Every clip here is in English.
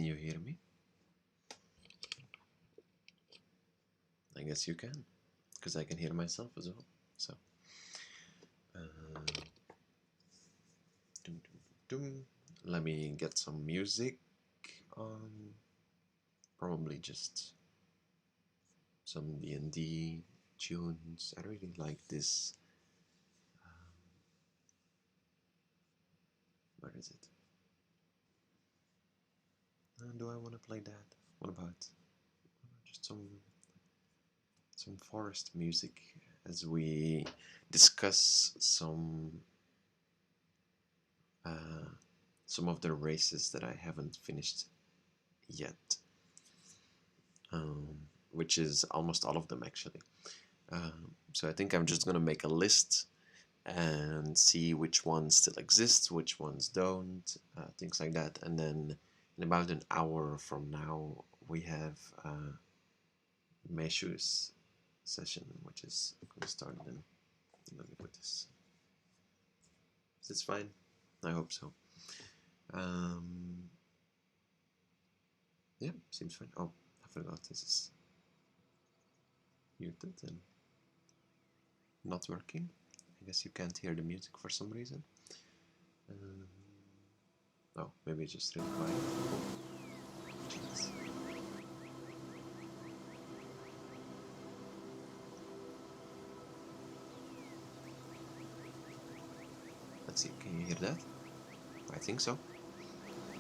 you hear me? I guess you can, because I can hear myself as well. So, dum, dum, dum. Let me get some music on. Probably just some D&D tunes. I really like this. Where is it? Do I want to play that? What about just some forest music as we discuss some of the races that I haven't finished yet, which is almost all of them actually. So I think I'm just gonna make a list and see which ones still exist, which ones don't, things like that. And then in about an hour from now, we have Meishu's session, which is going to start then. Let me put this. Is this fine? I hope so. Yeah, seems fine. Oh, I forgot this is muted and not working. I guess you can't hear the music for some reason. Oh, maybe it's just really quiet. Oh, jeez. Let's see, can you hear that? I think so. A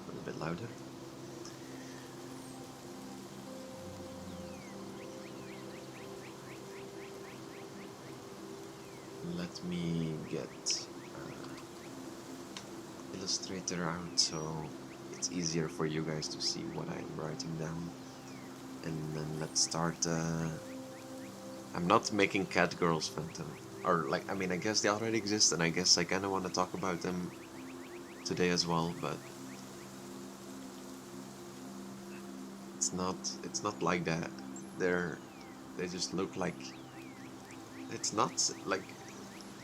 little bit louder. Let me get Illustrator out so it's easier for you guys to see what I'm writing down. And then let's start. I'm not making Cat Girls Phantom. Or, like, I mean, I guess they already exist, and I guess I kind of want to talk about them today as well, but it's not like that. They just look like, it's not like,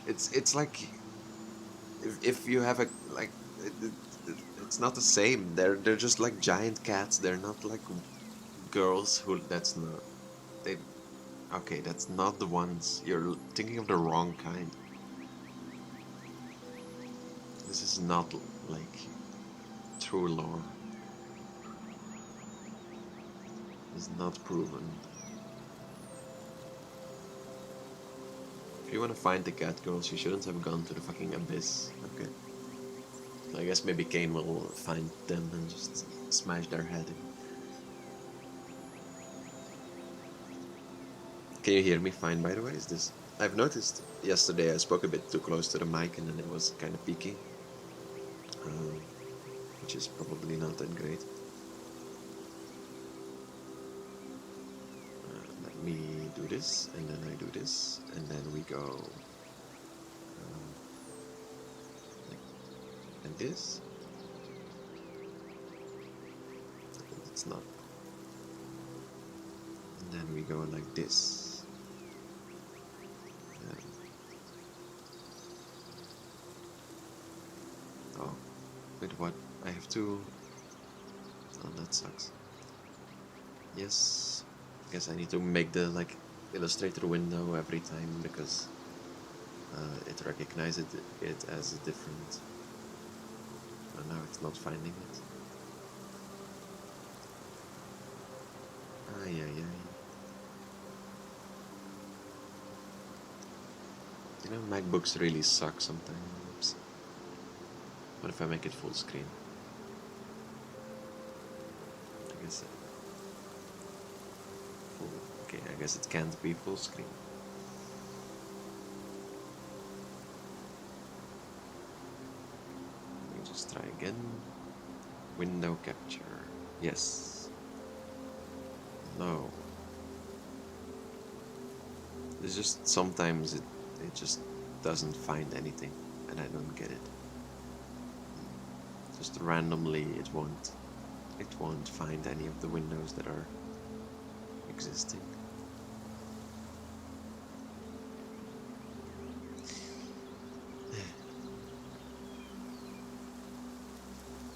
it's like, if you have a, like, it's not the same. They're just like giant cats. They're not like girls who, that's not, they, okay, that's not the ones. You're thinking of the wrong kind. This is not like true lore. It's not proven. If you want to find the cat girls, you shouldn't have gone to the fucking abyss. Okay. So I guess maybe Kane will find them and just smash their head in. Can you hear me fine, by the way? Is this... I've noticed yesterday I spoke a bit too close to the mic and then it was kind of peaky. Which is probably not that great. Let me do this, and then I do this, and then we go like this. It's not. And then we go like this. Oh, wait, what? I have to... Oh, that sucks. Yes, I guess I need to make the, like, Illustrator window every time because it recognizes it as a different... Oh, now it's not finding it. Ay, ay, ay. You know, MacBooks really suck sometimes. What if I make it full screen? I guess full. Okay, I guess it can't be full screen. Let me just try again. Window capture. Yes. No. It's just sometimes it just doesn't find anything and I don't get it. Just randomly it won't find any of the windows that are existing.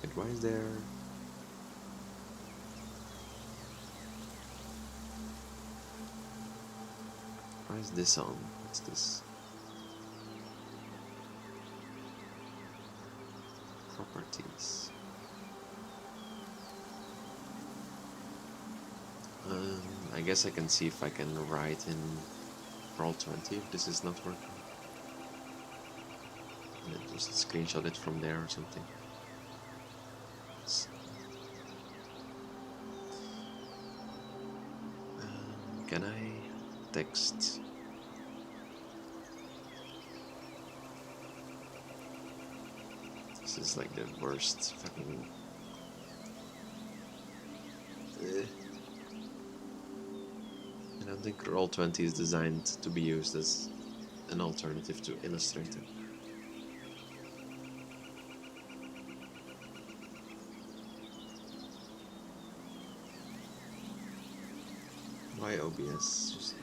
And why is there... Why is this on? What's this? Properties. I guess I can see if I can write in Roll20 if this is not working. Just screenshot it from there or something. Can I text? This is like the worst fucking. I don't think Roll20 is designed to be used as an alternative to Illustrator. Why OBS?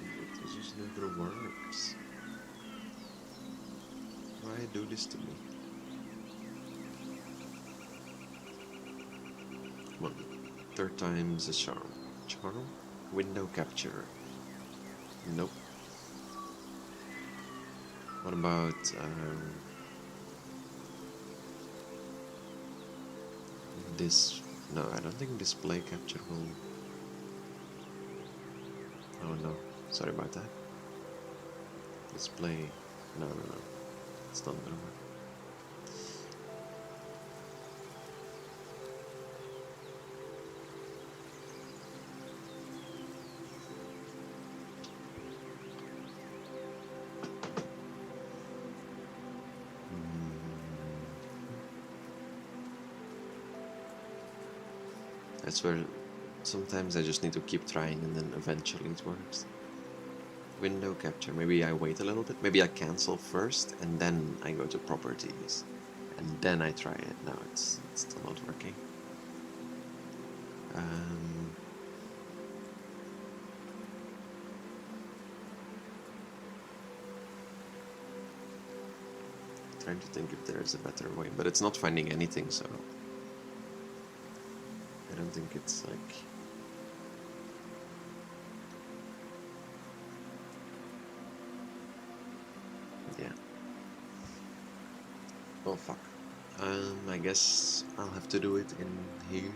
It just never works. Why do this to me? Come on, third time's a charm. Charm? Window capture. Nope. What about this? No, I don't think display capture will. Oh no, sorry about that. Display. No. It's not gonna work. That's where sometimes I just need to keep trying and then eventually it works. Window capture, maybe I wait a little bit, maybe I cancel first and then I go to properties and then I try it. No, it's still not working. Trying to think if there is a better way, but it's not finding anything, so I don't think it's like. Yeah. Oh fuck. I guess I'll have to do it in here.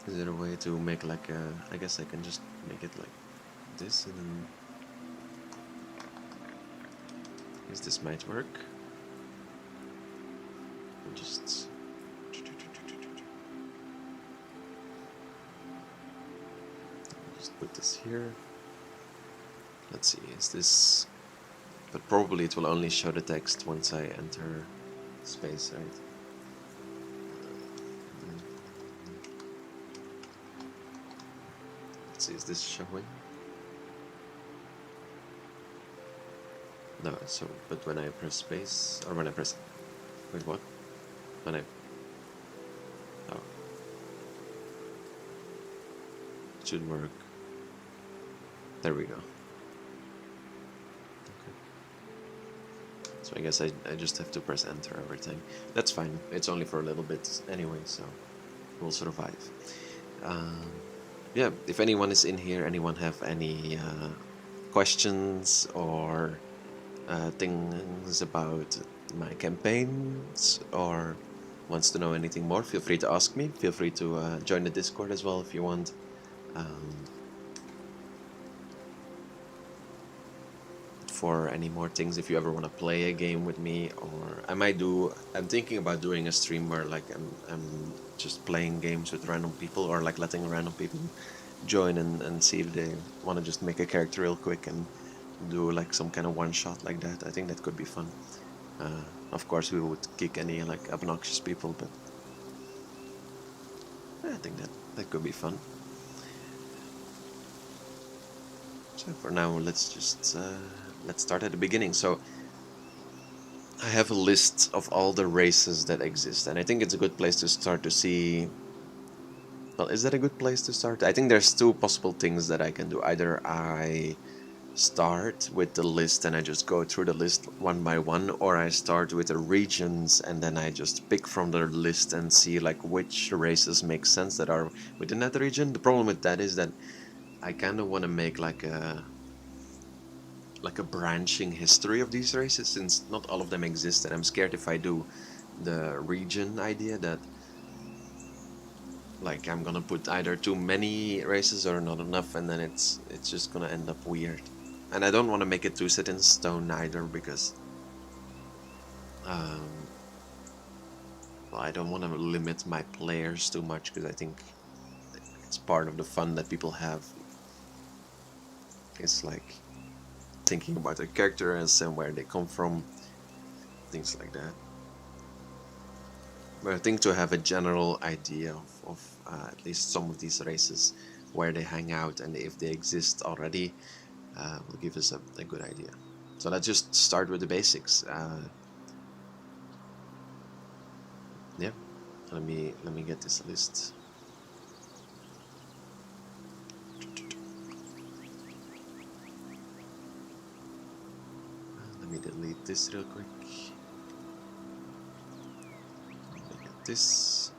Is there a way to make like a? I guess I can just make it like this and then. Guess this might work. Just put this here. Let's see, is this. But probably it will only show the text once I enter space, right? Let's see, is this showing? No, so, but when I press space, or when I press. Wait, what? When I. Oh. It should work. There we go. So I guess I just have to press enter every time. That's fine. It's only for a little bit anyway, so we'll survive. Yeah, if anyone is in here, anyone have any questions or things about my campaigns or wants to know anything more, feel free to ask me. Feel free to join the Discord as well if you want. For any more things, if you ever want to play a game with me, or I'm thinking about doing a stream where like I'm just playing games with random people, or like letting random people join and see if they want to just make a character real quick and do like some kind of one shot like that. I think that could be fun. Of course we would kick any like obnoxious people, but I think that could be fun. So for now, let's just let's start at the beginning. So I have a list of all the races that exist, and I think it's a good place to start to see. Well, is that a good place to start? I think there's two possible things that I can do. Either I start with the list and I just go through the list one by one, or I start with the regions and then I just pick from the list and see like which races make sense that are within that region. The problem with that is that I kind of want to make like a branching history of these races, since not all of them exist, and I'm scared if I do the region idea that like I'm gonna put either too many races or not enough, and then it's just gonna end up weird. And I don't want to make it too set in stone either, because um, well, I don't want to limit my players too much, because I think it's part of the fun that people have. It's like thinking about their characters and where they come from, things like that. But I think to have a general idea of at least some of these races, where they hang out and if they exist already, will give us a good idea. So let's just start with the basics. Yeah, let me get this list. Let me delete this real quick. Let me get this,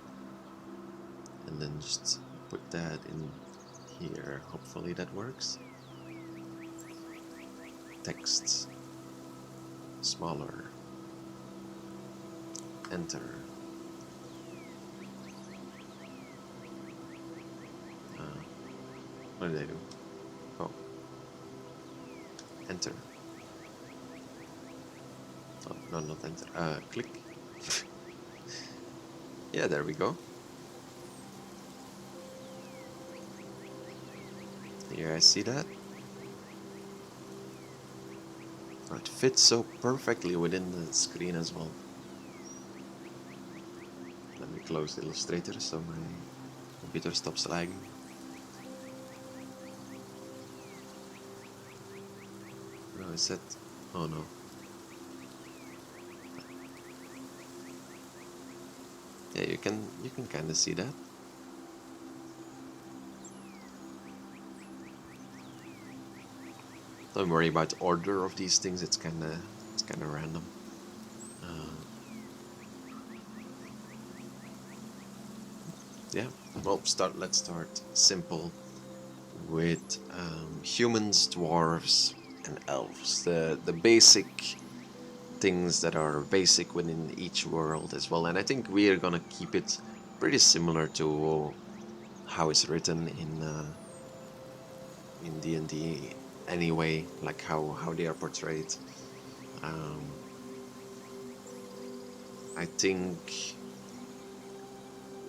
and then just put that in here. Hopefully that works. Text smaller. Enter. What did I do? Oh, enter. Oh, no, not enter. Click. Yeah, there we go. Here, I see that. Oh, it fits so perfectly within the screen as well. Let me close Illustrator so my computer stops lagging. No, is that? Oh no. Yeah, you can kind of see that. Don't worry about the order of these things. It's kind of random. Yeah. Well, let's start simple with humans, dwarves, and elves. The basic things that are basic within each world as well. And I think we are gonna keep it pretty similar to how it's written in D&D anyway, like how they are portrayed. Um, I think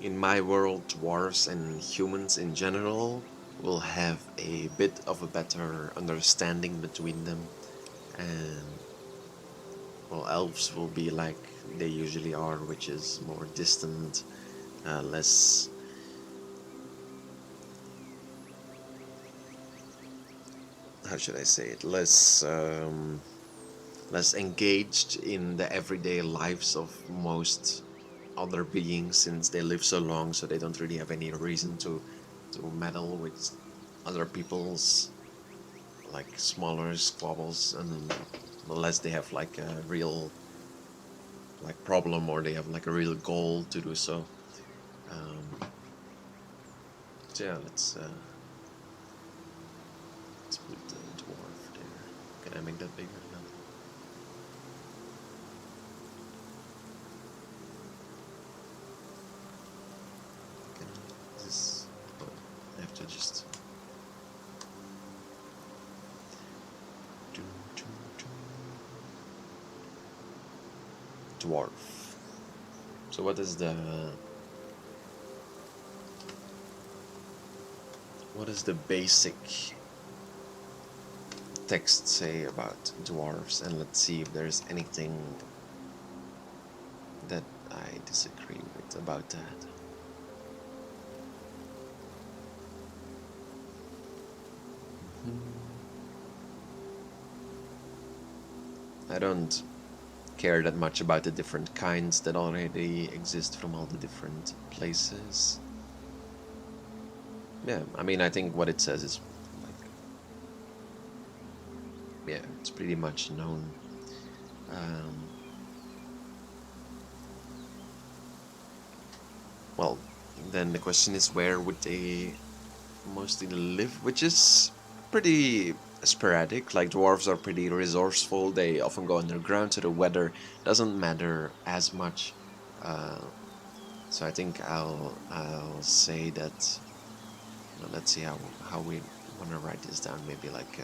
in my world, dwarves and humans in general will have a bit of a better understanding between them, and well, elves will be like they usually are, which is more distant, less. How should I say it? Less engaged in the everyday lives of most other beings, since they live so long, so they don't really have any reason to meddle with other people's like smaller squabbles, and unless they have like a real like problem, or they have like a real goal to do so. Um, so yeah, let's put the dwarf there. Can I make that bigger? No. Can this? Oh, I have to just. Dwarf. So what is the basic text say about dwarves? And let's see if there's anything that I disagree with about that. I don't care that much about the different kinds that already exist from all the different places. Yeah, I mean, I think what it says is like, yeah, it's pretty much known. Well, then the question is, where would they mostly live, which is pretty sporadic. Like dwarves are pretty resourceful. They often go underground, so the weather doesn't matter as much. Uh, so I think I'll say that. Well, let's see how we want to write this down. Maybe like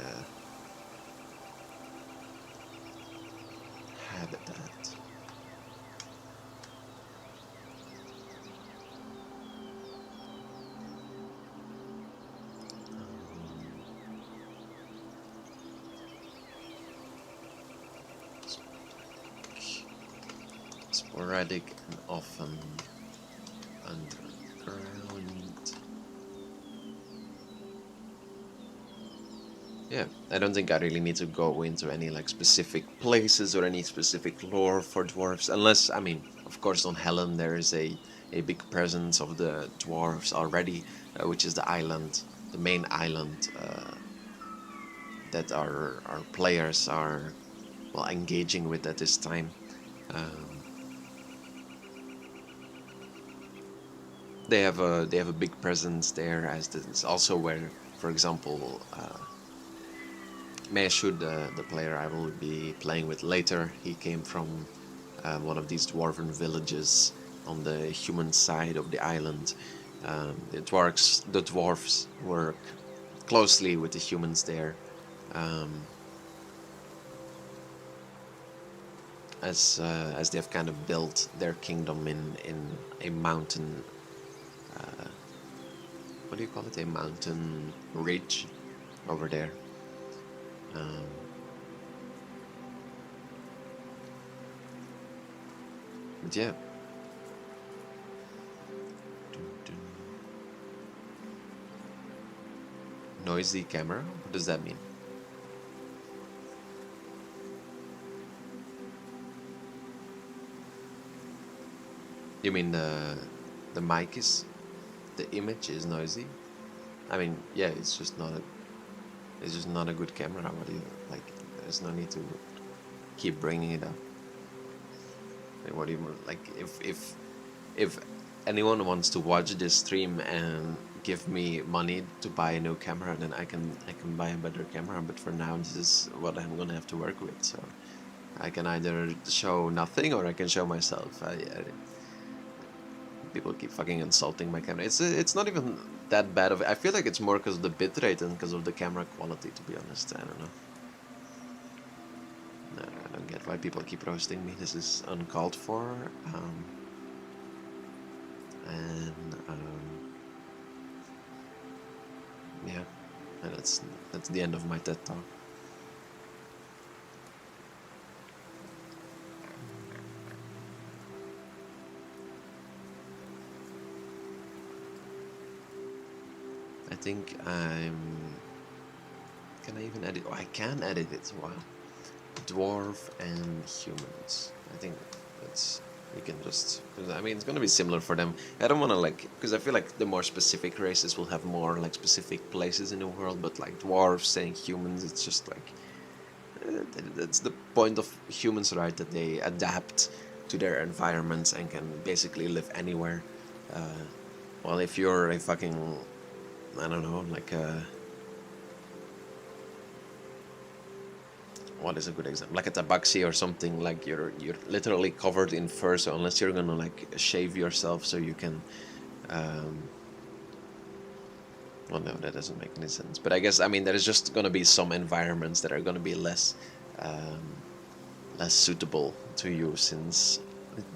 habitat. Sporadic and often underground. Yeah, I don't think I really need to go into any like specific places or any specific lore for dwarves, unless, I mean, of course, on Helen there is a big presence of the dwarves already, which is the island, the main island that our players are well engaging with at this time. Um, they have a big presence there, as this is also where, for example, Meishu, the player I will be playing with later, he came from one of these dwarven villages on the human side of the island. The dwarves work closely with the humans there, um, as they've kind of built their kingdom in a mountain. Uh, what do you call it? A mountain ridge over there. Um, but yeah. Noisy camera? What does that mean? You mean the mic is the image is noisy? I mean, yeah, it's just not a good camera. What do you like? There's no need to keep bringing it up. Like, what do you like? If anyone wants to watch this stream and give me money to buy a new camera, then I can buy a better camera. But for now, this is what I'm gonna have to work with. So I can either show nothing or I can show myself. People keep fucking insulting my camera. It's not even that bad of. I feel like it's more because of the bitrate than because of the camera quality. To be honest, I don't know. No, I don't get why people keep roasting me. This is uncalled for. And yeah, and that's the end of my TED talk. I think I'm. Can I even edit? Oh, I can edit it. Wow. Dwarf and humans. I think that's we can just. I mean, it's gonna be similar for them. I don't want to like because I feel like the more specific races will have more like specific places in the world. But like dwarves saying humans, it's just like that's the point of humans, right? That they adapt to their environments and can basically live anywhere. Uh, well, if you're a fucking I don't know, like what is a good example? Like a tabaxi or something. Like you're literally covered in fur. So unless you're gonna like shave yourself, so you can, um, well, no, that doesn't make any sense. But I guess I mean there's just gonna be some environments that are gonna be um, less suitable to you since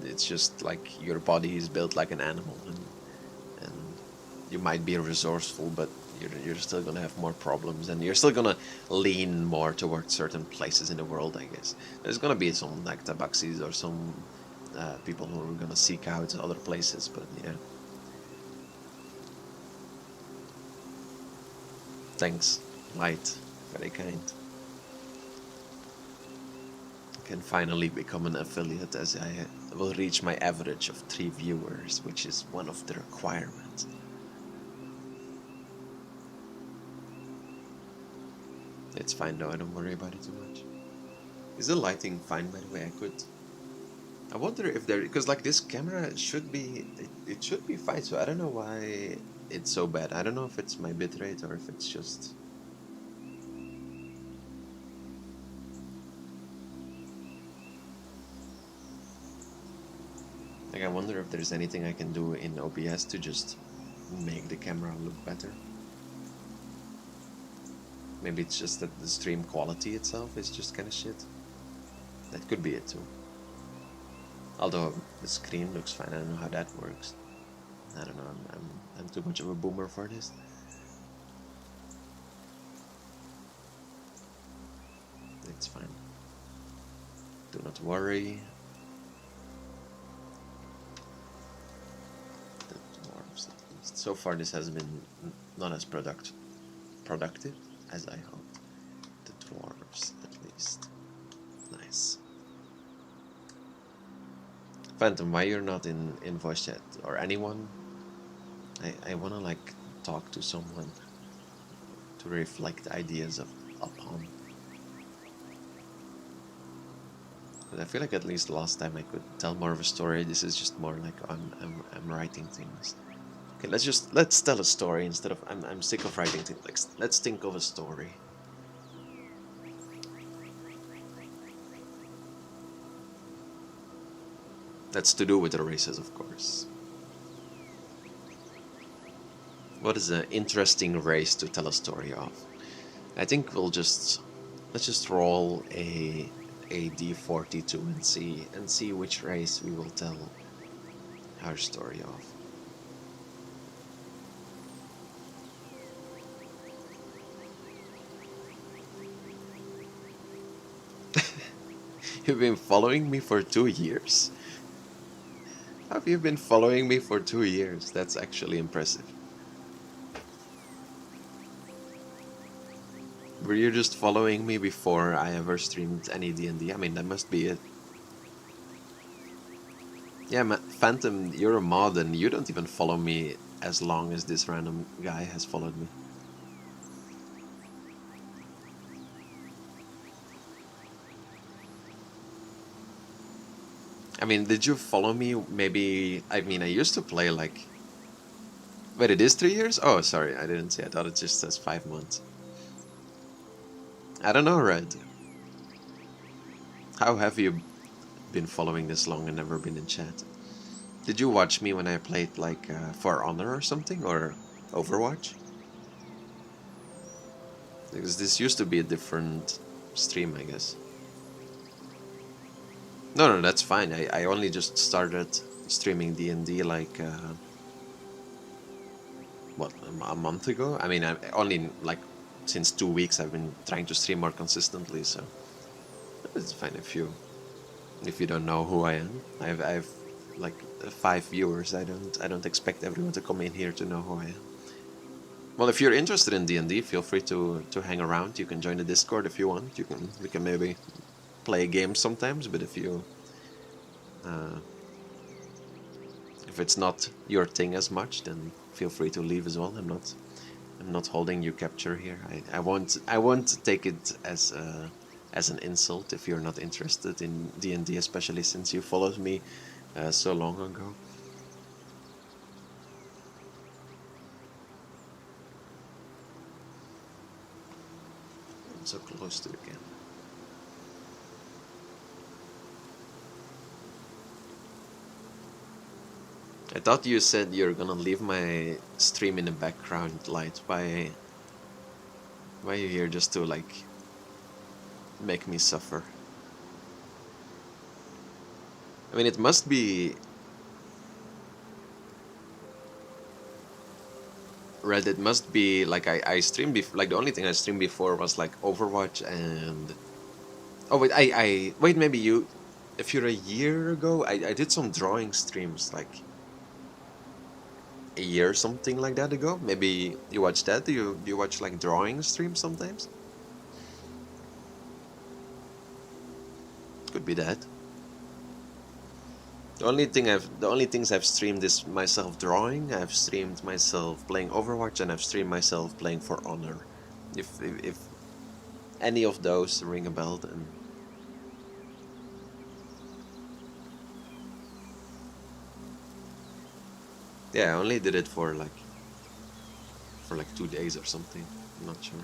it's just like your body is built like an animal and you might be resourceful, but you're still gonna have more problems, and you're still gonna lean more towards certain places in the world. I guess there's gonna be some like tabaxis or some people who are gonna seek out other places, but yeah. Thanks, Light, very kind. I can finally become an affiliate as I will reach my average of 3 viewers, which is one of the requirements. It's fine though, I don't worry about it too much. Is the lighting fine, by the way? I wonder if there, because like this camera should be, it should be fine. So I don't know why. it's so bad. I don't know if it's my bitrate or if it's just... Like, I wonder if there's anything I can do in OBS to just make the camera look better. Maybe it's just that the stream quality itself is just kind of shit. That could be it too. Although the screen looks fine, I don't know how that works. I don't know, I'm too much of a boomer for this. It's fine. Do not worry. The dwarves, at least. So far this has been not as productive as I hoped. The dwarves, at least. Nice. Phantom, why you're not in voice chat or anyone? I wanna like talk to someone to reflect ideas upon. But I feel like at least last time I could tell more of a story. This is just more like I'm writing things. Okay, let's tell a story instead of I'm sick of writing things. Like, let's think of a story. That's to do with the races, of course. What is an interesting race to tell a story of? I think let's just roll a D42 and see which race we will tell our story of. You've been following me for 2 years? How have you been following me for 2 years? That's actually impressive. Were you just following me before I ever streamed any D&D? I mean, that must be it. Yeah, Phantom, you're a mod and you don't even follow me as long as this random guy has followed me. I mean, did you follow me maybe... I mean, I used to play like... Wait, it is 3 years? Oh, sorry, I didn't see. I thought it just says 5 months. I don't know, Red. How have you been following this long and never been in chat? Did you watch me when I played like For Honor or something? Or Overwatch? Because this used to be a different stream, I guess. No, that's fine. I only just started streaming D&D like... what, a month ago? I mean, I only like... Since 2 weeks I've been trying to stream more consistently, so... It's fine if you don't know who I am. I've like 5 viewers. I don't expect everyone to come in here to know who I am. Well, if you're interested in D&D, feel free to hang around. You can join the Discord if you want. We can maybe play games sometimes. But if it's not your thing as much, then feel free to leave as well. I'm not holding you capture here. I won't take it as an insult if you're not interested in D&D, especially since you followed me so long ago. I'm so close to the camera. I thought you said you're gonna leave my stream in the background light. Why are you here just to like make me suffer? I mean, it must be... Red, it must be like I streamed before. Like the only thing I streamed before was like Overwatch and... Oh wait, wait, maybe you... If you're a year ago, I did some drawing streams like a year or something like that ago. Maybe you watch that? Do you watch like drawing streams sometimes? Could be that. The only things I've streamed is myself drawing. I've streamed myself playing Overwatch, and I've streamed myself playing For Honor. If any of those ring a bell, then yeah, I only did it for like for like 2 days or something. I'm not sure.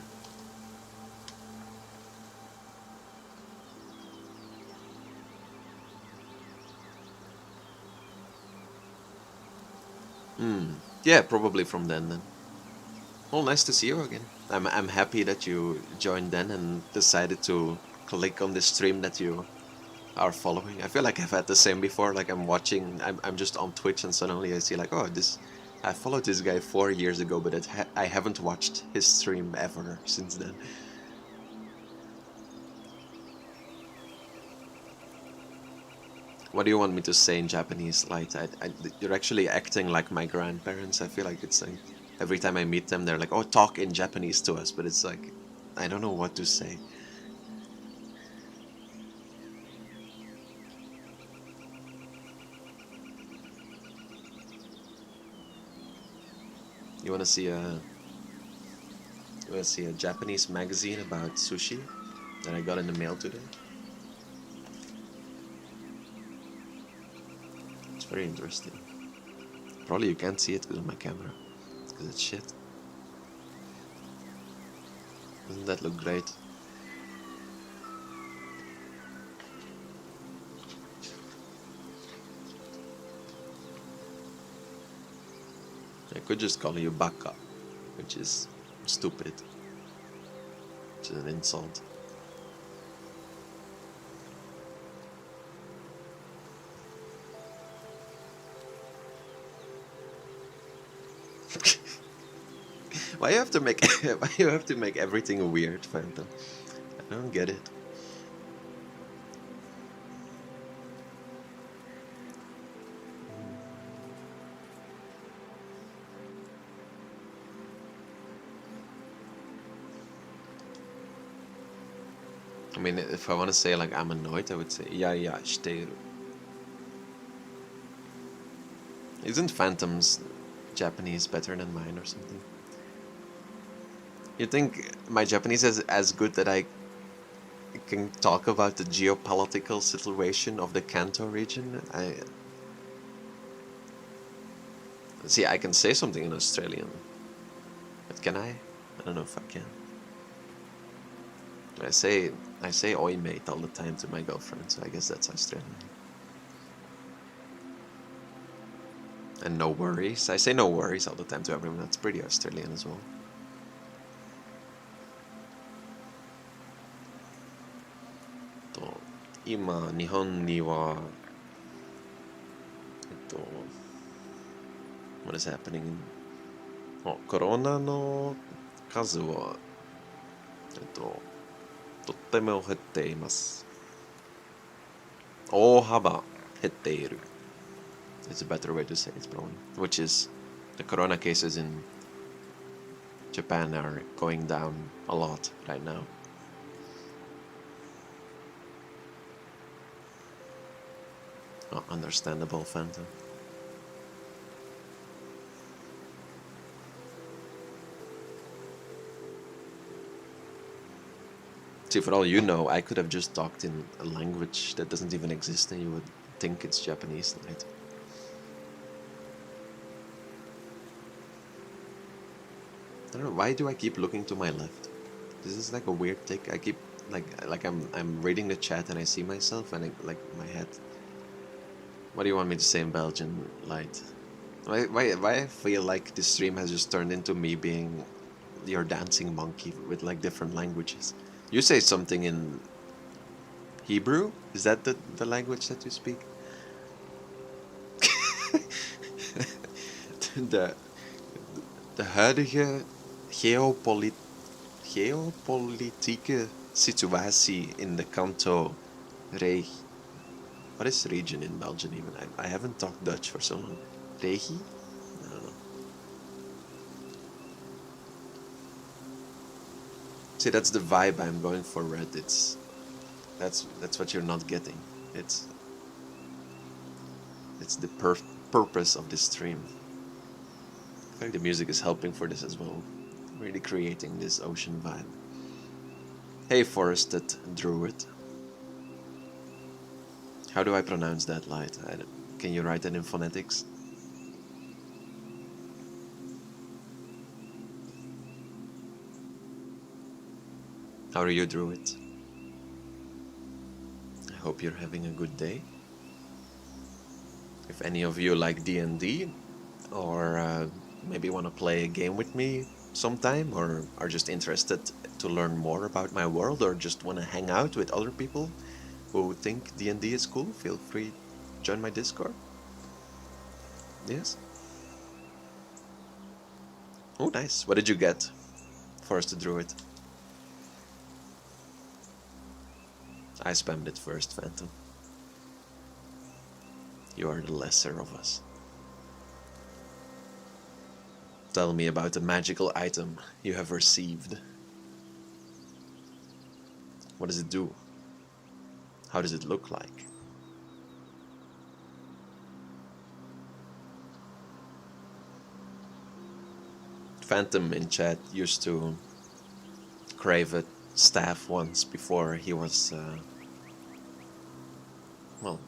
Yeah, probably from then. Well, nice to see you again. I'm happy that you joined then and decided to click on the stream that you are following. I feel like I've had the same before. Like I'm just on Twitch and suddenly I see like, oh, I followed this guy 4 years ago, but I haven't watched his stream ever since then. What do you want me to say in Japanese? Like, you're actually acting like my grandparents. I feel like it's like every time I meet them, they're like, "Oh, talk in Japanese to us," but it's like I don't know what to say. You want to see a Japanese magazine about sushi that I got in the mail today? It's very interesting. Probably you can't see it with my camera because it's shit. Doesn't that look great? I could just call you baka, which is stupid, which is an insult. Why you have to make why you have to make everything weird, Phantom? I don't get it. I mean, if I want to say like I'm annoyed, I would say yeah shiteru. Isn't Phantom's Japanese better than mine or something? You think my Japanese is as good that I can talk about the geopolitical situation of the Kanto region? I see. I can say something in Australian, but can I? I don't know if I can. I say "oi mate" all the time to my girlfriend, so I guess that's Australian. And no worries. I say no worries all the time to everyone. That's pretty Australian as well. と今日本にはwhat is happening? コロナの数はとっても減っています。大幅減っている。It's a better way to say it, probably. Which is the corona cases in Japan are going down a lot right now. Oh, understandable, Phantom. See, for all you know, I could have just talked in a language that doesn't even exist and you would think it's Japanese, right? I don't know, why do I keep looking to my left? This is like a weird tick. I keep like I'm reading the chat and I see myself and like my head. What do you want me to say in Belgian, Light? Why I feel like this stream has just turned into me being your dancing monkey with like different languages. You say something in Hebrew? Is that the language that you speak? de, de huidige geopolitieke situatie in de Kanto-regio. What is region in Belgium even? I haven't talked Dutch for so long. Regie? I don't know. See, that's the vibe I'm going for, Red. That's what you're not getting. It's the purpose of this stream. I think the music is helping for this as well. Really creating this ocean vibe. Hey, Forested Druid. How do I pronounce that, Light? Can you write it in phonetics? How are you, Druid? I hope you're having a good day. If any of you like D&D, or maybe want to play a game with me sometime, or are just interested to learn more about my world, or just want to hang out with other people who think D&D is cool, feel free to join my Discord. Yes? Oh, nice. What did you get? Forest the Druid. I spammed it first, Phantom. You are the lesser of us. Tell me about the magical item you have received. What does it do? How does it look like? Phantom in chat used to crave a staff once before he was, well,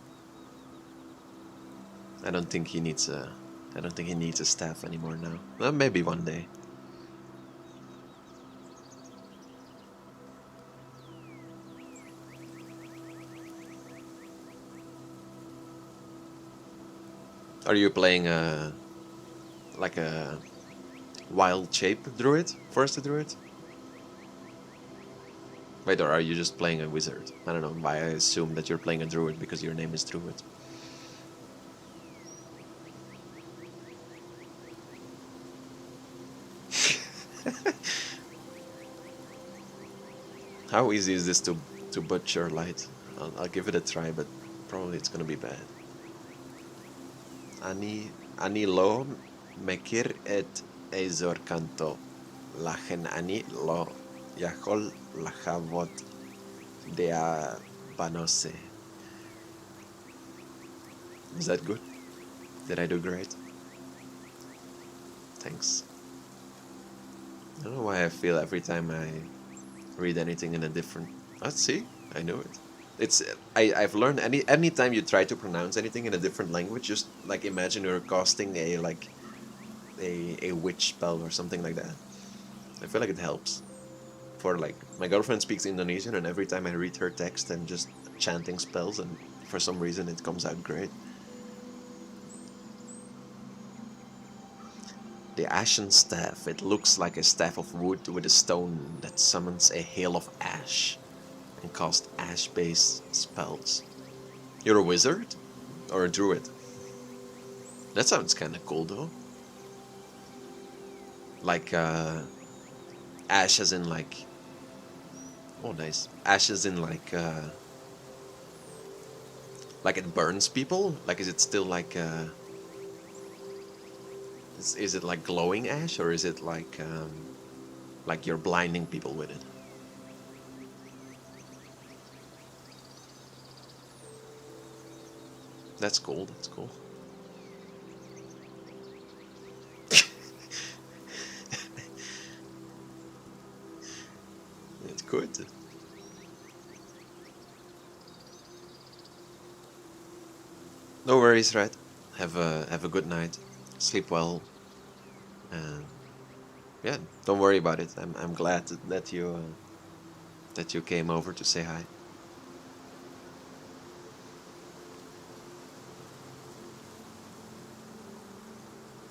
I don't think he needs a staff anymore now. Well, maybe one day. Are you playing like a wild shape druid, forest druid? Wait, or are you just playing a wizard? I don't know why I assume that you're playing a druid because your name is Druid. How easy is this to butcher light? I'll give it a try, but probably it's gonna be bad. Ani lo mekir et ezor kanto. Lachen ani lo yachol lachavot dea banose. Is that good? Did I do great? Thanks. I don't know why I feel every time I read anything in a different... Let's see, I know it. It's I've learned anytime you try to pronounce anything in a different language, just like imagine you're casting a witch spell or something like that. I feel like it helps. For like my girlfriend speaks Indonesian, and every time I read her text, I'm just chanting spells, and for some reason it comes out great. The ashen staff. It looks like a staff of wood with a stone that summons a hail of ash and casts ash-based spells. You're a wizard? Or a druid? That sounds kinda cool though. Like, ash as in like... Oh, nice. Ash as in like it burns people? Like, is it still like, is it like glowing ash, or is it like you're blinding people with it? That's cool, that's cool. It's good. No worries, right? Have a good night. Sleep well. And yeah, don't worry about it. I'm glad that you came over to say hi.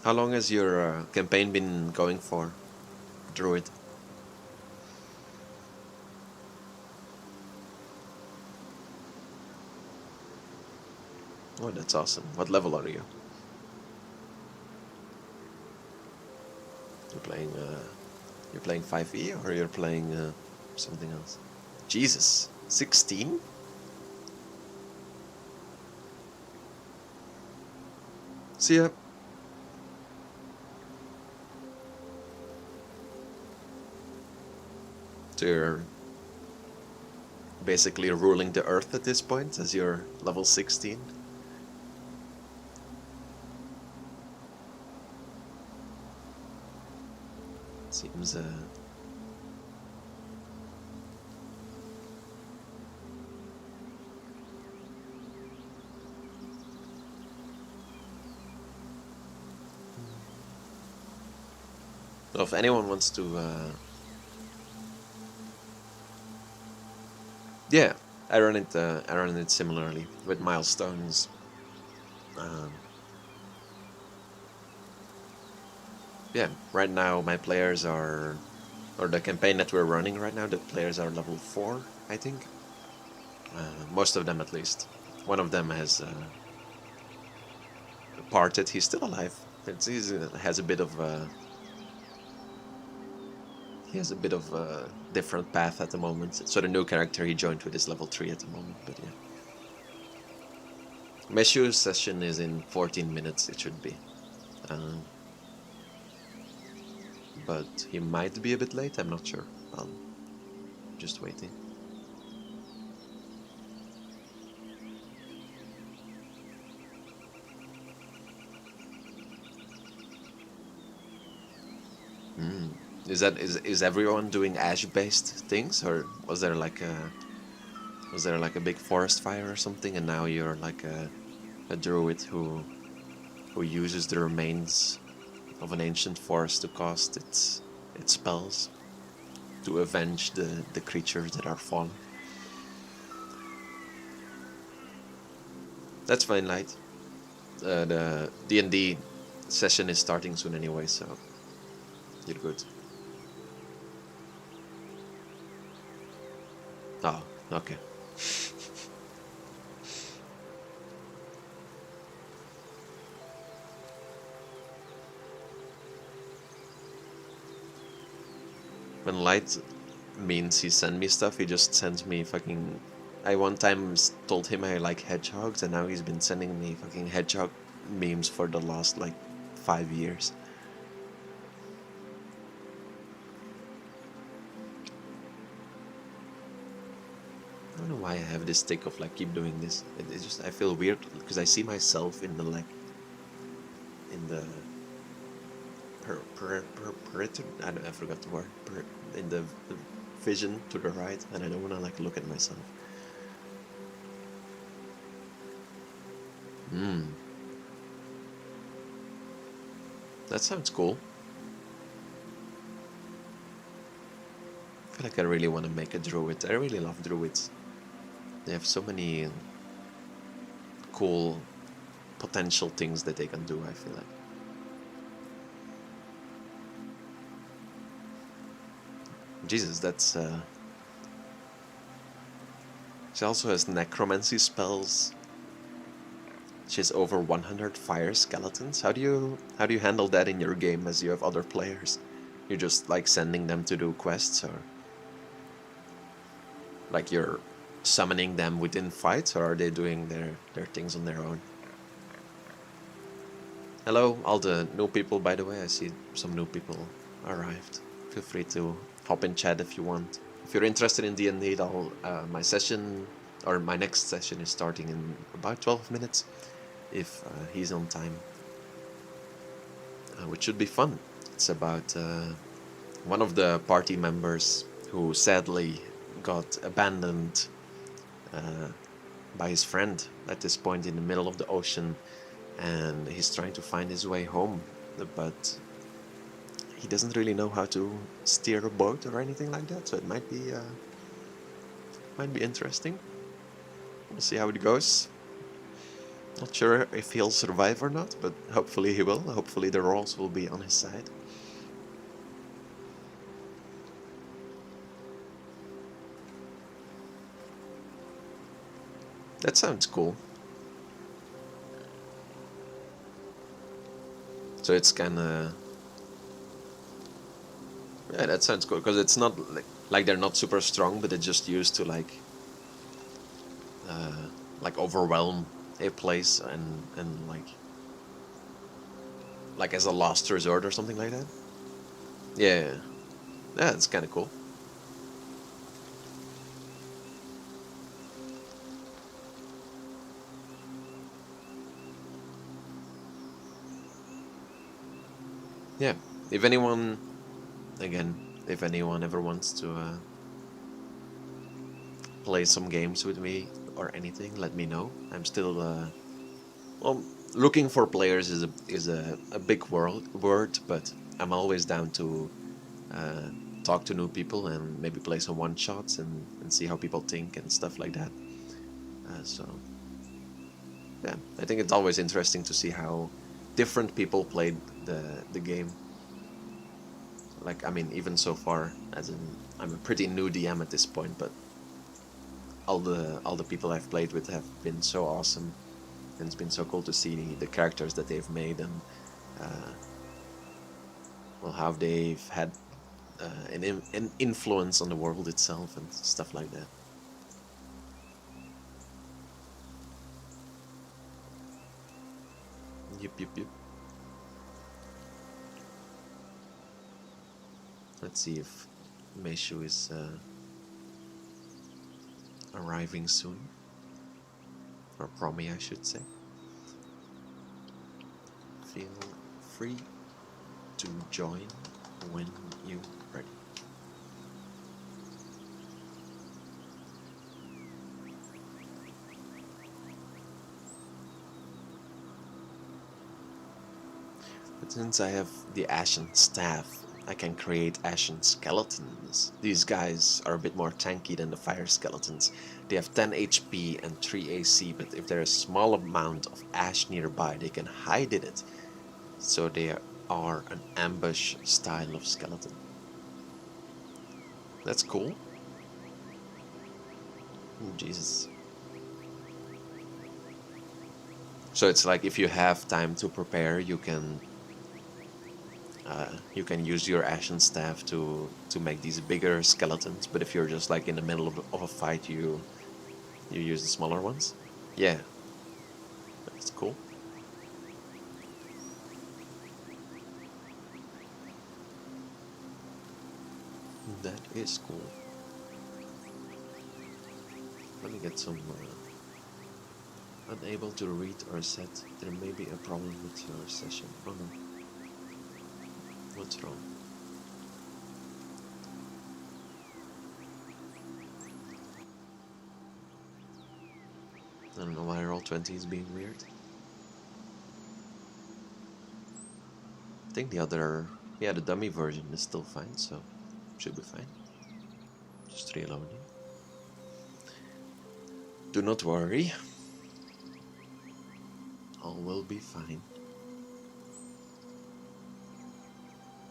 How long has your campaign been going for, Druid? Oh, that's awesome. What level are you? You're playing 5e, or you're playing something else? Jesus, 16? See ya. So you're basically ruling the earth at this point, as you're level 16. Seems so if anyone wants to Yeah, I run it. I run it similarly with milestones. Um, yeah, right now my players are, or the campaign that we're running right now, the players are level 4, I think. Most of them, at least. One of them has parted. He's still alive. Has a bit of he has a bit of a different path at the moment. So the new character he joined with is level 3 at the moment. But yeah, Meishu's session is in 14 minutes. It should be. Um, but he might be a bit late. I'm not sure. I'll just waiting. Mm. Is everyone doing ash-based things, or was there like a big forest fire or something, and now you're like a druid who uses the remains of an ancient forest to cast its spells to avenge the creatures that are fallen. That's fine, light. The D&D session is starting soon anyway, so you're good. Oh, okay. When light means he send me stuff, he just sends me fucking. I one time told him I like hedgehogs, and now he's been sending me fucking hedgehog memes for the last like 5 years. I don't know why I have this tick of like keep doing this. It's just I feel weird because I see myself in the like in the I forgot the word in the vision to the right, and I don't want to like look at myself. Hmm, that sounds cool. I feel like I really want to make a druid. I really love druids. They have so many cool potential things that they can do. I feel like Jesus. That's she also has necromancy spells. She has over 100 fire skeletons. How do you handle that in your game as you have other players? You're just like sending them to do quests, or like you're summoning them within fights, or are they doing their things on their own? Hello, all the new people, by the way. I see some new people arrived. Feel free to hop in chat if you want. If you're interested in D&D, my session or my next session is starting in about 12 minutes, if he's on time, which should be fun. It's about one of the party members who sadly got abandoned uh, by his friend at this point in the middle of the ocean, and he's trying to find his way home, but he doesn't really know how to steer a boat or anything like that. So it might be interesting. We'll see how it goes. Not sure if he'll survive or not, but hopefully he will. Hopefully the rolls will be on his side. That sounds cool. So it's kind of, yeah, that sounds cool because it's not like they're not super strong, but they're just used to uh, like overwhelm a place and like as a last resort or something like that. Yeah, yeah, it's kind of cool. Yeah, if anyone, again, if anyone ever wants to play some games with me or anything, let me know. I'm still well, looking for players is a big word, but I'm always down uh, talk to new people and maybe play some one-shots and see how people think and stuff like that. So yeah, I think it's always interesting to see how different people played the game. Like, I mean, even so far, as in, I'm a pretty new DM at this point, but all the people I've played with have been so awesome, and it's been so cool to see the characters that they've made and well, how they've had an influence on the world itself and stuff like that. Yep. Let's see if Meishu is arriving soon. Or Promi, I should say. Feel free to join when you're ready. But since I have the Ashen Staff, I can create Ashen Skeletons. These guys are a bit more tanky than the Fire Skeletons. They have 10 HP and 3 AC, but if there's a small amount of ash nearby, they can hide in it. So they are an ambush style of skeleton. That's cool. Oh, Jesus. So it's like if you have time to prepare, you can use your Ashen Staff to make these bigger skeletons. But if you're just like in the middle of a fight, you use the smaller ones. Yeah, that's cool. That is cool. Let me get some. Unable to read or set. There may be a problem with your session. Oh no. What's wrong? I don't know why Roll20 is being weird. I think the other, yeah, the dummy version is still fine, so should be fine. Just reloading. Do not worry. All will be fine.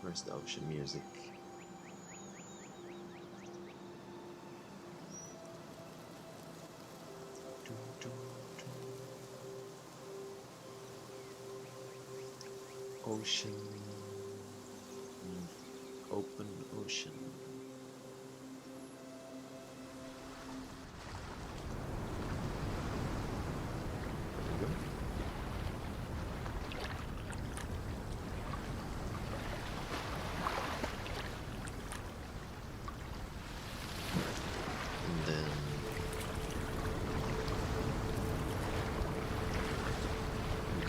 Where's the ocean music? Ocean. Open ocean. There we go. And then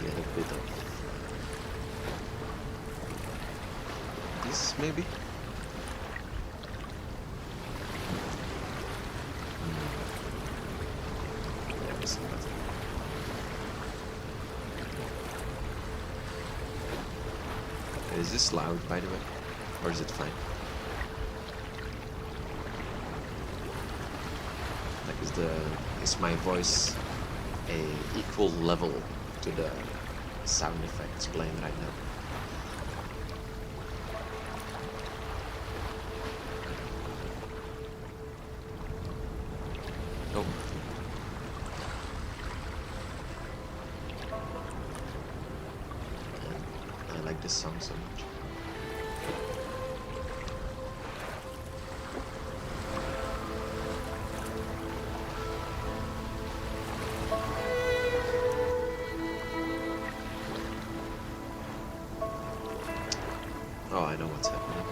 get a bit of this, maybe? Yeah, this is better. Is this loud, by the way? Or is it fine? Like, is my voice a equal level to the sound effects playing right now? Oh. I like this song so much. Oh, I know what's happening.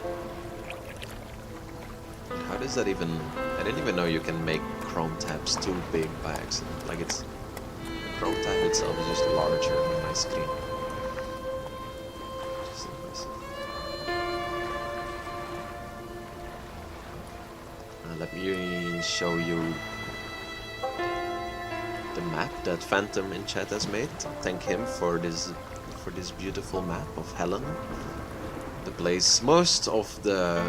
How does that even... I didn't even know you can make Chrome tabs too big by accident. Like, it's... The Chrome tab itself is just larger on my screen. Just impressive. Let me show you the map that Phantom in chat has made. Thank him for this beautiful map of Helen. The place most of the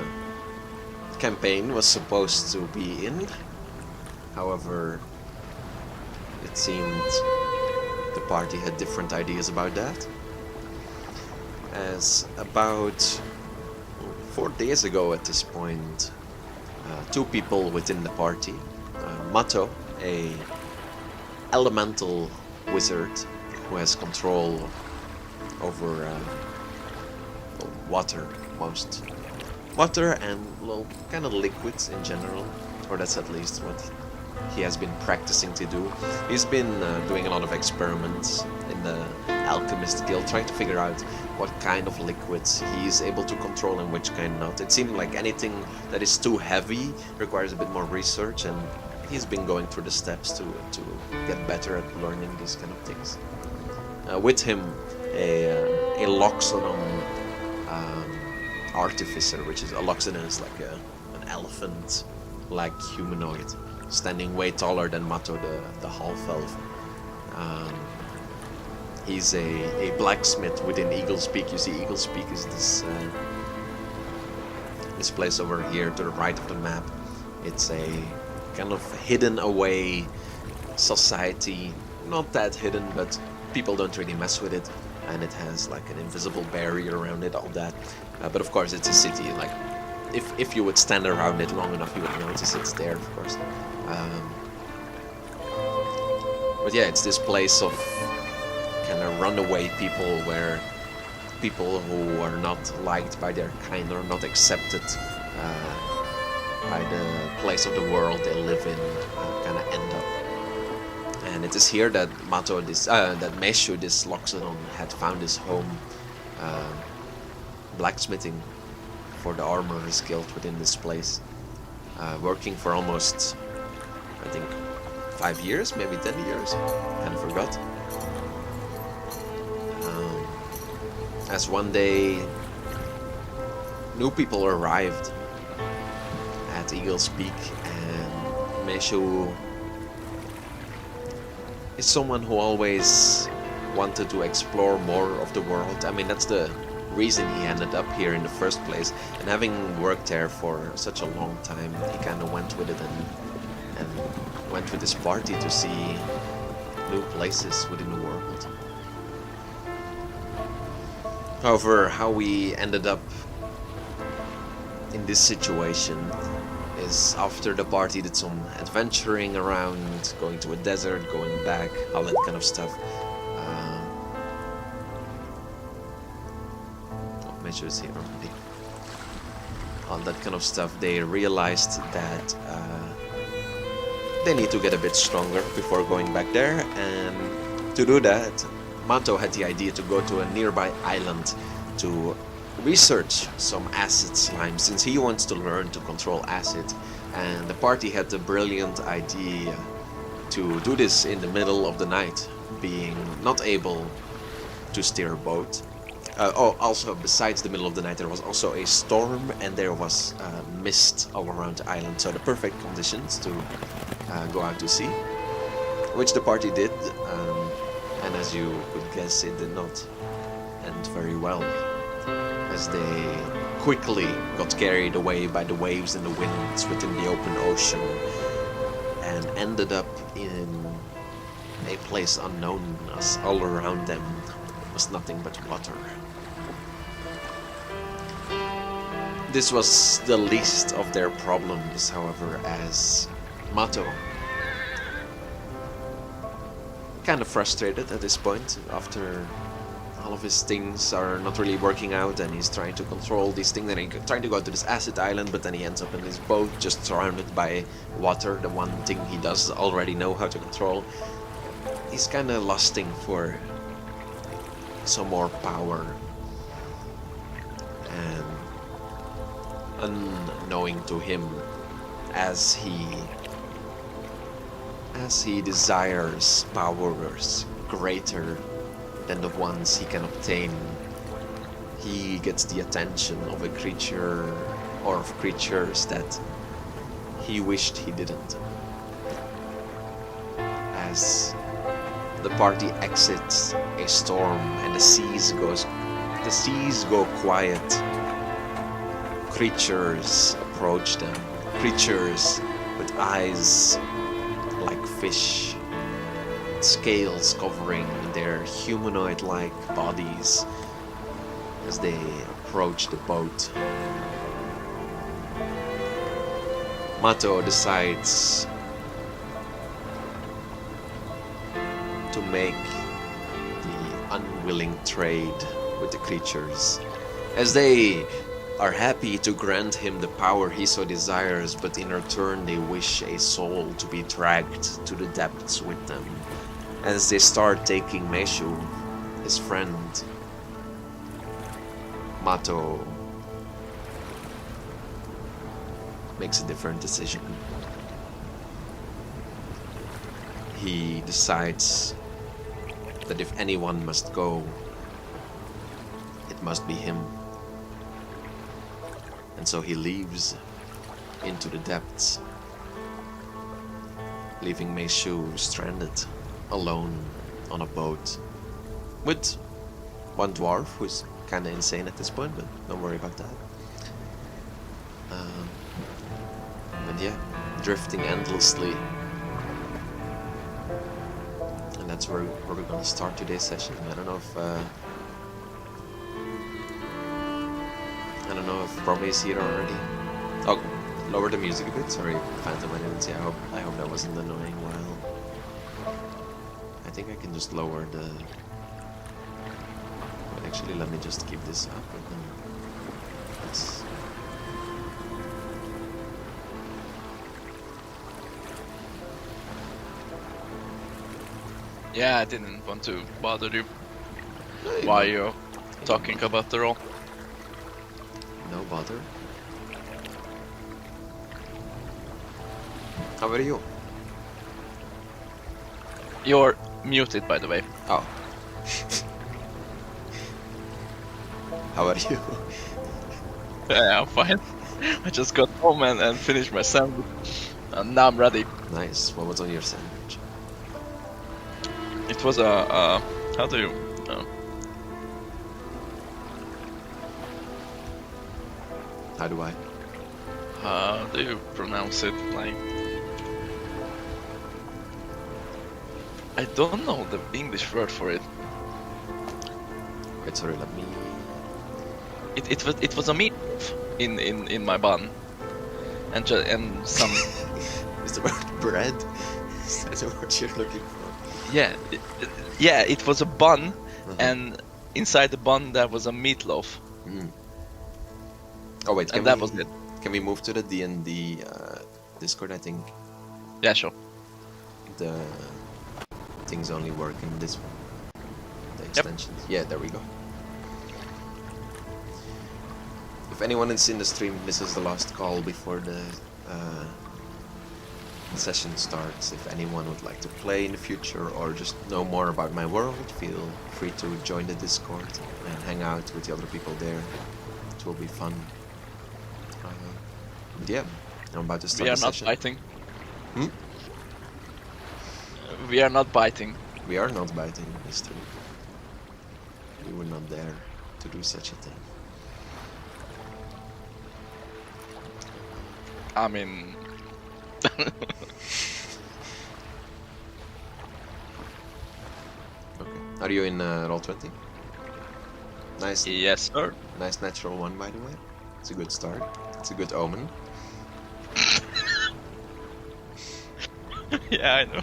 campaign was supposed to be in. However, it seemed the party had different ideas about that. As about 4 days ago at this point, two people within the party, Mato, a elemental wizard who has control over water, most water and kind of liquids in general, or that's at least what he has been practicing to do. He's been doing a lot of experiments in the Alchemist Guild, trying to figure out what kind of liquids he is able to control and which kind not. It seemed like anything that is too heavy requires a bit more research, and he's been going through the steps to get better at learning these kind of things. With him, a Loxodon artificer, which is a Loxodon is like an elephant-like humanoid, standing way taller than Mato, the half-elf. He's a blacksmith within Eagle's Peak. You see, Eagle's Peak is this place over here to the right of the map. It's a kind of hidden away society. Not that hidden, but people don't really mess with it. And it has like an invisible barrier around it, all that. But of course, it's a city. Like, if you would stand around it long enough, you would notice it's there, of course. But yeah, it's this place of kind of runaway people, where people who are not liked by their kind or not accepted by the place of the world they live in kind of end up. And it is here that Mato, that Meishu, this Loxodon, had found his home, blacksmithing for the armorers guild within this place, working for almost, I think, 5 years, maybe 10 years, kind of forgot. As one day, new people arrived at Eagle's Peak, and Meishu is someone who always wanted to explore more of the world. I mean, that's the reason he ended up here in the first place, and having worked there for such a long time, he kind of went with it and went with his party to see new places within the world. However, how we ended up in this situation is after the party did some adventuring around, going to a desert, going back, all that kind of stuff. Measures here already. All that kind of stuff. They realized that they need to get a bit stronger before going back there, and to do that, Mato had the idea to go to a nearby island to research some acid slime, since he wants to learn to control acid. And the party had the brilliant idea to do this in the middle of the night, being not able to steer a boat. Also, besides the middle of the night, there was also a storm, and there was mist all around the island, so the perfect conditions to go out to sea, which the party did. And as you could guess, it did not end very well, as they quickly got carried away by the waves and the winds within the open ocean, and ended up in a place unknown, as all around them was nothing but water. This was the least of their problems, however, as Mato, kind of frustrated at this point after all of his things are not really working out, and he's trying to control these things, and he's trying to go to this acid island, but then he ends up in this boat just surrounded by water, the one thing he does already know how to control. He's kind of lusting for some more power, and unknowing to him, as he desires powers greater than the ones he can obtain, he gets the attention of a creature, or of creatures that he wished he didn't. As the party exits a storm and the seas go quiet, creatures approach them. Creatures with eyes like fish, scales covering their humanoid-like bodies as they approach the boat. Mato decides to make the unwilling trade with the creatures, as they are happy to grant him the power he so desires, but in return they wish a soul to be dragged to the depths with them. As they start taking Meishu, his friend, Mato makes a different decision. He decides that if anyone must go, it must be him. And so he leaves into the depths, leaving Meishu stranded, alone on a boat, with one dwarf who's kinda insane at this point, but don't worry about that. And yeah, drifting endlessly. And that's where we're gonna start today's session. I don't know if Romy is here already. Oh, lower the music a bit. Sorry, Phantom, I didn't see. I hope that wasn't annoying. While I think I can just lower the. But actually, let me just keep this up and then let's. Yeah, I didn't want to bother you No, while you're talking about the role. No bother. How are you? You're muted, by the way. Oh. How are you? Yeah, I'm fine. I just got home and finished my sandwich, and now I'm ready. Nice. What was on your sandwich? It was a how do you How do I? how do you pronounce it? Like, I don't know the English word for it. Wait, sorry. Let me. It was a meat in my bun, and some Is the word bread? Is that the word you're looking for? yeah, it was a bun, and inside the bun there was a meatloaf. Mm. Oh wait, And that was it. Can we move to the D&D Discord? I think Yeah, sure. the things only work in this one. The extensions. Yeah, there we go. If anyone is in the stream, this is the last call before the session starts. If anyone would like to play in the future or just know more about my world, feel free to join the Discord and hang out with the other people there. It will be fun. Yeah, I'm about to start We are the not session. biting. Hmm? We are not biting. We are not biting, it's true. We would not dare to do such a thing. I mean, Okay. Are you in Roll20? Nice. yes, sir. Nice natural one, by the way. It's a good start. It's a good omen. Yeah, I know.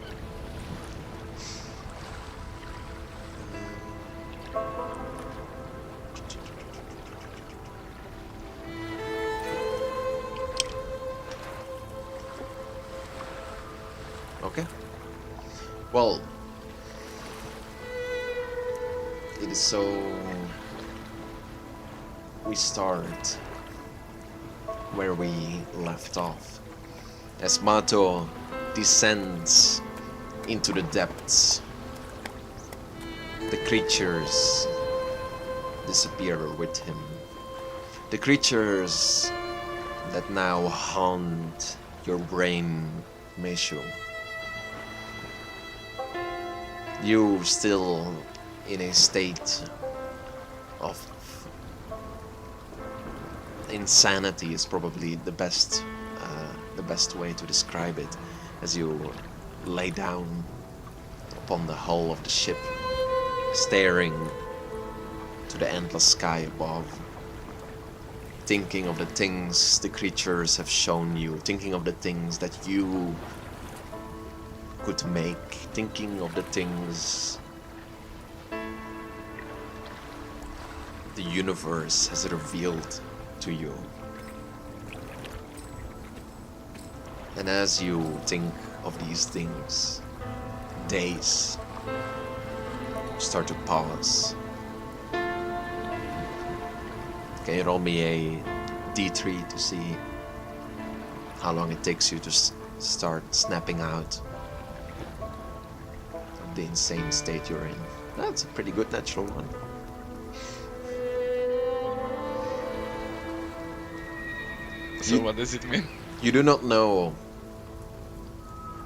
Okay. Well, it is so. We start where we left off, as Mato descends into the depths. The creatures disappear with him. The creatures that now haunt your brain, Meishu. You still in a state of insanity is probably the best way to describe it, as you lay down upon the hull of the ship, staring to the endless sky above, thinking of the things the creatures have shown you, thinking of the things that you could make, thinking of the things the universe has revealed to you. And as you think of these things, days start to pass. Can you roll me a d3 to see how long it takes you to start snapping out of the insane state you're in? That's a pretty good natural one. So what does it mean? You do not know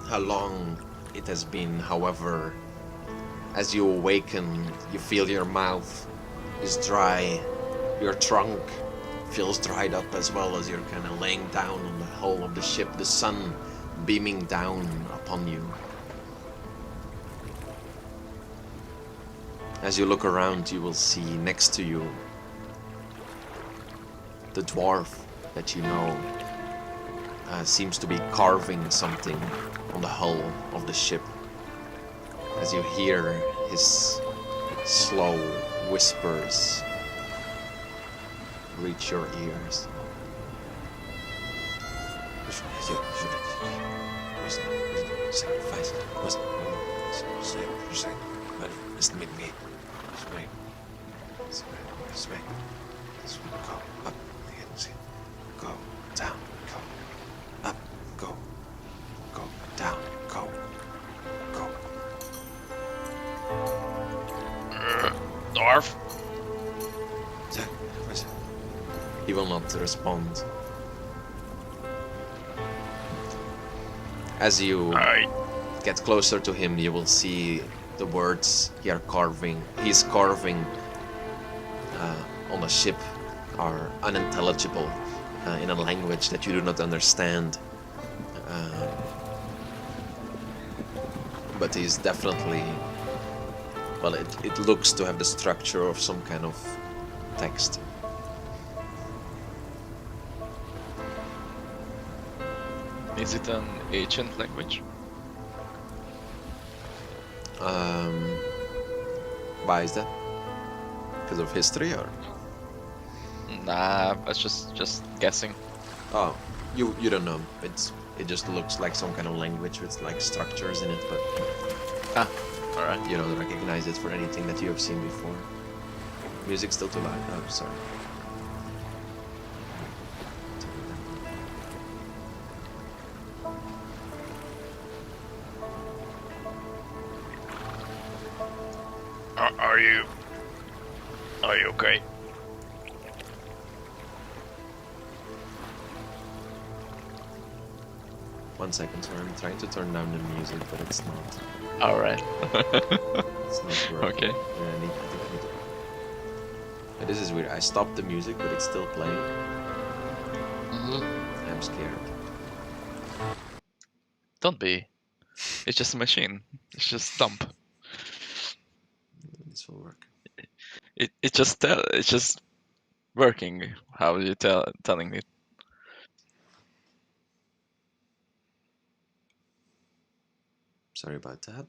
how long it has been, however, as you awaken, you feel your mouth is dry, your trunk feels dried up as well as you're kind of laying down on the hull of the ship, the sun beaming down upon you. As you look around, you will see next to you the dwarf that you know seems to be carving something on the hull of the ship. As you hear his slow whispers reach your ears. Sacrifice must meet me. Go up, go down, go up, go down, go. Dwarf. He will not respond. As you get closer to him, you will see the words he's carving on the ship are unintelligible in a language that you do not understand. But he's definitely, well, it looks to have the structure of some kind of text. Is it an ancient language? Why is that? Because of history, or? Nah, I was just guessing. Oh, you don't know. It just looks like some kind of language with like structures in it, but Alright. you don't recognize it for anything that you have seen before. Music's still too loud. Oh, sorry. Are you okay? One second, sorry. I'm trying to turn down the music, but it's not. Alright. It's not working. Okay. Yeah, I think I need to. Yeah, this is weird. I stopped the music, but it's still playing. I'm scared. Don't be. It's just a machine. It's just dump. This will work. It's just working. How are you telling me? Sorry about that.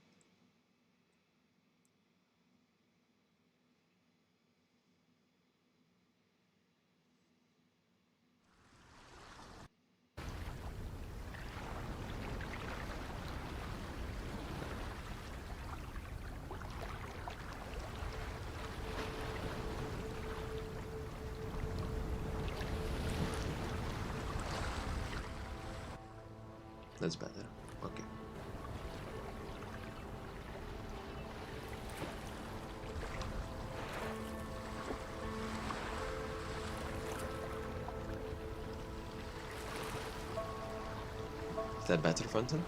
That's better. Okay. Is that better, Fenton?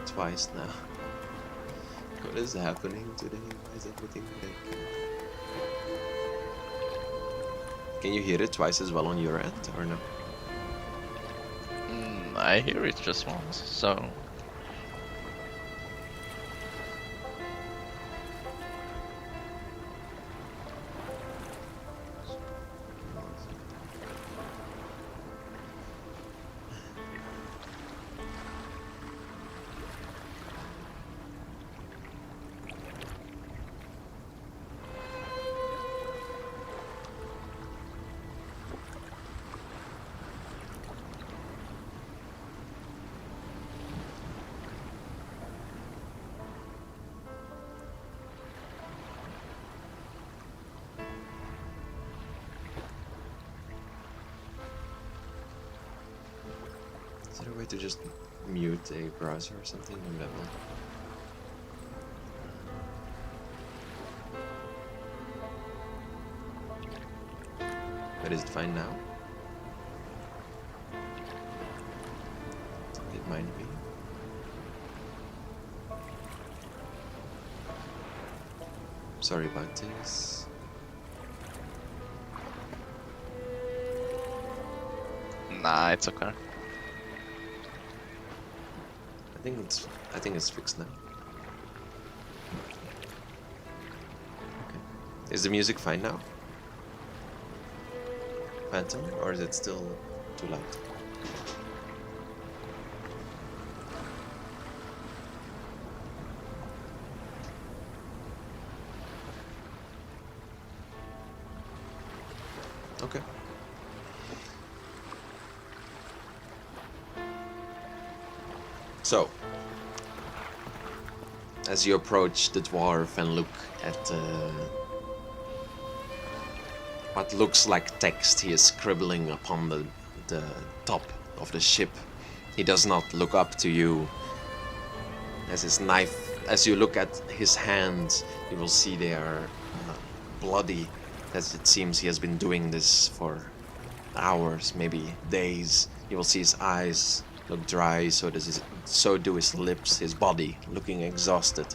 twice now. What is happening today? Why is everything like... Can you hear it twice as well on your end, or no? I hear it just once, so... Is there a way to just mute a browser or something on that one? But is it fine now? It might be. Sorry about this. Nah, it's okay. I think it's fixed now. Okay. Is the music fine now? Phantom, or is it still too loud? Okay. So, as you approach the dwarf and look at what looks like text he is scribbling upon the top of the ship, he does not look up to you. As his knife, as you look at his hands, you will see they are bloody, as it seems he has been doing this for hours, maybe days. You will see his eyes look dry, so do his lips, his body looking exhausted.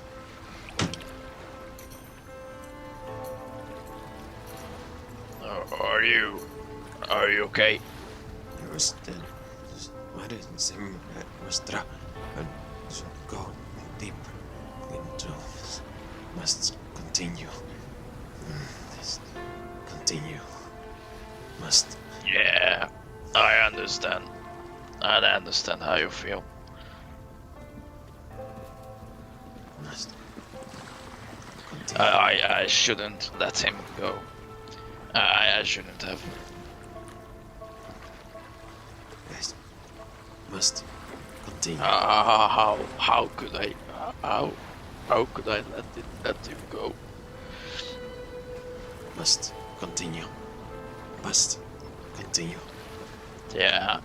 Are you okay? Go deep into. Must continue. Continue. Must. Yeah, I understand. I understand how you feel. Must. I shouldn't let him go. I shouldn't have. Yes. Must continue. How could I? How could I let him go? Must continue. Must continue. Yeah.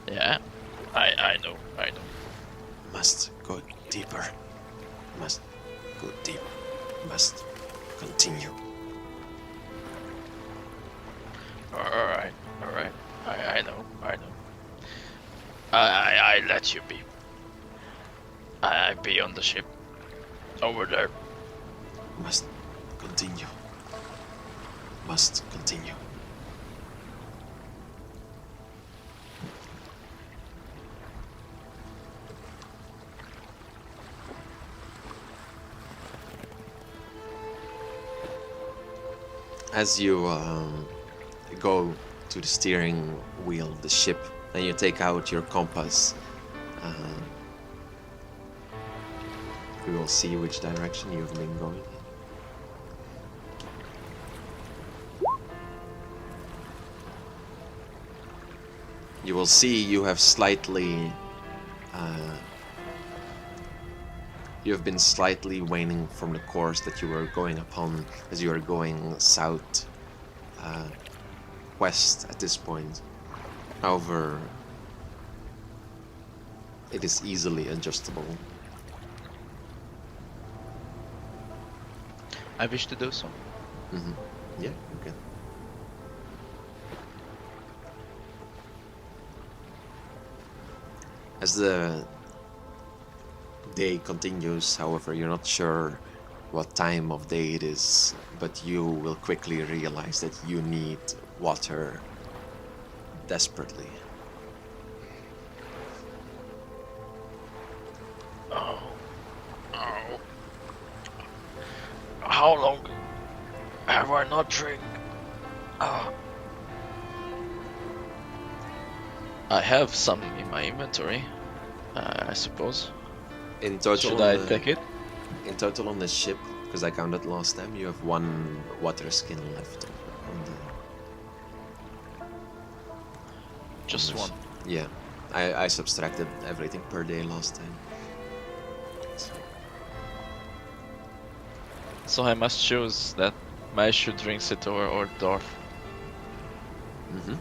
I know. Must go deeper. Must go deep. Must continue. Alright. I know. I let you be. I be on the ship. Over there. Must continue. Must continue. As you go to the steering wheel of the ship and you take out your compass, we will see which direction you've been going in. You will see you have been slightly waning from the course that you were going upon as you are going south west at this point. However, it is easily adjustable. I wish to do so. Yeah, you can. As the day continues. However, you're not sure what time of day it is, but you will quickly realize that you need water desperately. Oh, oh. How long have I not drink? I have some in my inventory, I suppose. In total, Should I take it? In total on the ship, because I counted last time, you have 1 water skin left on the. Just on the one. Yeah, I subtracted everything per day last time. So I must choose that Meishu drinks it or Dorf. Mm-hmm.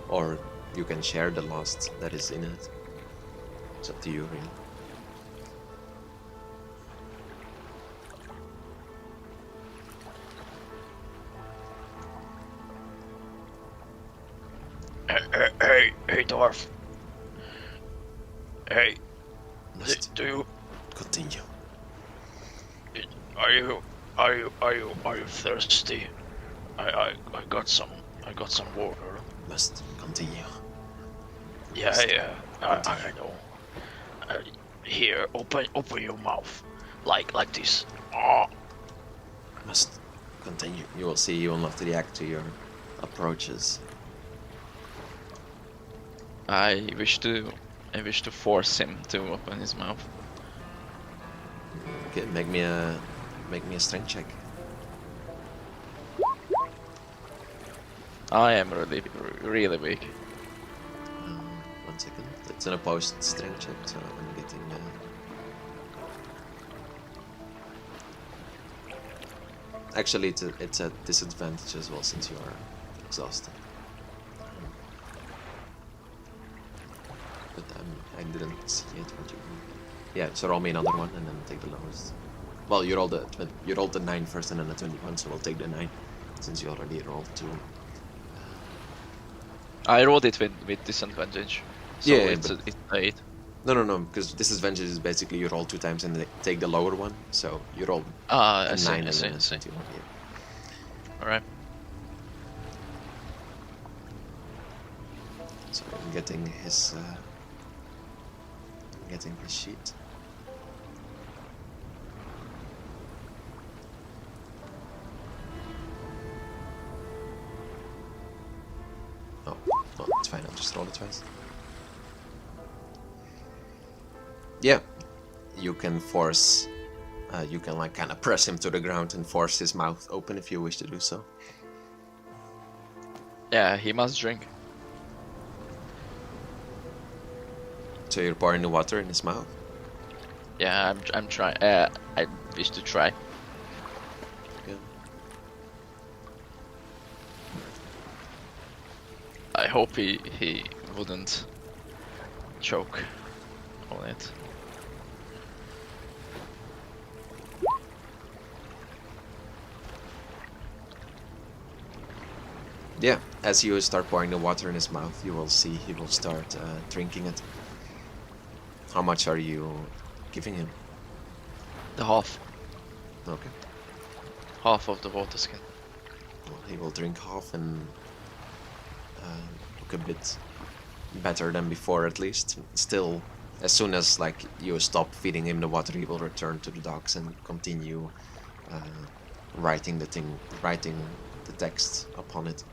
Or you can share the last that is in it. It's up to you, really. Hey, Dorf. Hey, Must do you continue. are you thirsty? I got some water. Must continue. Yeah, Must yeah. I know. Here, open your mouth, like this. Oh. Must continue. You will see. You will not react to your approaches. I wish to force him to open his mouth. Okay, make me a strength check. I am really weak. 1 second. It's an opposed strength check, so I'm getting. Actually, it's a disadvantage as well since you are exhausted. But I didn't see it. What you? Yeah, so roll me another one and then take the lowest. Well, you rolled the 9 first and then a 21, so we'll take the 9 since you already rolled 2. I rolled it with disadvantage. So Yeah, it's but- it's 8. No, because disadvantage is basically you roll 2 times and take the lower one. So you roll Ah, a I see, 9 I and see, then I a see. 21. Yeah. Alright. So I'm getting his sheet. Oh, it's fine. I'll just roll it twice. Yeah, you can force. You can like kind of press him to the ground and force his mouth open if you wish to do so. Yeah, he must drink. So you're pouring the water in his mouth. Yeah, I'm trying. I wish to try. Yeah. I hope he wouldn't choke on it. Yeah, as you start pouring the water in his mouth, you will see he will start drinking it. How much are you giving him? The half Okay. of the water skin. Well, he will drink half and look a bit better than before, at least. Still, as soon as like you stop feeding him the water, he will return to the docks and continue writing the text upon it.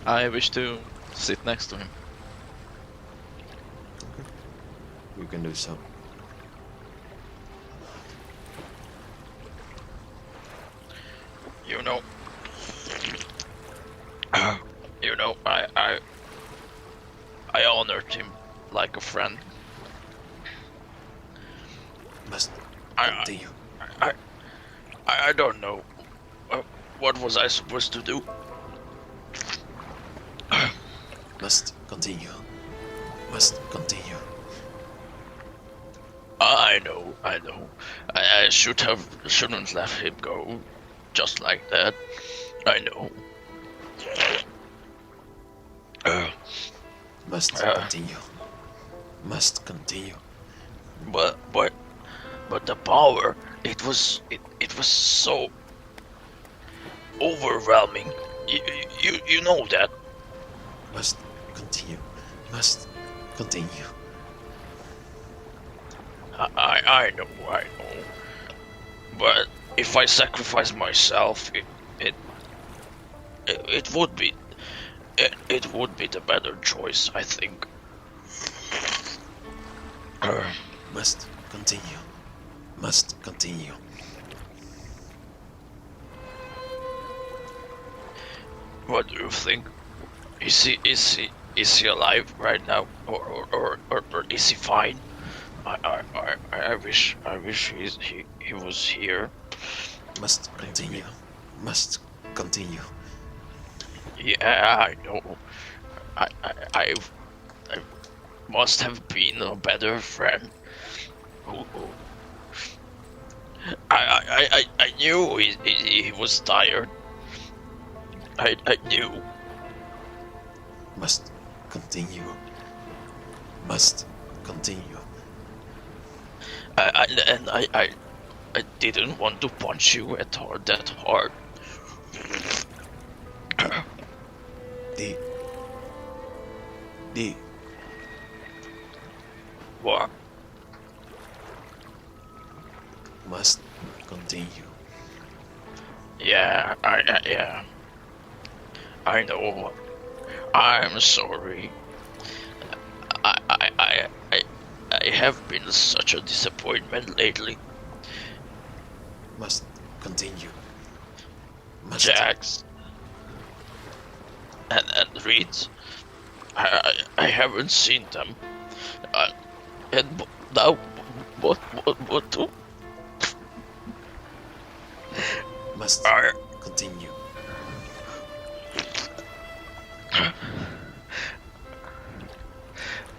I wish to sit next to him. Okay. You can do so. You know, I honored him like a friend. Must I continue. I don't know. What was I supposed to do? Must continue. Must continue. I know. I shouldn't let him go, just like that. I know. Must continue. Must continue. But the power, it was so overwhelming. You know that. Must continue. Must continue. I know. But if I sacrifice myself, it would be it would be the better choice, I think. Must continue. Must continue. What do you think? Is he alive right now, or is he fine? I wish he was here. Must continue. Must continue. Yeah, I know. I must have been a better friend. I knew he was tired. I knew. Must continue. Must continue. I didn't want to punch you that hard. D. What? Must continue. Yeah, yeah. I know. I'm sorry. I have been such a disappointment lately. Must continue. Must. Jax and Reeds. I haven't seen them. And now, what do? Must continue.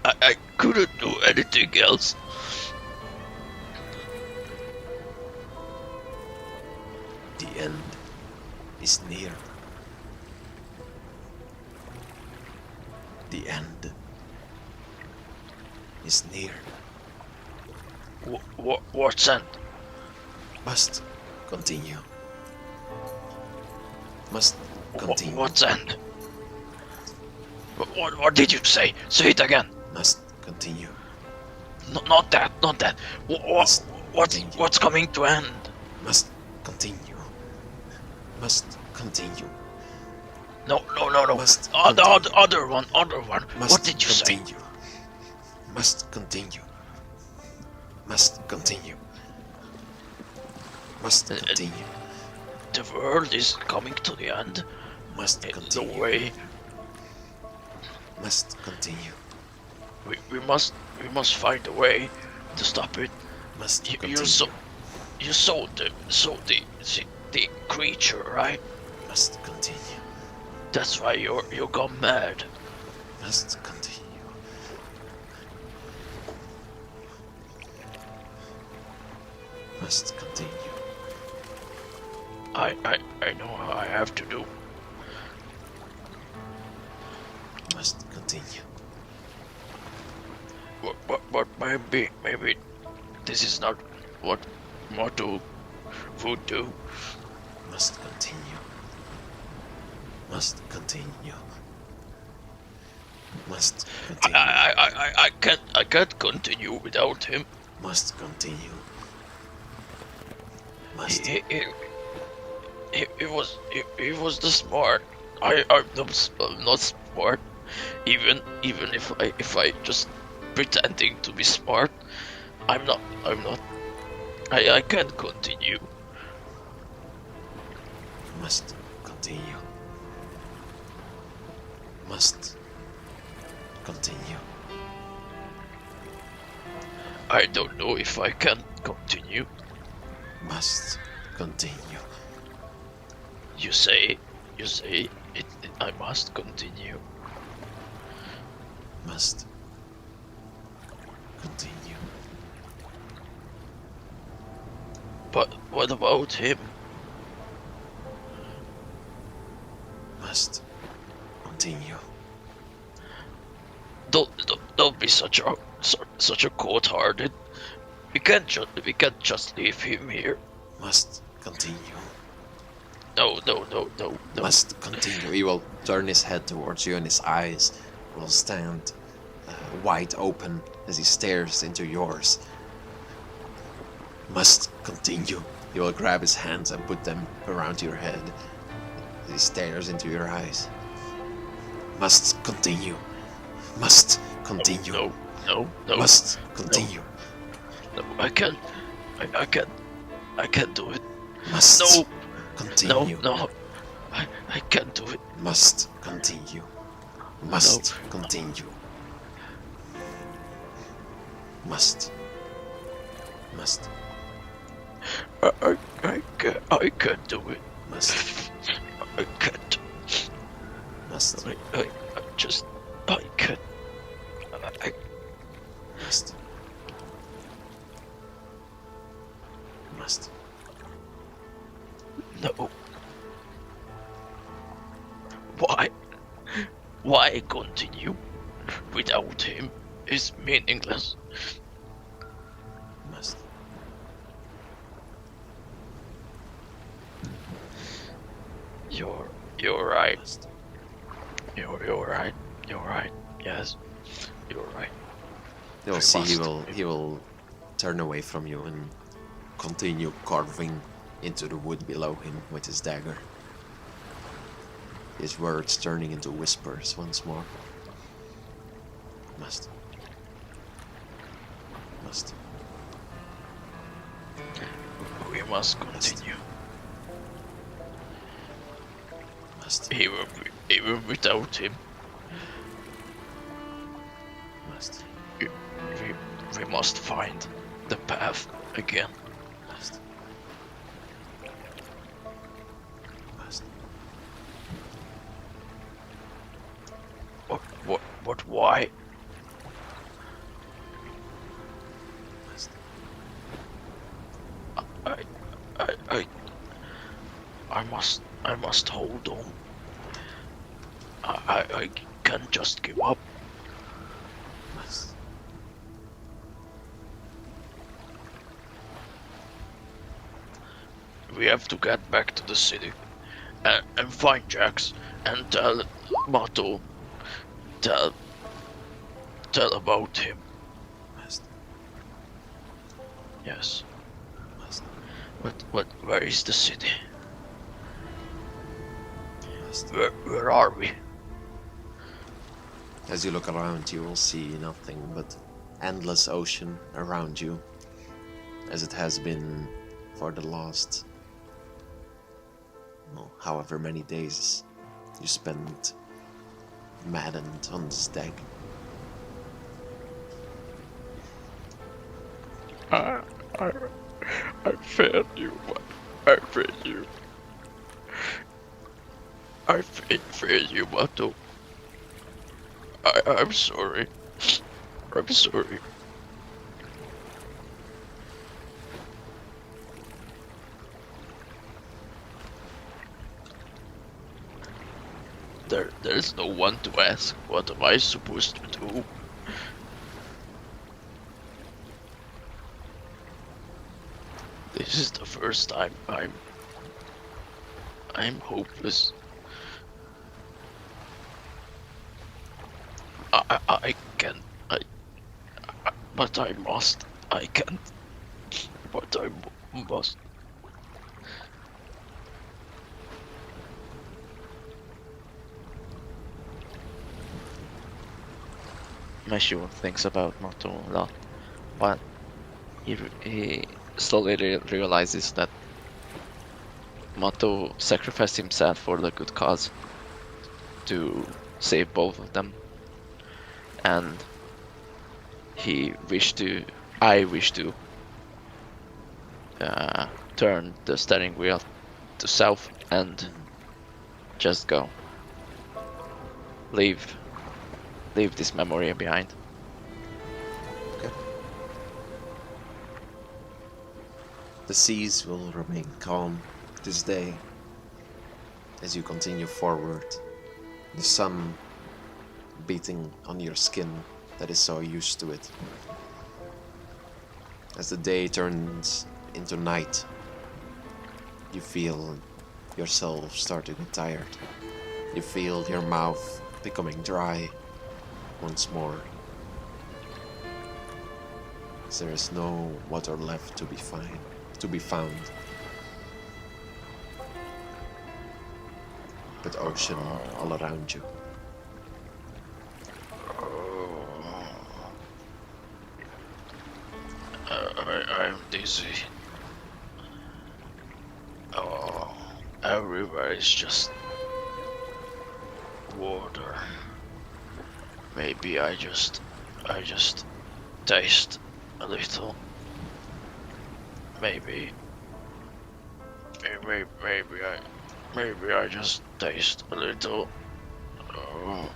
I couldn't do anything else. The end is near. The end is near. What's that? Must continue. Must continue. What's that? What did you say? Say it again. Must continue. No, not that. What's coming to end? Must continue. Must continue. No. Must the other one. Must What did you continue. say? Must continue. Must continue. Must continue. The world is coming to the end. Must continue. No way. Must continue. We must find a way to stop it. Must continue. You saw the creature, right? Must continue. That's why you got mad. Must continue. Must continue. I know how I have to do. Must continue. But maybe this is not what Motto would do. Must continue. Must continue. Must continue. I can't continue without him. Must continue. Must. He was the smart. I'm not smart. Even if I just pretending to be smart, I'm not. I can't continue. Must continue. Must continue. I don't know if I can continue. Must continue. You say it I must continue. Must continue. But what about him? Must continue. Don't be such such a cold-hearted. We can't just leave him here. Must continue. No, no, no, no, no. Must continue. He will turn his head towards you, and his eyes will stand wide open as he stares into yours. Must continue. He will grab his hands and put them around your head as he stares into your eyes. Must continue. Must continue. No, no, no. Must continue. No, I can't. I can't. I can't do it. Must No, continue. no. I can't do it. Must continue. Must continue. Must. I can't do it. Must. I can't. Must. I can't. I Must. Must. no. Why? Why continue? Without him is meaningless. Must. You're right. Must. You're right. You're right. Yes. You're right. You'll I see must. he will turn away from you and continue carving into the wood below him with his dagger. His words turning into whispers once more. Must. Must. We must continue. Must. Even without him, Must. we must find the path again. Must. Must. But why? Must. I must hold on. I can't just give up. Must. We have to get back to the city and find Jax and tell Mato, tell about him. Must. Yes. Must. Where is the city? Must. Where are we? As you look around, you will see nothing but endless ocean around you, as it has been for the last, well, however many days you spent maddened on this deck. I failed you. I failed you. I failed you, Mato. I'm sorry. I'm sorry. There's no one to ask. What am I supposed to do? This is the first time I'm hopeless. I can't. But I must. I can't. But I must. Meishu thinks about Mato a lot, but he slowly realizes that Mato sacrificed himself for the good cause to save both of them, and I wish to turn the steering wheel to south and just go. Leave this memory behind. Okay. The seas will remain calm this day as you continue forward. The sun beating on your skin that is so used to it. As the day turns into night, you feel yourself start to get tired. You feel your mouth becoming dry once more. As there is no water left to be found. But ocean all around you. I'm dizzy. Everywhere is just water. Maybe I just taste a little. Maybe I just taste a little. Oh.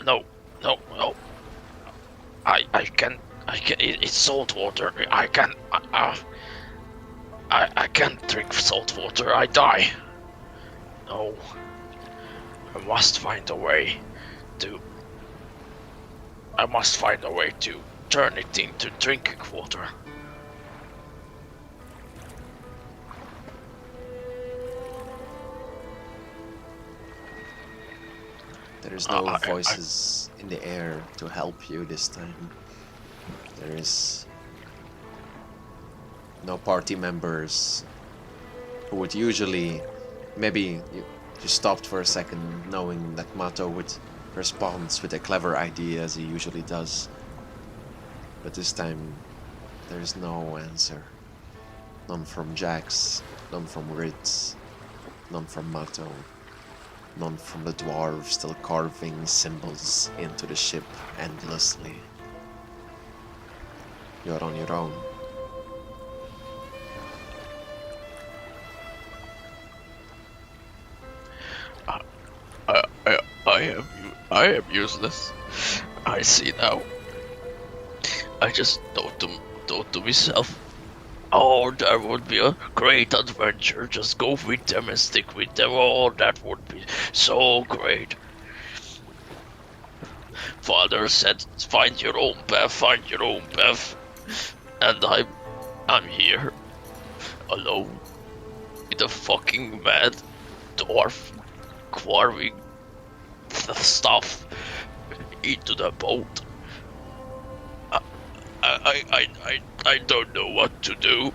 No. I can. It's salt water. I can't drink salt water. I die. No. I must find a way to turn it into drinking water. There is no voices in the air to help you this time. There is no party members who would usually... Maybe you stopped for a second knowing that Mato would respond with a clever idea as he usually does. But this time there is no answer. None from Jax, none from Ritz, none from Mato. None from the dwarves still carving symbols into the ship endlessly. You're on your own. I am useless. I see now. I just thought to myself, oh, that would be a great adventure. Just go with them and stick with them. Oh, that would be so great. Father said, find your own path. And I'm here, alone, with a fucking mad dwarf carving the stuff into the boat. I don't know what to do.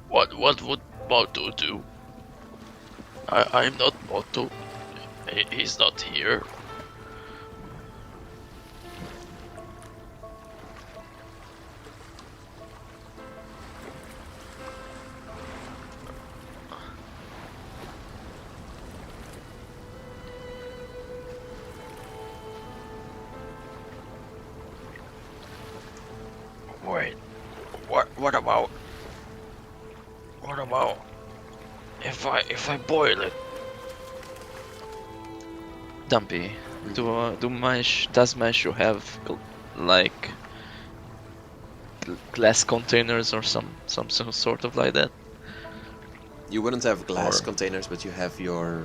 What would Moto do? I'm not Moto. He's not here. Wait, what about if I boil it? Dumpy, does Meishu have like glass containers or some sort of like that? You wouldn't have glass containers, but you have your...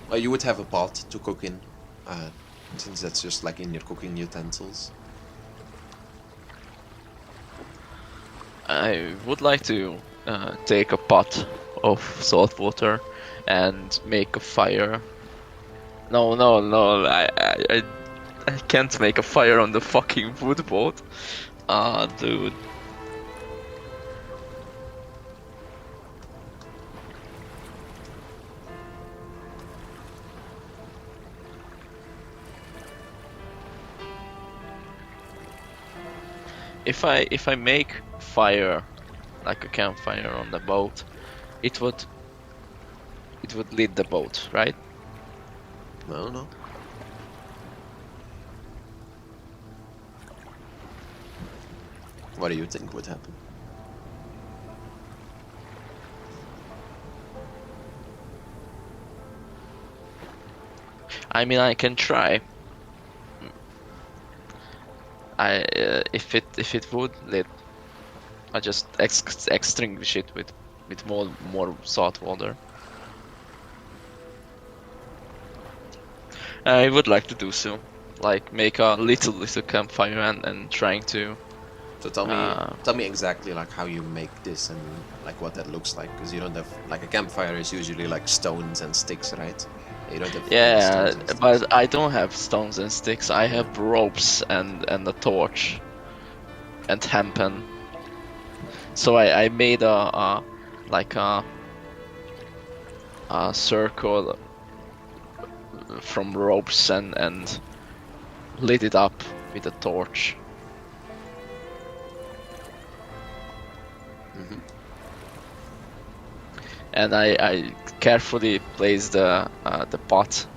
well, you would have a pot to cook in, since that's just like in your cooking utensils. I would like to take a pot of salt water and make a fire. No, I can't make a fire on the fucking wood boat. Ah, dude. If I make fire, like a campfire on the boat, it would lead the boat, right? No. What do you think would happen? I mean, I can try, if it would lit, I just extinguish it with more salt water. I would like to do so, like make a little campfire and trying to. So tell me exactly like how you make this and like what that looks like, because you don't have like a campfire is usually like stones and sticks, right? You don't have any Yeah, stones and sticks. but I don't have stones and sticks. I have ropes and a torch and hempen. So I made a like a circle from ropes and lit it up with a torch. Mhm. And I carefully place the pot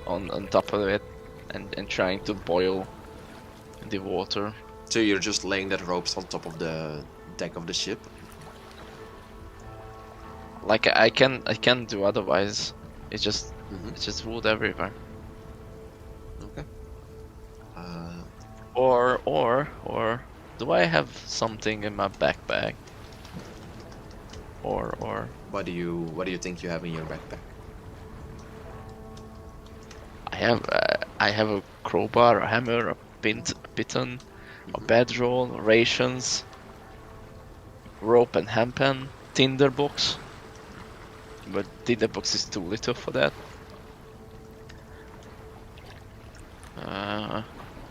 on top of it and trying to boil the water. So you're just laying that ropes on top of the deck of the ship. Like I can do otherwise. It's just Mhm. it's just wood everywhere. Okay. Or do I have something in my backpack? Or what do you think you have in your backpack? I have a crowbar, a hammer, a piton, a bedroll, rations, rope and hempen, tinder box. But tinder box is too little for that.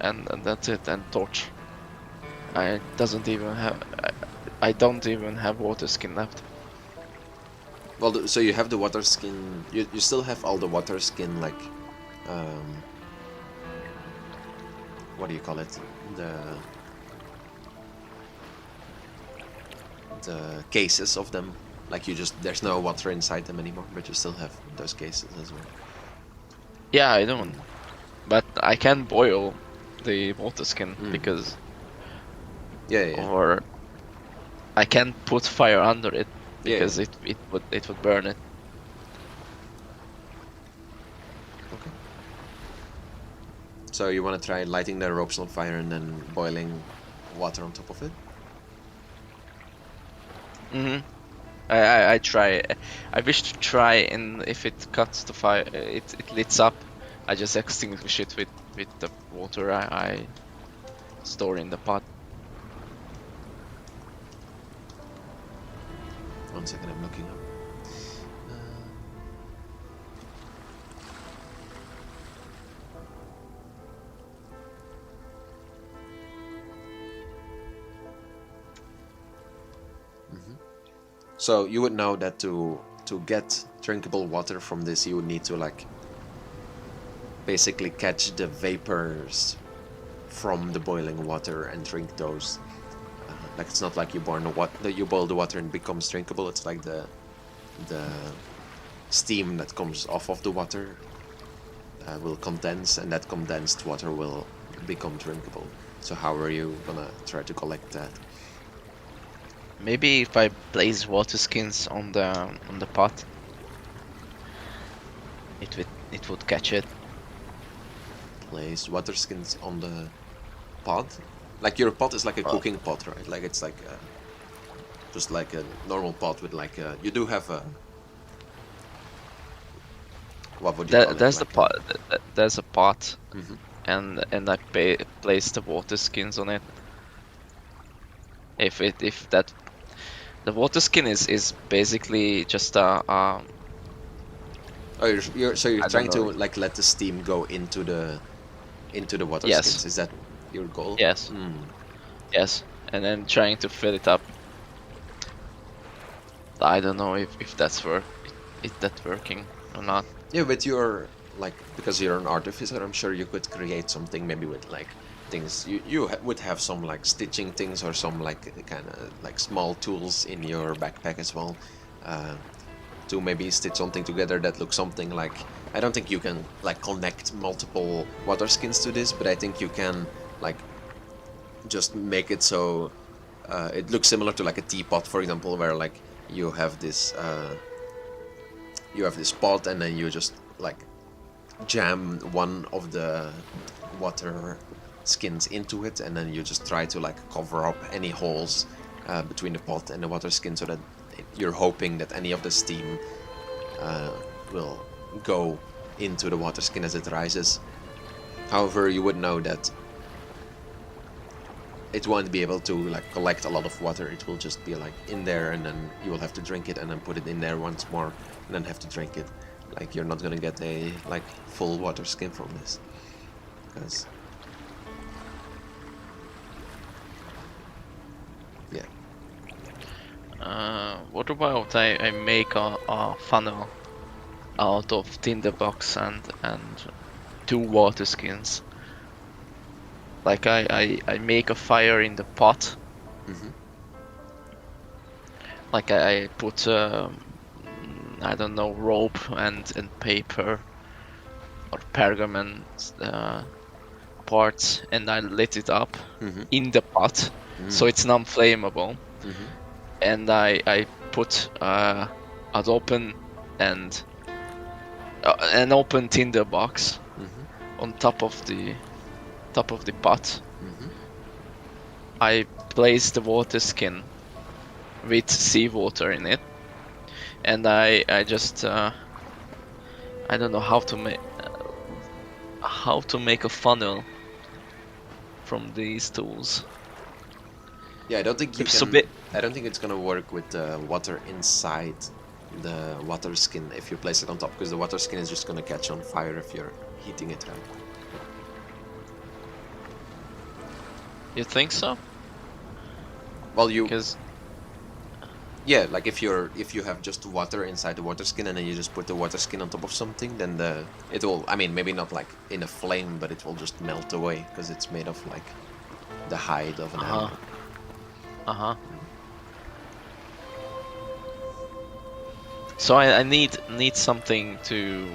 And that's it. And torch. I don't even have water skin left. Well, so you have the water skin. You still have all the water skin, like, what do you call it? The cases of them. Like there's no water inside them anymore, but you still have those cases as well. Yeah, I don't. But I can boil the water skin because, Yeah. or I can put fire under it because Yeah. it would burn it. Okay. So you want to try lighting the ropes on fire and then boiling water on top of it? I try. I wish to try, and if it cuts the fire, it lights up. I just extinguish it with the water I store in the pot. 1 second, I'm looking up. So you would know that to get drinkable water from this, you would need to like basically catch the vapors from the boiling water and drink those. Like it's not like you boil the water and it becomes drinkable. It's like the steam that comes off of the water will condense, and that condensed water will become drinkable. So how are you gonna try to collect that? Maybe if I place water skins on the pot, it would catch it. Place water skins on the pot? Like your pot is like a cooking pot, right? Like it's like just like a normal pot with like you do have a, what would you call it? There's the Like pot. There's a pot, Mhm. and I place the water skins on it. If that the water skin is basically just a Oh, so you're I trying don't to know. like let the steam go into the water Yes. skins. Is that your goal? Yes. Yes, and then trying to fill it up. I don't know if that's working or not. Yeah, but you're like, because you're an artificer, I'm sure you could create something maybe with like things. You would have some like stitching things or some like kind of like small tools in your backpack as well, to maybe stitch something together that looks something like. I don't think you can like connect multiple water skins to this, but I think you can like just make it so it looks similar to like a teapot, for example, where like you have this pot and then you just like jam one of the water skins into it, and then you just try to like cover up any holes between the pot and the water skin, so that you're hoping that any of the steam will go into the water skin as it rises. However, you would know that it won't be able to like collect a lot of water. It will just be like in there, and then you will have to drink it and then put it in there once more and then have to drink it. Like you're not gonna get a like full water skin from this, because yeah. What about I make a funnel out of tinderbox and 2 water skins? Like I make a fire in the pot. Mm-hmm. Like I put I don't know, rope and paper or pergament parts, and I lit it up Mm-hmm. in the pot, so it's non-flammable. Mm-hmm. And I put an open and an open tinder box Mm-hmm. on top of the pot. Mm-hmm. I place the water skin with seawater in it, and I just I don't know how to make a funnel from these tools. Yeah, I don't think you It's a can. bit- I don't think it's gonna work with the water inside the water skin if you place it on top, because the water skin is just gonna catch on fire if you're heating it right. You think so? Well, you Because yeah, like if you have just water inside the water skin and then you just put the water skin on top of something, then it will. I mean, maybe not like in a flame, but it will just melt away because it's made of like the hide of an animal. So I need something to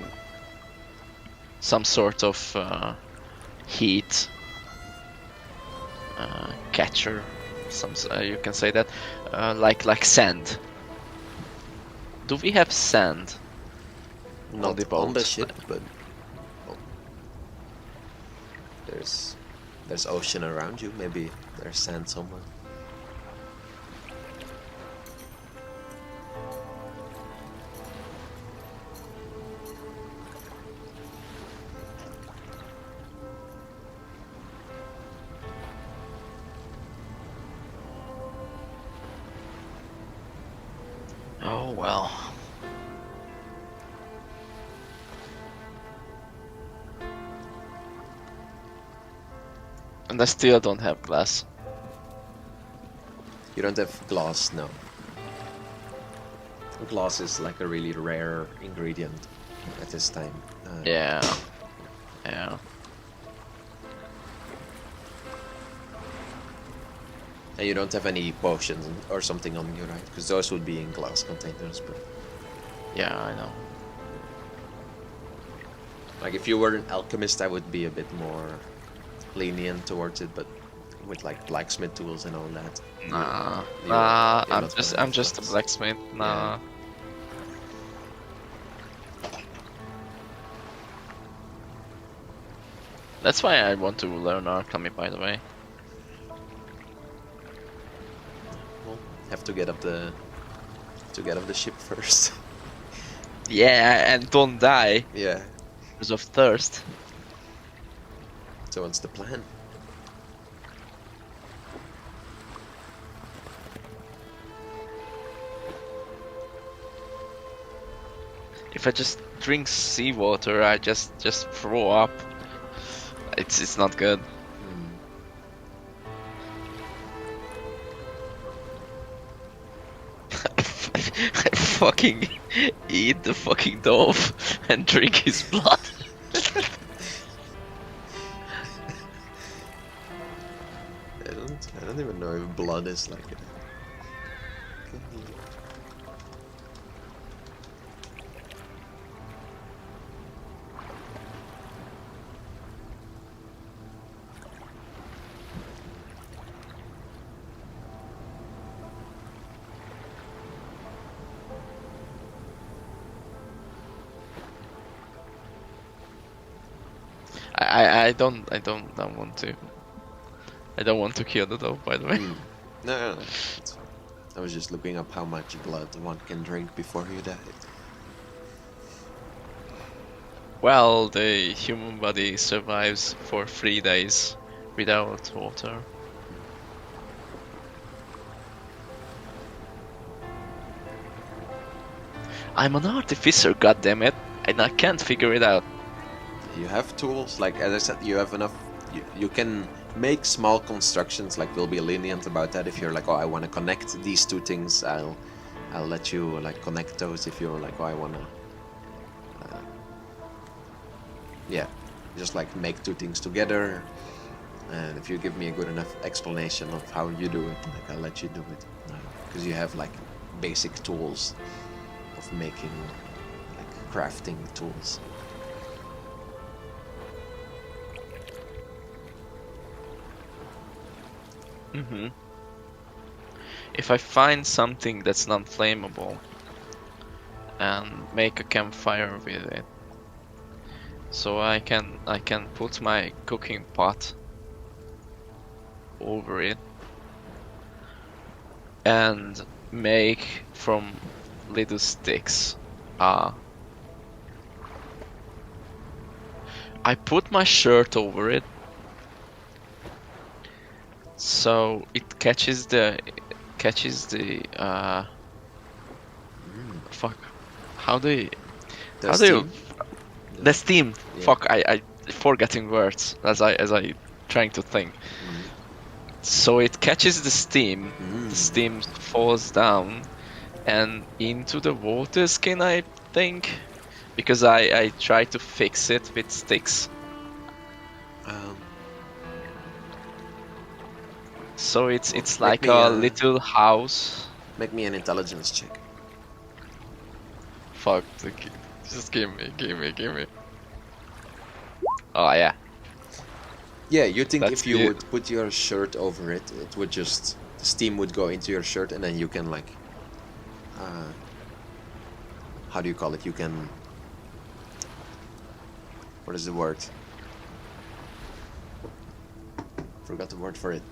some sort of heat catcher. You can say that like sand. Do we have sand? Not the on the boat. ship, but well, there's ocean around you. Maybe there's sand somewhere. Oh well. And I still don't have glass. You don't have glass, no. Glass is like a really rare ingredient at this time. Yeah. And you don't have any potions or something on you, right? Because those would be in glass containers. But Yeah, I know. like if you were an alchemist, I would be a bit more lenient towards it. But with like blacksmith tools and all that, Nah, you're nah. not gonna I'm have just a glass. blacksmith. Nah. Yeah. That's why I want to learn alchemy, by the way. Well, have to get up the ship first. Yeah, and don't die Yeah. because of thirst. So what's the plan? If I just drink seawater, I just throw up. It's not good. Hmm. I fucking eat the fucking dove and drink his blood. I don't even know if blood is like it. don't want to. I don't want to kill the dog, by the way. Hmm. No, it's fine. I was just looking up how much blood one can drink before you die. Well, the human body survives for 3 days without water. I'm an artificer, goddammit, and I can't figure it out. You have tools, like as I said, you have enough. You can make small constructions. Like we'll be lenient about that. If you're like, oh, I want to connect these two things, I'll let you like connect those. If you're like, oh, I wanna, yeah, just like make two things together. And if you give me a good enough explanation of how you do it, like I'll let you do it, because you have like basic tools of making, like crafting tools. If I find something that's non-flammable and make a campfire with it, so I can put my cooking pot over it and make from little sticks. I put my shirt over it so it catches the fuck. How do you the steam? Yeah. Fuck, I forgetting words as I trying to think. So it catches the steam. The steam falls down and into the water skin, I think, because I try to fix it with sticks. So it's like a little house. Make me an intelligence check. Fuck, just give me. Oh yeah. Yeah, you think That's if you it. would put your shirt over it, it would just, the steam would go into your shirt, and then you can like, how do you call it? You can, what is the word? Forgot the word for it.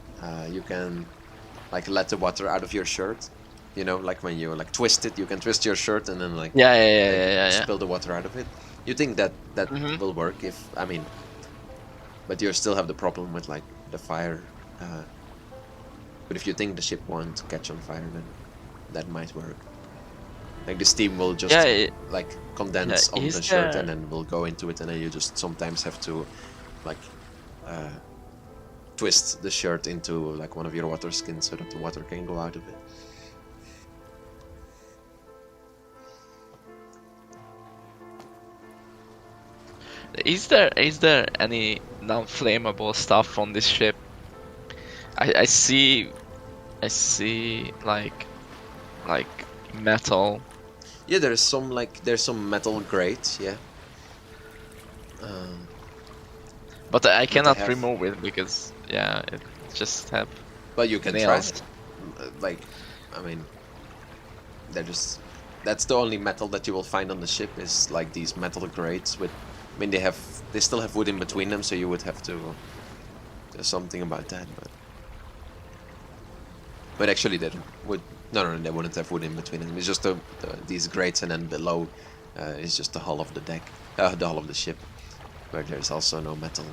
You can like let the water out of your shirt. You know, like when you like twist it, you can twist your shirt and then like Yeah. spill the water out of it. You think that will work if, I mean, but you still have the problem with like the fire. But if you think the ship won't catch on fire, then that might work. Like the steam will just like condense on the shirt and then will go into it, and then you just sometimes have to like twist the shirt into like one of your water skins so that the water can go out of it. Is there any non-flammable stuff on this ship? I see like metal. Yeah, there's some metal grates, yeah. But I cannot remove it because it just have. But you can nails. try. Like, I mean, that's the only metal that you will find on the ship is like these metal grates with. I mean, they still have wood in between them, so you would have to do something about that. But actually, they would. No, they wouldn't have wood in between them. It's just these grates, and then below is just the hull of the deck, the hull of the ship, where there's also no metal.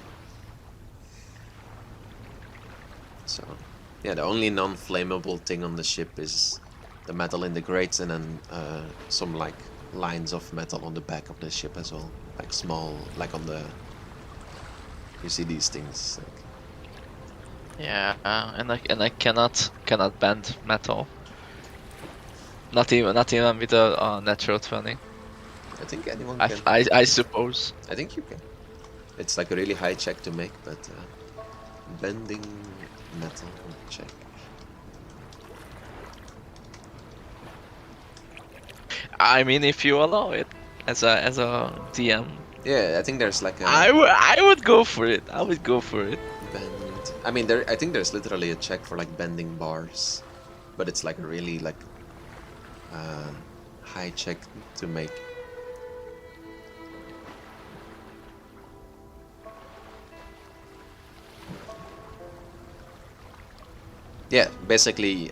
So, yeah, the only non-flammable thing on the ship is the metal in the grates, and then some like lines of metal on the back of the ship as well, like small, like on the. You see these things. Like, Yeah, and I cannot bend metal. Not even with a natural 20. I think anyone can. I suppose. I think you can. It's like a really high check to make, but bending metal check. I mean, if you allow it as a DM. Yeah, I think there's like a. I would go for it. I would go for it. Bend. I mean, I think there's literally a check for like bending bars, but it's like a really like high check to make. Yeah, basically,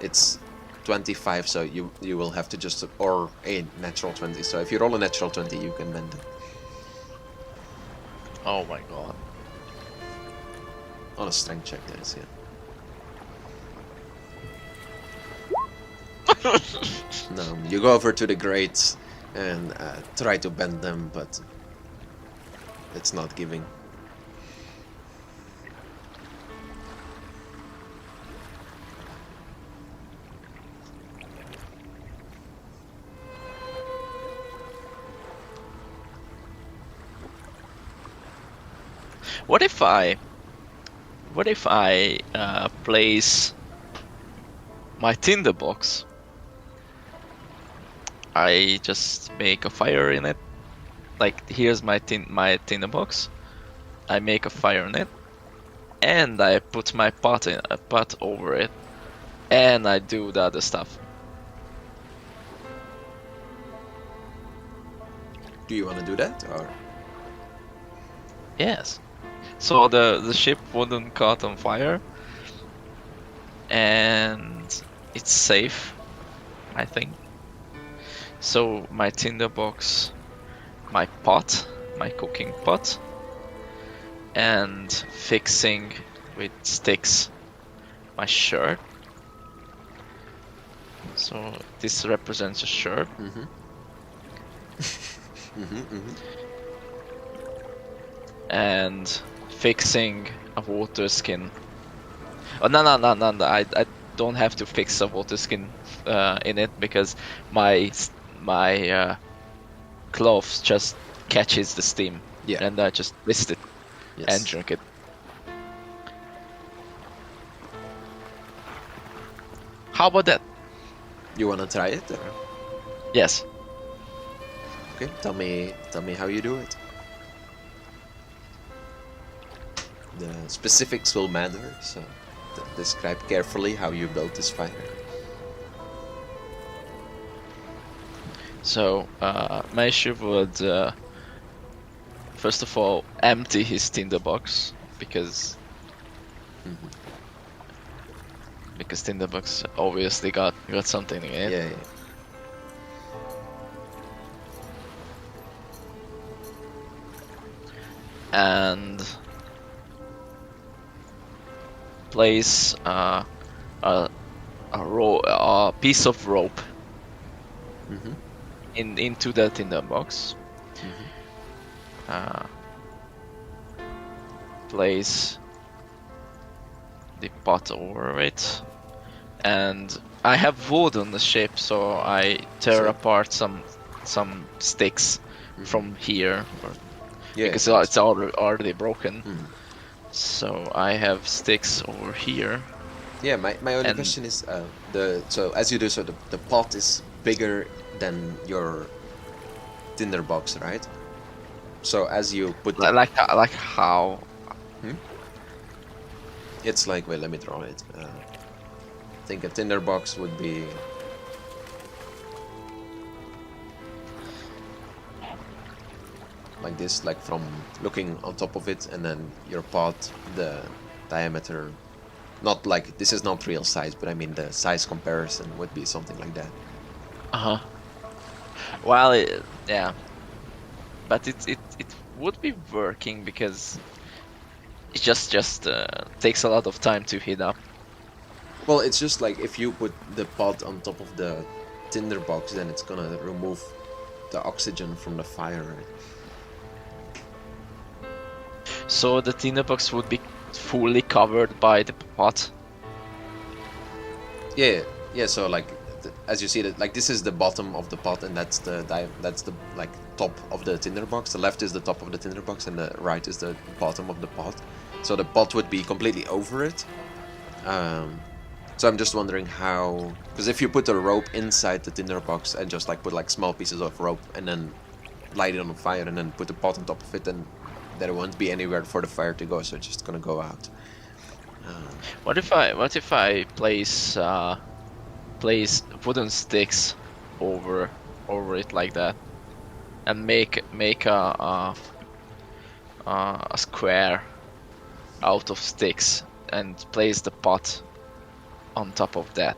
it's 25, so you will have to just or a natural 20. So if you roll a natural 20, you can bend it Oh my god. on a strength check. That is, yeah. No, you go over to the grates and try to bend them, but it's not giving. What if I place my tinderbox? I just make a fire in it. Like, here's my tinderbox. I make a fire in it, and I put my pot over it, and I do the other stuff. Do you want to do that, or? Yes. So the ship wouldn't caught on fire, and it's safe, I think. So my tinderbox, my pot, my cooking pot, and fixing with sticks my shirt. So this represents a shirt. Mm-hmm. Mm-hmm. And fixing a water skin. Oh no! I don't have to fix a water skin in it because my clothes just catches the steam. Yeah. And I just twist it Yes. and drink it. How about that? You want to try it, or? Yes. Okay. Tell me how you do it. The specifics will matter, so describe carefully how you built this fire. So Meishu would first of all empty his tinderbox because tinderbox obviously got something in it. Yeah. And place a piece of rope Mm-hmm. into the tinderbox. Place the pot over it, and I have wood on the ship, so I tear So- apart some sticks from here Yeah. because it's already broken. Mhm. So I have sticks over here. Yeah, my only And- question is so as you do so the pot is bigger than your tinderbox, right? So as you put the, Like how? it's like, wait, let me draw it. I think a tinderbox would be like this, like from looking on top of it, and then your pot, the diameter, not like this is not real size, but I mean the size comparison would be something like that. Well, yeah, but it would be working because it just takes a lot of time to heat up. Well, it's just like if you put the pot on top of the tinderbox, then it's gonna remove the oxygen from the fire. So the tinderbox would be fully covered by the pot. Yeah. So like, as you see that, like this is the bottom of the pot, and that's the like top of the tinderbox. The left is the top of the tinderbox, and the right is the bottom of the pot. So the pot would be completely over it. So I'm just wondering how, because if you put a rope inside the tinderbox and just like put like small pieces of rope and then light it on fire and then put the pot on top of it, then there won't be anywhere for the fire to go, so it's just gonna go out. What if I place wooden sticks over it like that, and make a square out of sticks and place the pot on top of that.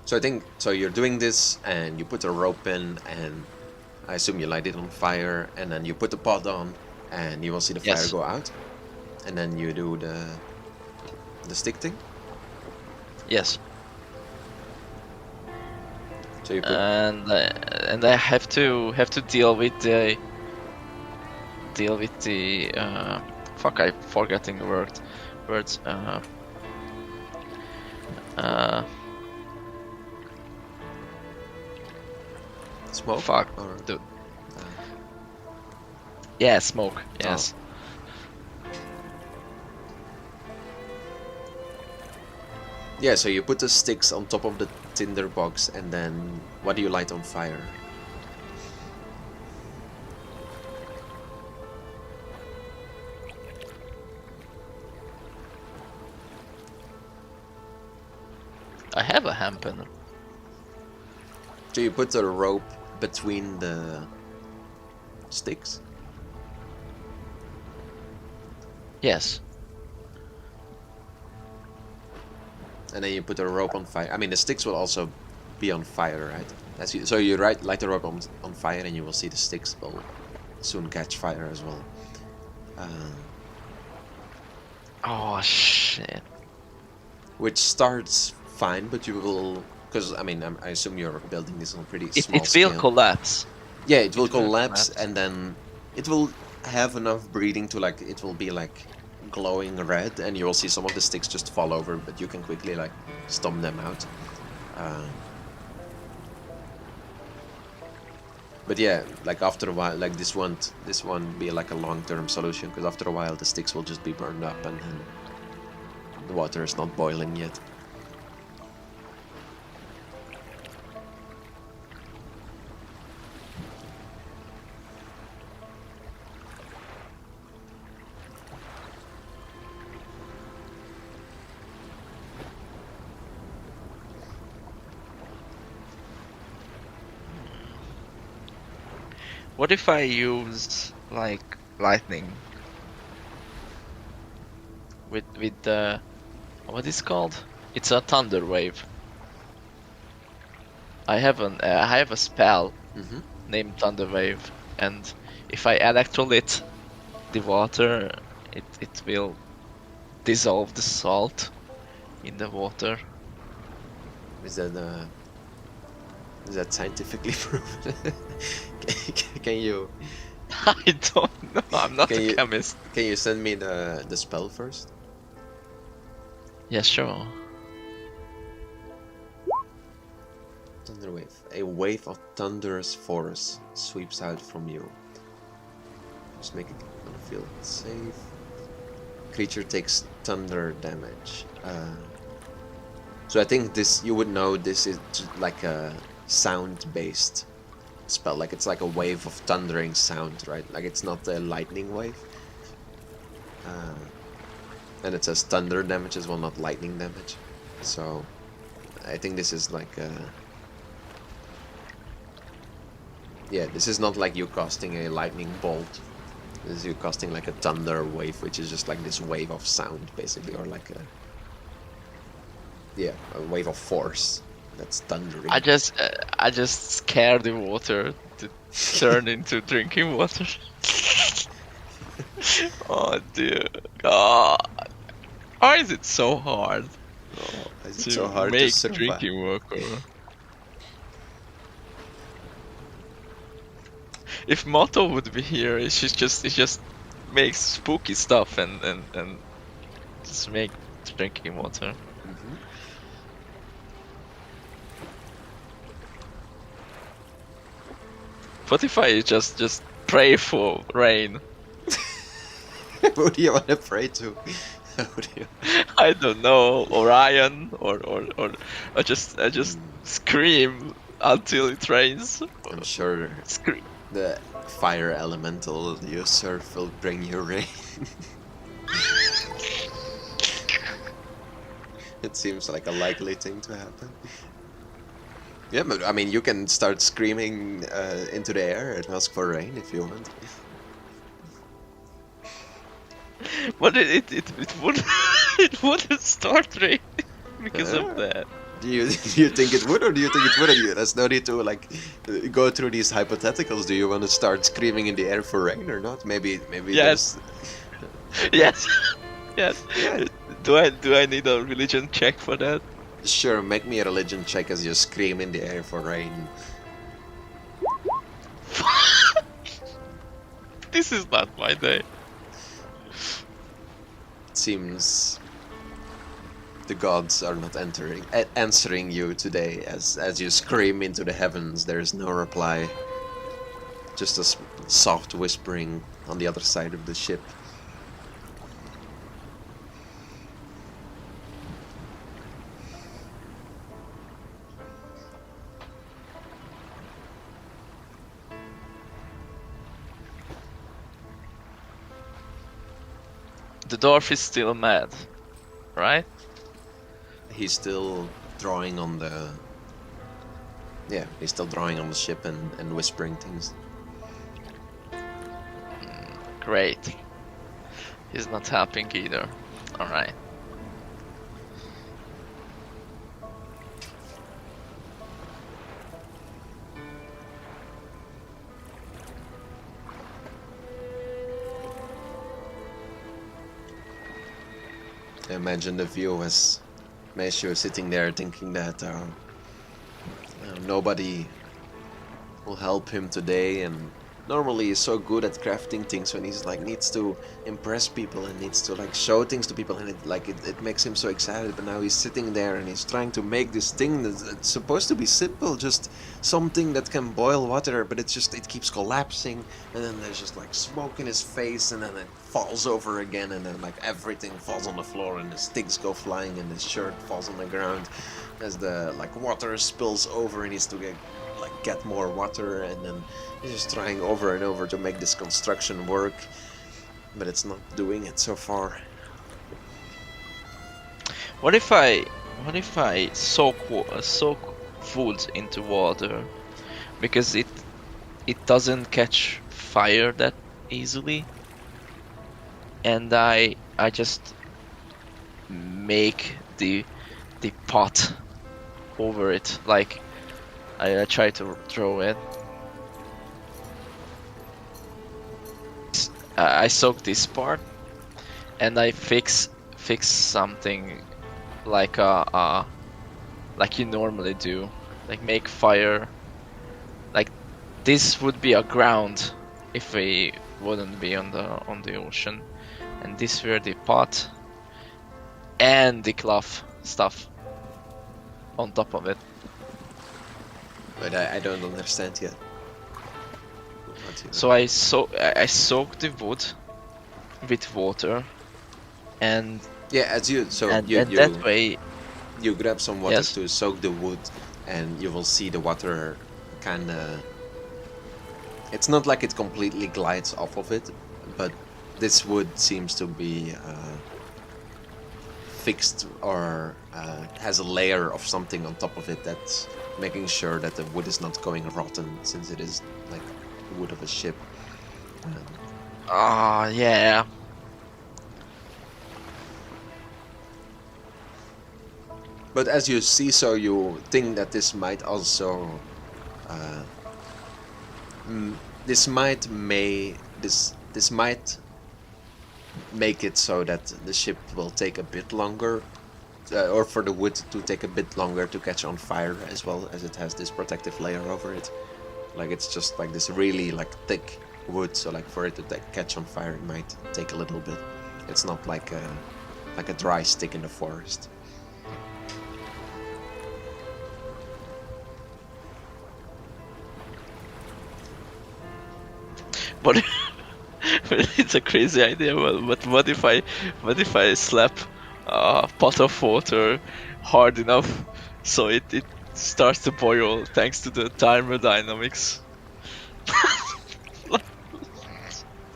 So I think so. You're doing this, and you put a rope in, and I assume you light it on fire, and then you put the pot on, and you will see the fire Yes. go out, and then you do the stick thing. Yes. So you put And I have to deal with the fuck, I'm forgetting the words. Uh, smoke. fuck. Or, Yeah, smoke. Yes. yeah. So you put the sticks on top of the tinder box, and then what do you light on fire? I have a hamper. So you put the rope between the sticks. Yes. And then you put the rope on fire. I mean, the sticks will also be on fire, right? So you light the rope on fire, and you will see the sticks will soon catch fire as well. Oh shit. Which starts fine, but you will, because I mean, I assume you're building this on pretty It small will scale. collapse. Yeah, it will It will collapse, collapse. and then it will have enough breathing to like it will be like glowing red, and you will see some of the sticks just fall over, but you can quickly like stomp them out. But yeah, like after a while, like this won't be like a long-term solution, because after a while the sticks will just be burned up, and then the water is not boiling yet. What if I use like lightning with the what is it called? It's a thunder wave. I have a spell Mm-hmm. named thunder wave, and if I electrolyte the water, it will dissolve the salt in the water. Is that scientifically proven? Can you I don't know. I'm not Can a you- chemist. can you send me the spell first? Yeah, sure. Thunder wave. A wave of thunderous force sweeps out from you. Just make it feel safe. Creature takes thunder damage. So I think this, you would know this is like a sound-based spell. Like it's like a wave of thundering sound, right? Like it's not a lightning wave. And it says thunder damage as well, not lightning damage. So I think this is like a... Yeah, this is not like you casting a lightning bolt. This is you casting like a thunder wave, which is just like this wave of sound, basically, or like a... Yeah, a wave of force that's thundering. I just scare the water to turn into drinking water. Oh dear God. Why is it so hard Oh, is it to so hard to make survive? drinking water? If Motto would be here, it just makes spooky stuff and just make drinking water. Mhm. What if I just pray for rain? Who do you want to pray to? Who do you... I don't know, Orion or I just scream until it rains. I'm sure Scream. the fire elemental you serve will bring you rain. It seems like a likely thing to happen. Yeah, but I mean, you can start screaming into the air and ask for rain if you want. But it would it wouldn't start raining. because of that. Do you do you think it would, or do you think it wouldn't? There's no need to like go through these hypotheticals. Do you want to start screaming in the air for rain or not? Maybe Yes. Yes. Yes. Yeah. Do I need a religion check for that? Sure, make me a religion check as you scream in the air for rain. This is not my day. It seems the gods are not answering you today as you scream into the heavens. There is no reply. Just a soft whispering on the other side of the ship. The dwarf is still mad, right? He's still drawing on the... Yeah, he's still drawing on the ship and whispering things. Great. He's not helping either. Alright. I imagine the view as Meishu is sitting there thinking that nobody will help him today, and normally he's so good at crafting things when he's like needs to impress people and needs to like show things to people, and it makes him so excited. But now he's sitting there and he's trying to make this thing that's supposed to be simple, just something that can boil water, but it keeps collapsing, and then there's just like smoke in his face, and then it falls over again, and then like everything falls on the floor, and the sticks go flying, and his shirt falls on the ground as the like water spills over, and he needs to get more water, and then he's just trying over and over to make this construction work, but it's not doing it so far. What if I soak food into water, because it doesn't catch fire that easily, and I just make the pot over it, like I try to throw it. I soak this part, and I fix something like like you normally do, like make fire. Like this would be a ground if we wouldn't be on the ocean, and this were the pot and the cloth stuff on top of it. But I don't understand yet. So I soak the wood with water, and yeah, as you that way you grab some water Yes. to soak the wood, and you will see the water kind of. It's not like it completely glides off of it, but this wood seems to be fixed, or has a layer of something on top of it that's making sure that the wood is not going rotten, since it is like wood of a ship. yeah. But as you see, so you think that this might also this might make it so that the ship will take a bit longer, or for the wood to take a bit longer to catch on fire, as well as it has this protective layer over it. Like it's just like this really like thick wood, so like for it to catch on fire, it might take a little bit. It's not like a dry stick in the forest. But it's a crazy idea. But what if I slap a pot of water hard enough so it starts to boil thanks to the thermodynamics?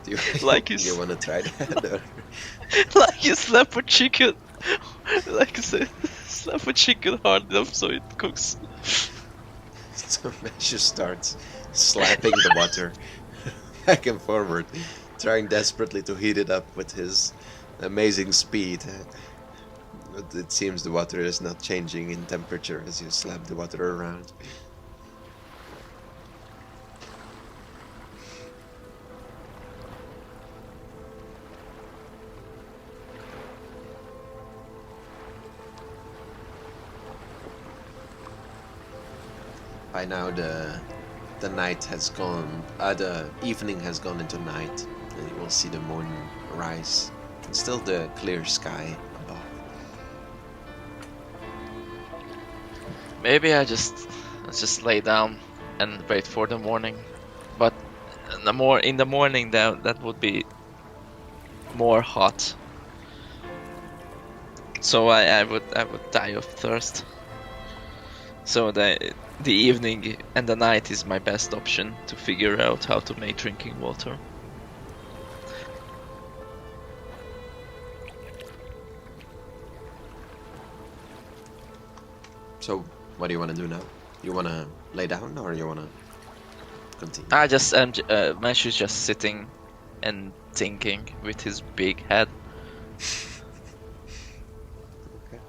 Do you, Like do you want to try that? Or? Like you slap a chicken, like you say, slap a chicken hard enough so it cooks. So Meishu starts slapping the water back and forward, trying desperately to heat it up with his amazing speed. But it seems the water is not changing in temperature as you slap the water around. By now the night has gone, the evening has gone into night, and you will see the moon rise, and still the clear sky above. Maybe let's just lay down and wait for the morning. But in the morning that would be more hot. So I would die of thirst. So the evening and the night is my best option to figure out how to make drinking water. So, what do you want to do now? You want to lay down, or you want to continue? Meishu's just sitting and thinking with his big head. Okay.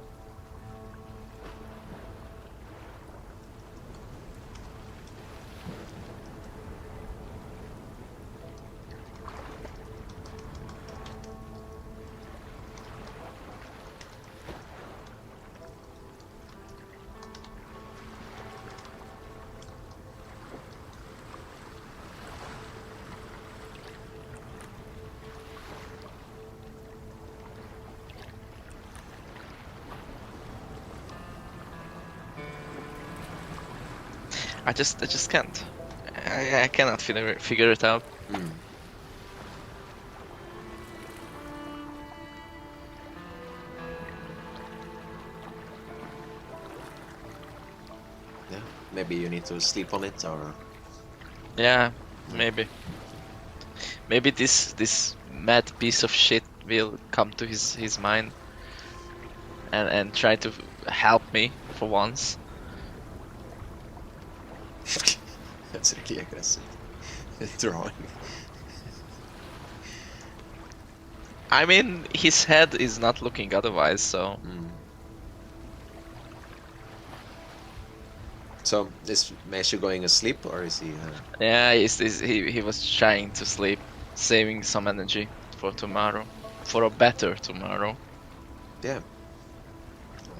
I just can't. I cannot figure it out. Hmm. Yeah, maybe you need to sleep on it, or Yeah, maybe. Maybe this mad piece of shit will come to his mind and try to help me for once. that's really aggressive. Drawing. I mean, his head is not looking otherwise, so Hmm. So, is Meishu going asleep, or is he? yeah, he was trying to sleep, saving some energy for tomorrow, for a better tomorrow. Yeah.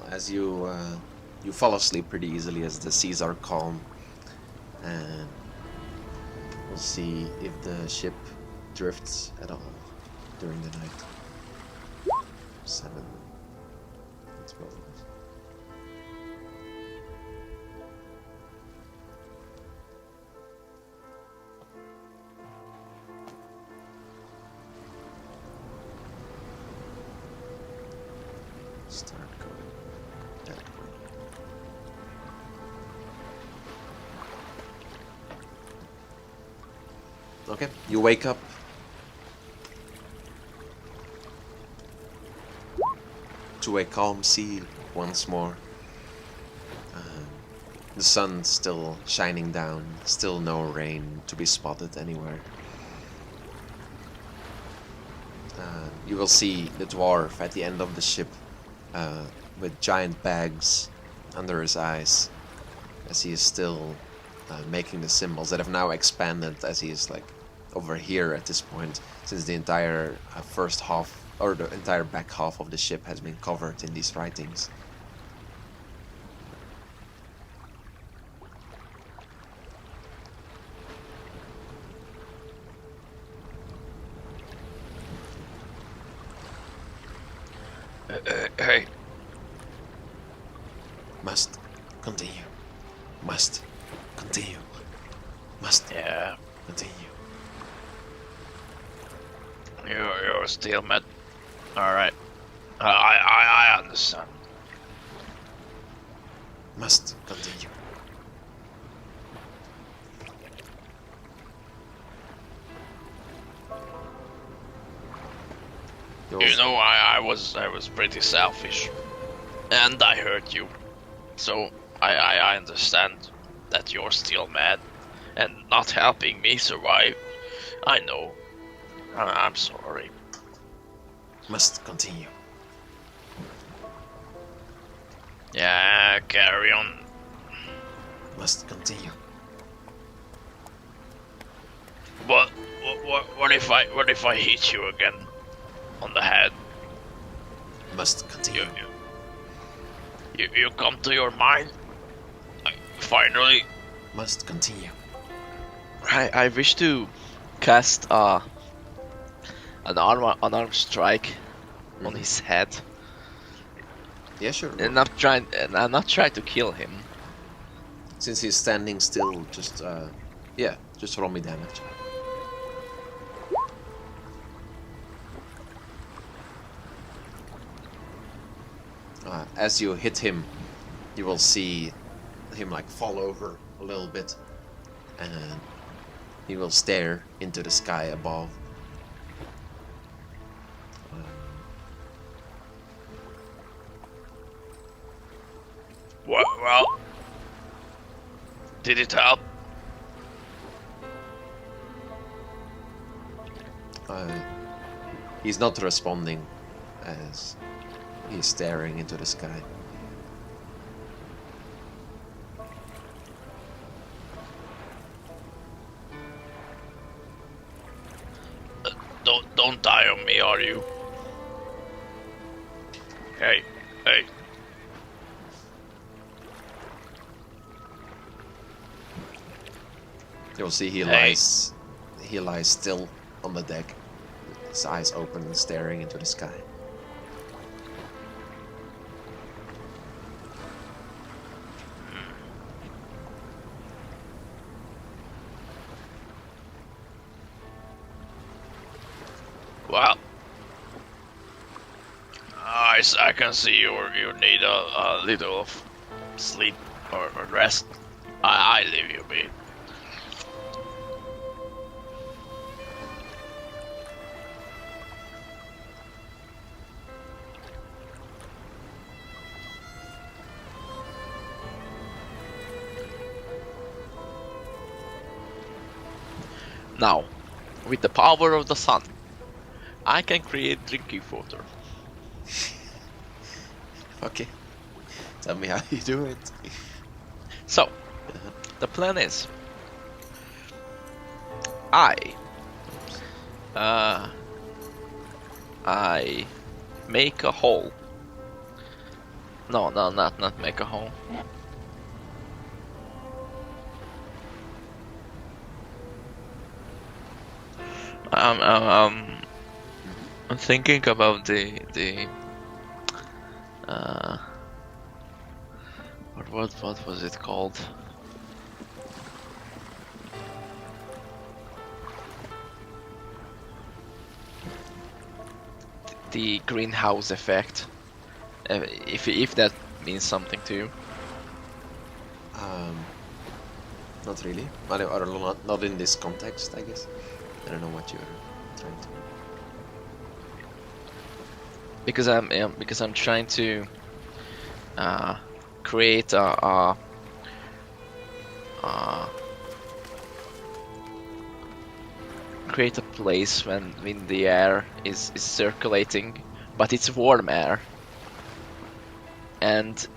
Well, as you fall asleep pretty easily as the seas are calm, and we'll see if the ship drifts at all during the night. 7. That's what it was. Start going that way. Okay, you wake up. To a calm sea once more. The sun still shining down, still no rain to be spotted anywhere. You will see the dwarf at the end of the ship with giant bags under his eyes as he is still making the symbols that have now expanded as he is like over here at this point, since the entire first half or the entire back half of the ship has been covered in these writings. Hey, Must continue. Must continue. Must yeah, continue. you're still mad. All right, I understand. Must continue. You know, I was pretty selfish, and I hurt you. So I understand that you're still mad and not helping me survive. I know. I'm sorry. Must continue. Yeah, carry on. Must continue. But what if I hit you again on the head? Must continue. You come to your mind? Finally. Must continue. I wish to cast an unarmed strike on his head, Yeah, sure. and I'm not trying to kill him. Since he's standing still, just yeah, just roll me damage. As you hit him, you will see him like fall over a little bit, and he will stare into the sky above. Well, did it help? He's not responding as he's staring into the sky. Don't die on me, are you? Hey. You'll see he lies still on the deck, his eyes open and staring into the sky. Well, I can see you need a little of sleep or rest. I leave you be. Now, with the power of the sun, I can create drinking water. Okay. Tell me how you do it. So, the plan is, I make a hole. No, not make a hole. I'm thinking about the what was it called? The greenhouse effect. If that means something to you. Not really. Or not in this context, I guess. I don't know what you're trying to. Because I'm trying to create create a place when the air is circulating, but it's warm air, and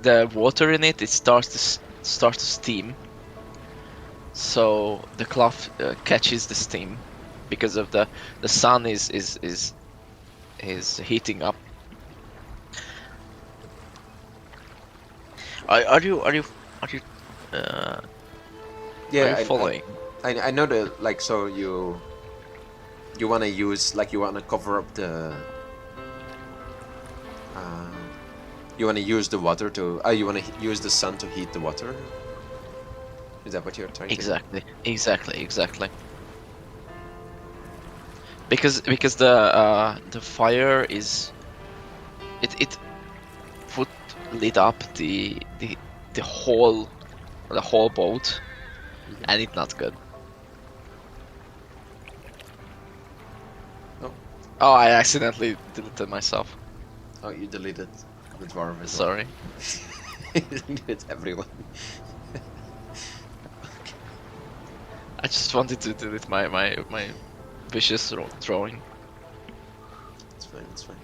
the water in it starts to steam. So the cloth catches the steam because of the sun is heating up. Are you Yeah, following? I know that, like, so you want to use, like, you want to cover up the you want to use the water to you want to use the sun to heat the water. Is that what you're trying to do? Exactly. Because the fire is it would lit up the whole boat, and it's not good. Oh, I accidentally deleted myself. Oh, you deleted the dwarf as Sorry. It's everyone. I just wanted to delete my vicious drawing. It's fine.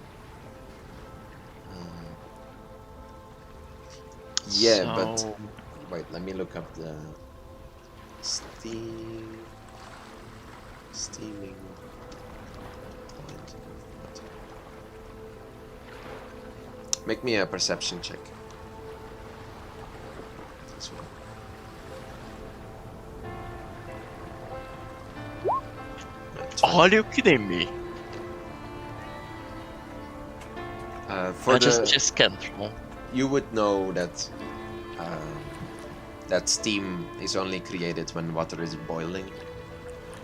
Yeah, but So wait, let me look up the steaming point of water. Make me a perception check. This one. No, it's fine. are you kidding me? For I the just can't roll. you would know that that steam is only created when water is boiling,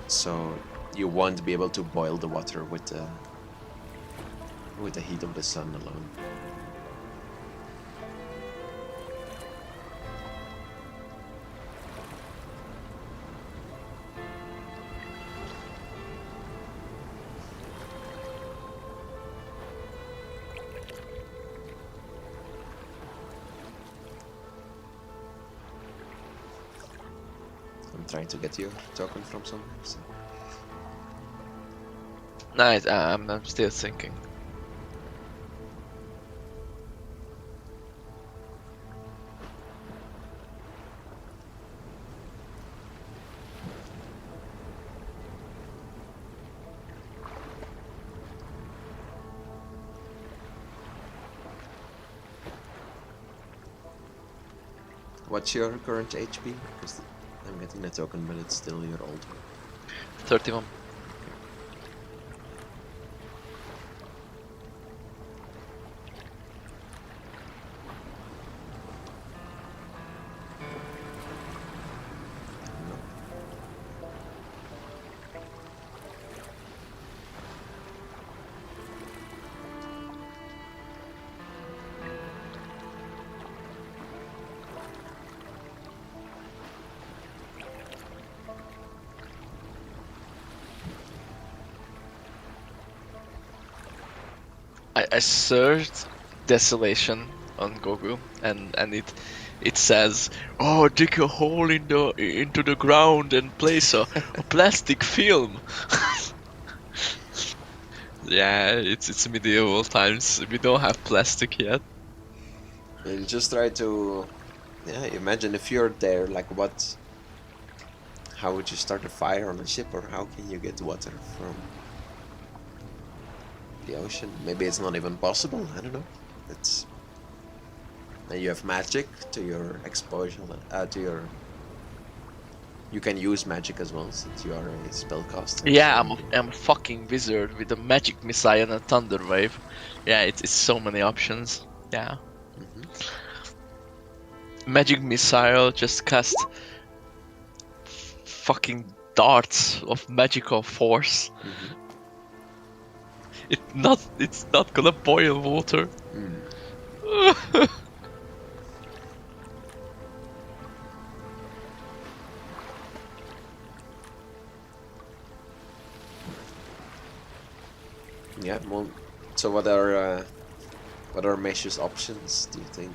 so you won't be able to boil the water with the heat of the sun alone. I'm trying to get your token from somewhere. So. Nice. I'm still thinking. What's your current HP? Because I'm getting the token, but it's still your old one. 31. No. I searched desolation on Google and it says, oh, dig a hole into the ground and place a plastic film. Yeah, it's medieval times. We don't have plastic yet. You just try to, yeah. Imagine if you're there, like what? How would you start a fire on a ship, or how can you get water from the ocean? Maybe it's not even possible. I don't know. It's and you have magic to your exposure, to your. You can use magic as well since you are a spellcaster. Yeah, so I'm a fucking wizard with a magic missile and a thunder wave. Yeah, it's so many options. Yeah. Mhm. Magic missile just cast fucking darts of magical force. Mhm. It's not gonna boil water. Mm. Yeah. Well, so what are Meishu's options? Do you think?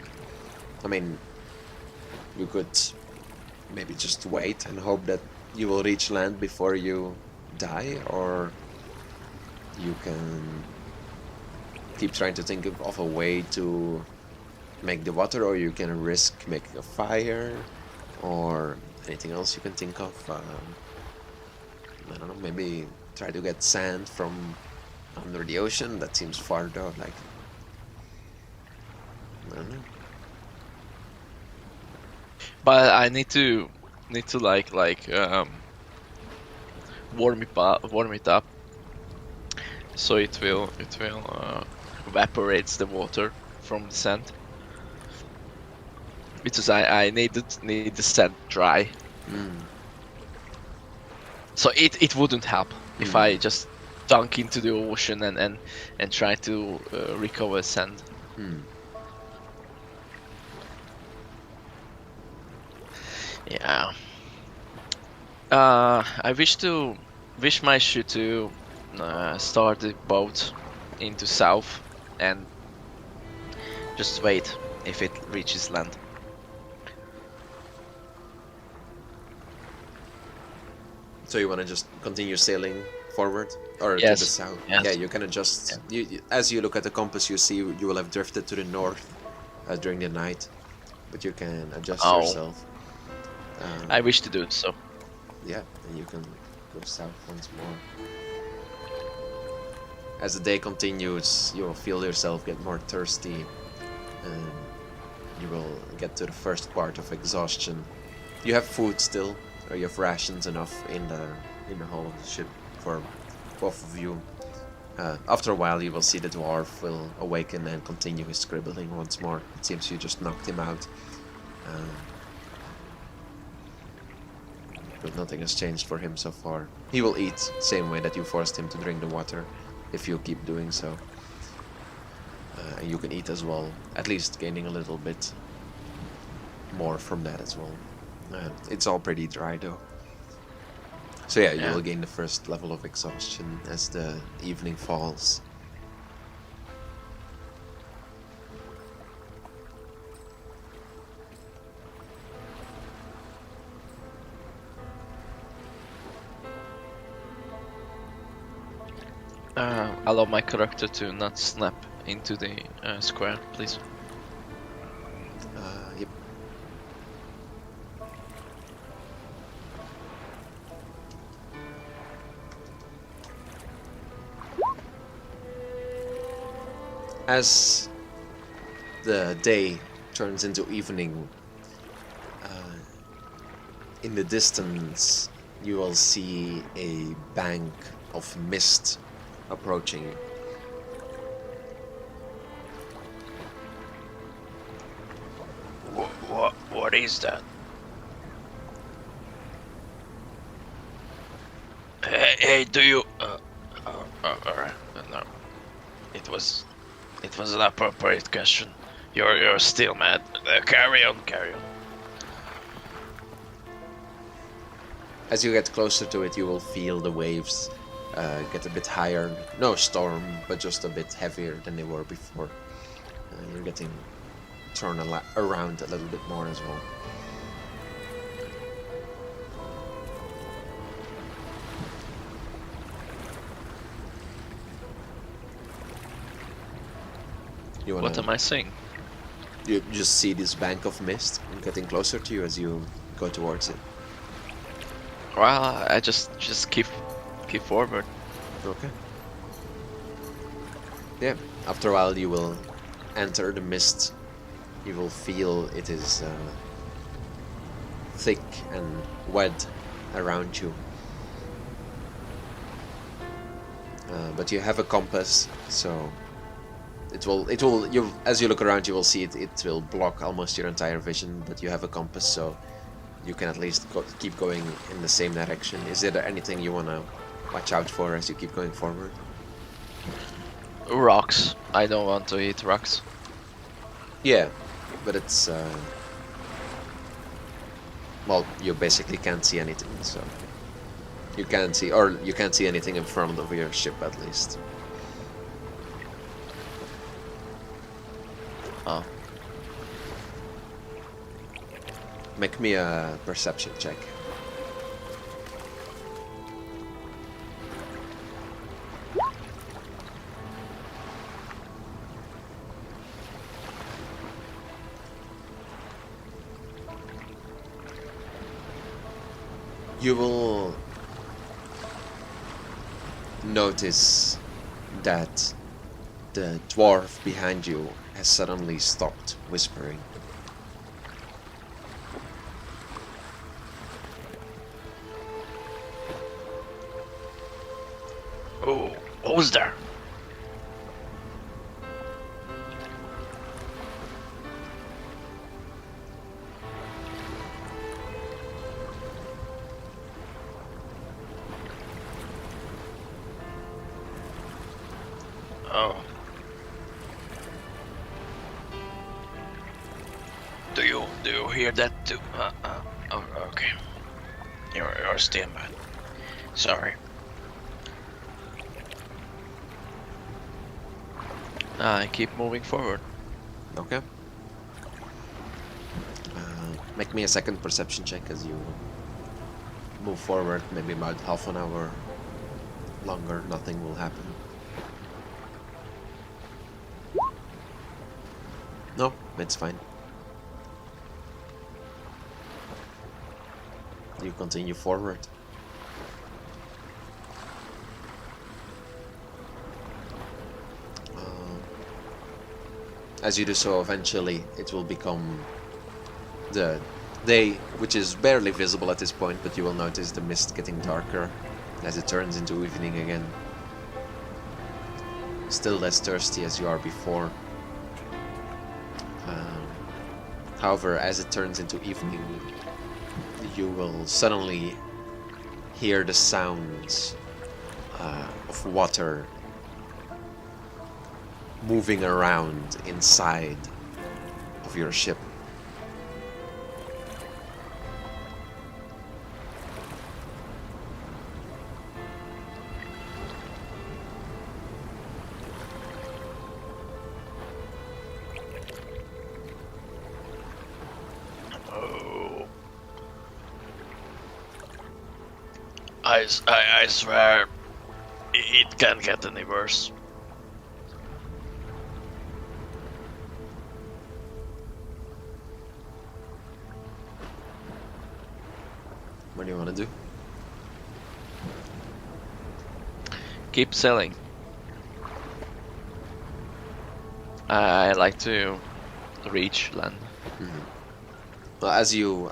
I mean, you could maybe just wait and hope that you will reach land before you die, or you can keep trying to think of a way to make the water, or you can risk making a fire, or anything else you can think of. I don't know, maybe try to get sand from under the ocean. That seems far though, like, I don't know. But I need to warm it up so it will evaporates the water from the sand. Because I need the sand dry. Mm. So it wouldn't help if I just dunk into the ocean and try to recover sand. Mm. Yeah. I wish Meishu to start the boat into south and just wait if it reaches land. So you want to just continue sailing forward or to Yes, the south? yes. Yeah, you can adjust. As you look at the compass, you see you will have drifted to the north during the night. but you can adjust Oh. yourself. I wish to do so. Yeah, and you can go south once more. As the day continues, you will feel yourself get more thirsty, and you will get to the first part of exhaustion. You have food still, or you have rations enough in the hull of the ship for both of you. After a while, you will see the dwarf will awaken and continue his scribbling once more. It seems you just knocked him out. But nothing has changed for him so far. He will eat, same way that you forced him to drink the water, if you keep doing so. And you can eat as well, at least gaining a little bit more from that as well. It's all pretty dry though. So yeah, you Yeah. will gain the first level of exhaustion as the evening falls. Allow my character to not snap into the square, please. Yep. As the day turns into evening, in the distance you will see a bank of mist approaching you. What is that? Hey, do you? Alright, no. It was an appropriate question. You're still mad. Carry on. As you get closer to it, you will feel the waves get a bit higher. No storm, but just a bit heavier than they were before. You're getting turned around a little bit more as well. What am I saying? You just see this bank of mist getting closer to you as you go towards it. Well, I just keep forward. Okay. Yeah. After a while, you will enter the mist. You will feel it is thick and wet around you. But you have a compass, so it will. You as you look around, you will see it. It will block almost your entire vision. But you have a compass, so you can at least keep going in the same direction. Is there anything you wanna watch out for as you keep going forward? Rocks. I don't want to eat rocks. Yeah, but it's well, you basically can't see anything, so you can't see anything in front of your ship at least. Oh. Make me a perception check. You will notice that the dwarf behind you has suddenly stopped whispering. Oh, what was there? Oh. Do you hear that too? Oh, okay. You're still mad. Sorry. I keep moving forward. Okay. Make me a second perception check as you move forward. Maybe about half an hour longer. Nothing will happen. No, it's fine. you continue forward. As you do so, eventually it will become the day, which is barely visible at this point, but you will notice the mist getting darker as it turns into evening again. Still as thirsty as you are before. However, as it turns into evening, you will suddenly hear the sounds of water moving around inside of your ship. Oh. I swear, it can't get any worse. What do you want to do? Keep sailing. I like to reach land. Well, as you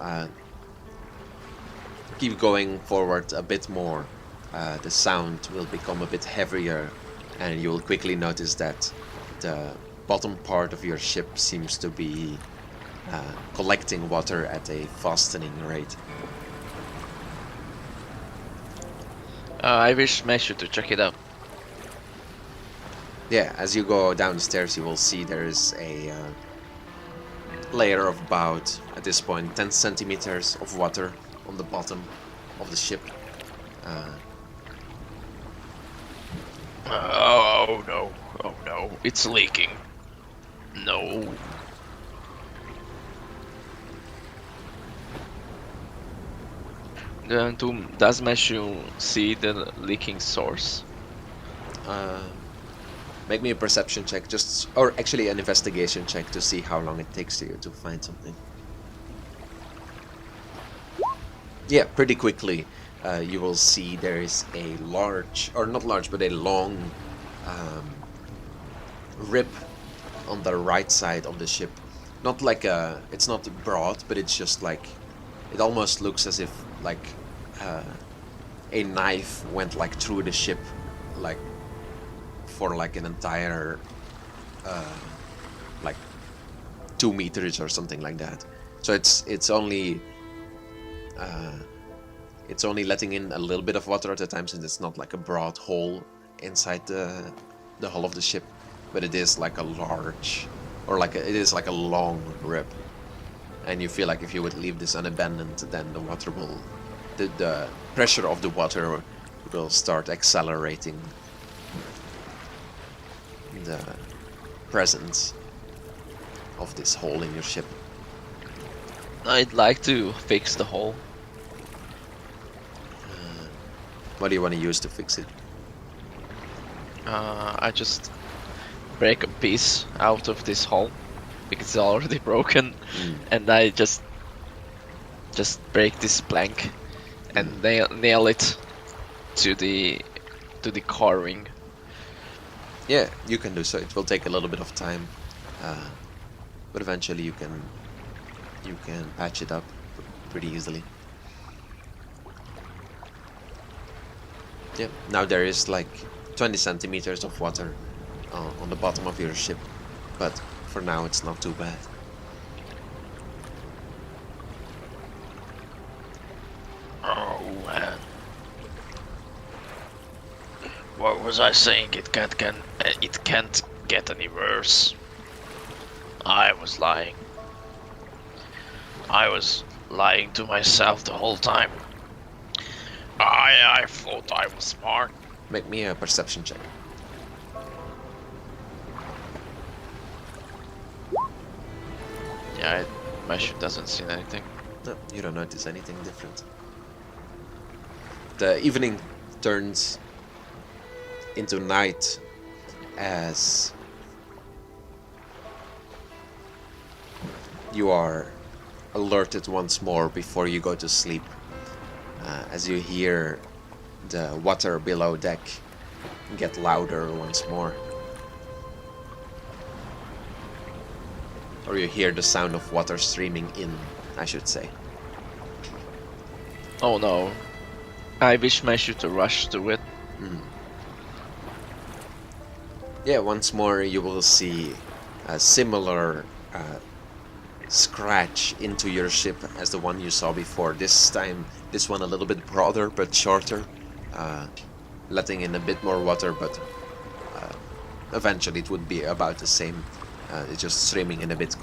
keep going forward a bit more, the sound will become a bit heavier, and you will quickly notice that the bottom part of your ship seems to be collecting water at a fastening rate. I wish Meishu to check it out. Yeah, as you go down the stairs, you will see there is a layer of about, at this point, 10 centimeters of water on the bottom of the ship. Oh no, oh no, it's leaking. No. Does Meishu see the leaking source? Make me a perception check, or actually an investigation check to see how long it takes you to find something. Yeah, pretty quickly you will see there is a large, or not large, but a long rip on the right side of the ship. Not like it's not broad, but it's just like, it almost looks as if like a knife went like through the ship, like for like an entire like 2 meters or something like that. So it's only letting in a little bit of water at a time, since it's not like a broad hole inside the hull of the ship, but it is like a large, or like it is like a long rip, and you feel like if you would leave this unabandoned, then the water will, the pressure of the water will start accelerating the presence of this hole in your ship. I'd like to fix the hole. What do you want to use to fix it? I just break a piece out of this hole because it's already broken, and I just break this plank and nail it to the carving. Yeah, you can do so. It will take a little bit of time, but eventually you can patch it up pretty easily. Yeah, now there is like 20 centimeters of water on the bottom of your ship, but for now it's not too bad. Oh man. What was I saying? It can't get any worse. I was lying. I was lying to myself the whole time. I thought I was smart. Make me a perception check. Yeah, Meishu doesn't see anything. No, you don't notice anything different. The evening turns into night as you are alerted once more before you go to sleep as you hear the water below deck get louder once more. Or you hear the sound of water streaming in, I should say. Oh no. I wish Meishu to rush to it. Yeah, once more you will see a similar scratch into your ship as the one you saw before. This time, this one a little bit broader but shorter, letting in a bit more water, but eventually it would be about the same. It's just streaming in a bit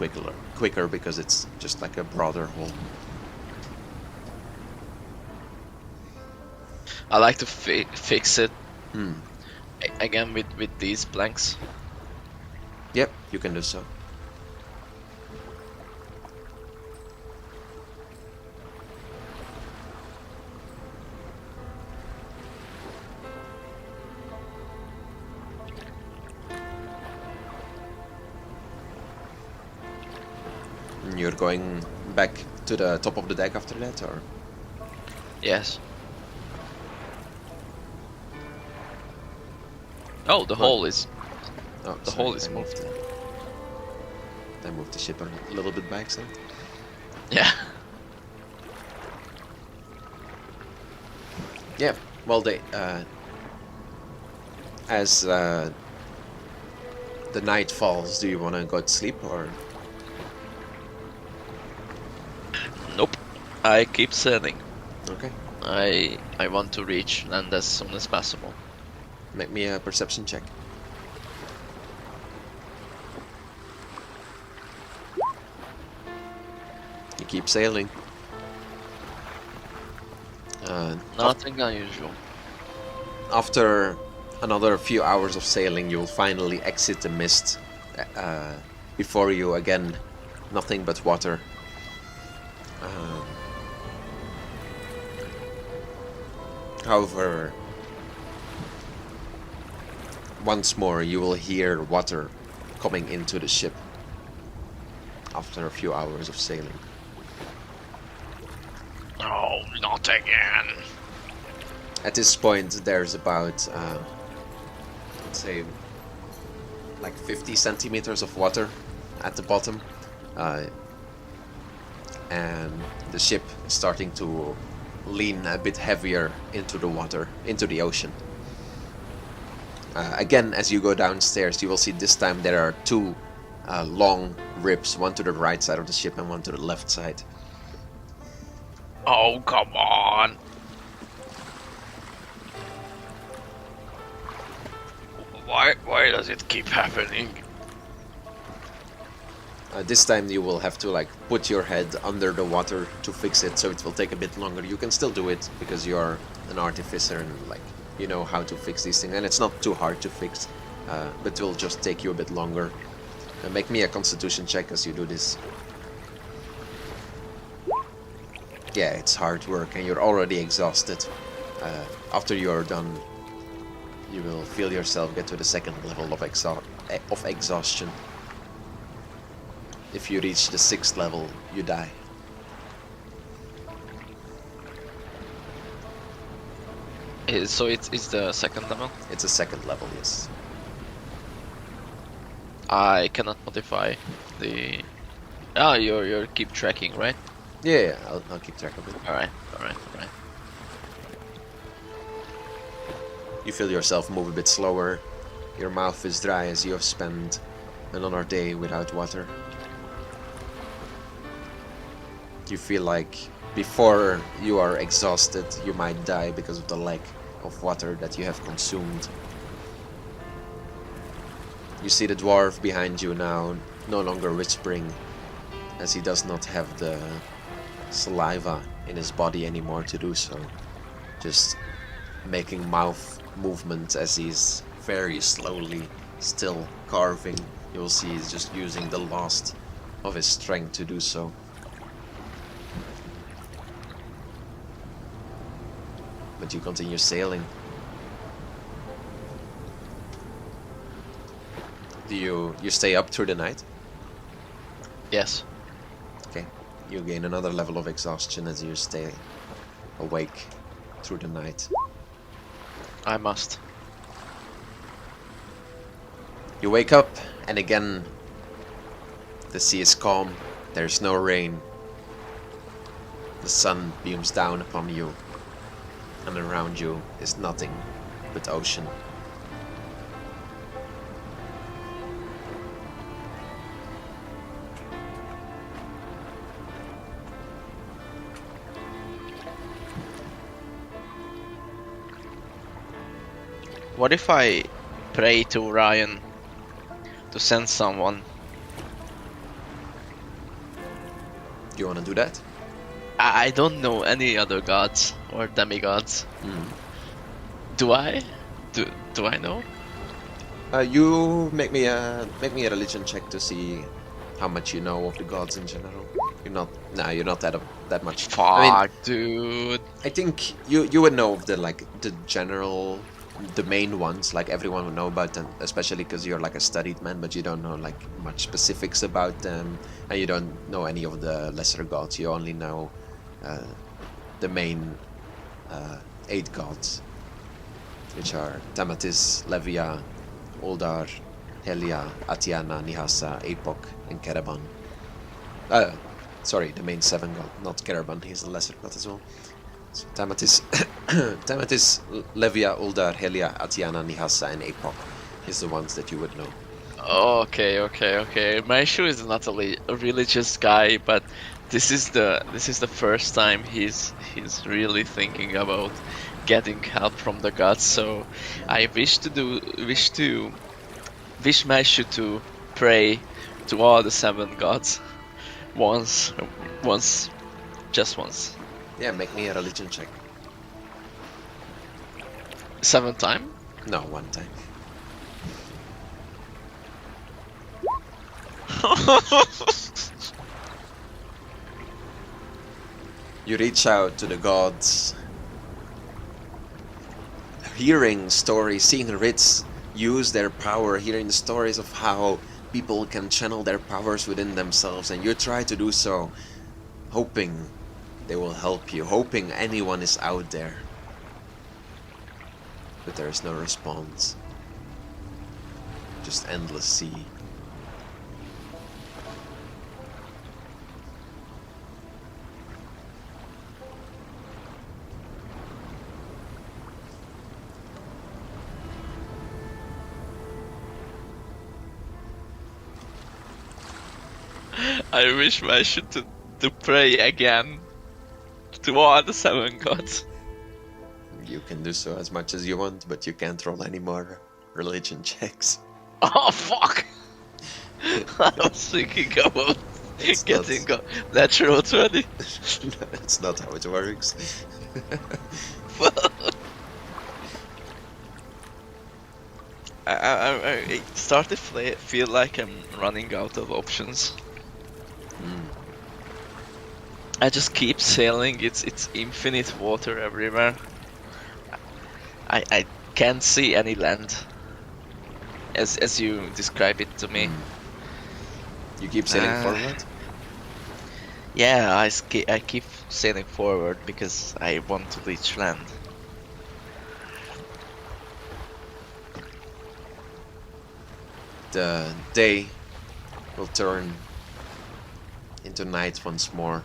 quicker because it's just like a broader hole. I like to fix it again with these planks. Yep, you can do so. And you're going back to the top of the deck after that, or? Yes. Oh, the hole is... Oh, The hole is moved. I moved the ship a little bit back, so. Yeah. Yeah, well, as the night falls, do you want to go to sleep, or? Nope. I keep sailing. Okay, I want to reach land as soon as possible. make me a perception check. You keep sailing. Nothing unusual. After another few hours of sailing, you will finally exit the mist. Before you, again, nothing but water. However, once more you will hear water coming into the ship after a few hours of sailing. Oh, not again. At this point, there's about, let's say, like 50 centimeters of water at the bottom, and the ship is starting to lean a bit heavier into the water, into the ocean. Again, as you go downstairs, you will see this time there are two long ribs, one to the right side of the ship and one to the left side. Oh, come on. Why does it keep happening? This time you will have to like put your head under the water to fix it, so it will take a bit longer. You can still do it because you're an artificer and like you know how to fix these things, and it's not too hard to fix, but it will just take you a bit longer. Make me a constitution check as you do this. Yeah, it's hard work and you're already exhausted. After you're done, you will feel yourself get to the second level of exhaustion. If you reach the 6th level, you die. So it's the second level? It's a 2nd level, yes. I cannot modify the... Oh, you keep tracking, right? Yeah, I'll keep track of it. Alright. You feel yourself move a bit slower. Your mouth is dry as you have spent another day without water. You feel like before you are exhausted, you might die because of the lack of water that you have consumed. You see the dwarf behind you now, no longer whispering, as he does not have the saliva in his body anymore to do so. Just making mouth movements as he's very slowly still carving. You will see he's just using the last of his strength to do so. But you continue sailing. Do you stay up through the night? Yes. Okay. You gain another level of exhaustion as you stay awake through the night. I must. You wake up, and again, the sea is calm, there's no rain. The sun beams down upon you, and around you is nothing but ocean. What if I pray to Ryan to send someone? Do you want to do that? I don't know any other gods or demigods. Do I? Do I know? You make me a religion check to see how much you know of the gods in general. You're not that much. Fuck, dude. I think you would know of the general, the main ones, like everyone would know about them, especially because you're like a studied man, but you don't know like much specifics about them, and you don't know any of the lesser gods. You only know the main 8 gods, which are Tamatis, Levia, Uldar, Helia, Atiana, Nihasa, Apok, and Kereban. Sorry, the main 7 god, not Kereban, he's a lesser god as well. So Tamatis, Tamatis, Levia, Uldar, Helia, Atiana, Nihasa, and Apok is the ones that you would know. Okay. Meishu is not a religious guy, but this is the first time he's really thinking about getting help from the gods. So I wish Meishu to pray to all the 7 gods once, just once. Yeah, make me a religion check. 7 time? No, 1 time. You reach out to the gods, hearing stories, seeing Ritz use their power, hearing the stories of how people can channel their powers within themselves, and you try to do so, hoping they will help you, hoping anyone is out there. But there is no response. Just endless sea. I wish Meishu to pray again to all the 7 gods. You can do so as much as you want, but you can't roll any more religion checks. Oh fuck! I was thinking about getting a natural 20. That's not how it works. I start to feel like I'm running out of options. I just keep sailing. It's infinite water everywhere. I can't see any land, as you describe it to me. You keep sailing forward? Yeah, I keep sailing forward because I want to reach land. The day will turn into night once more.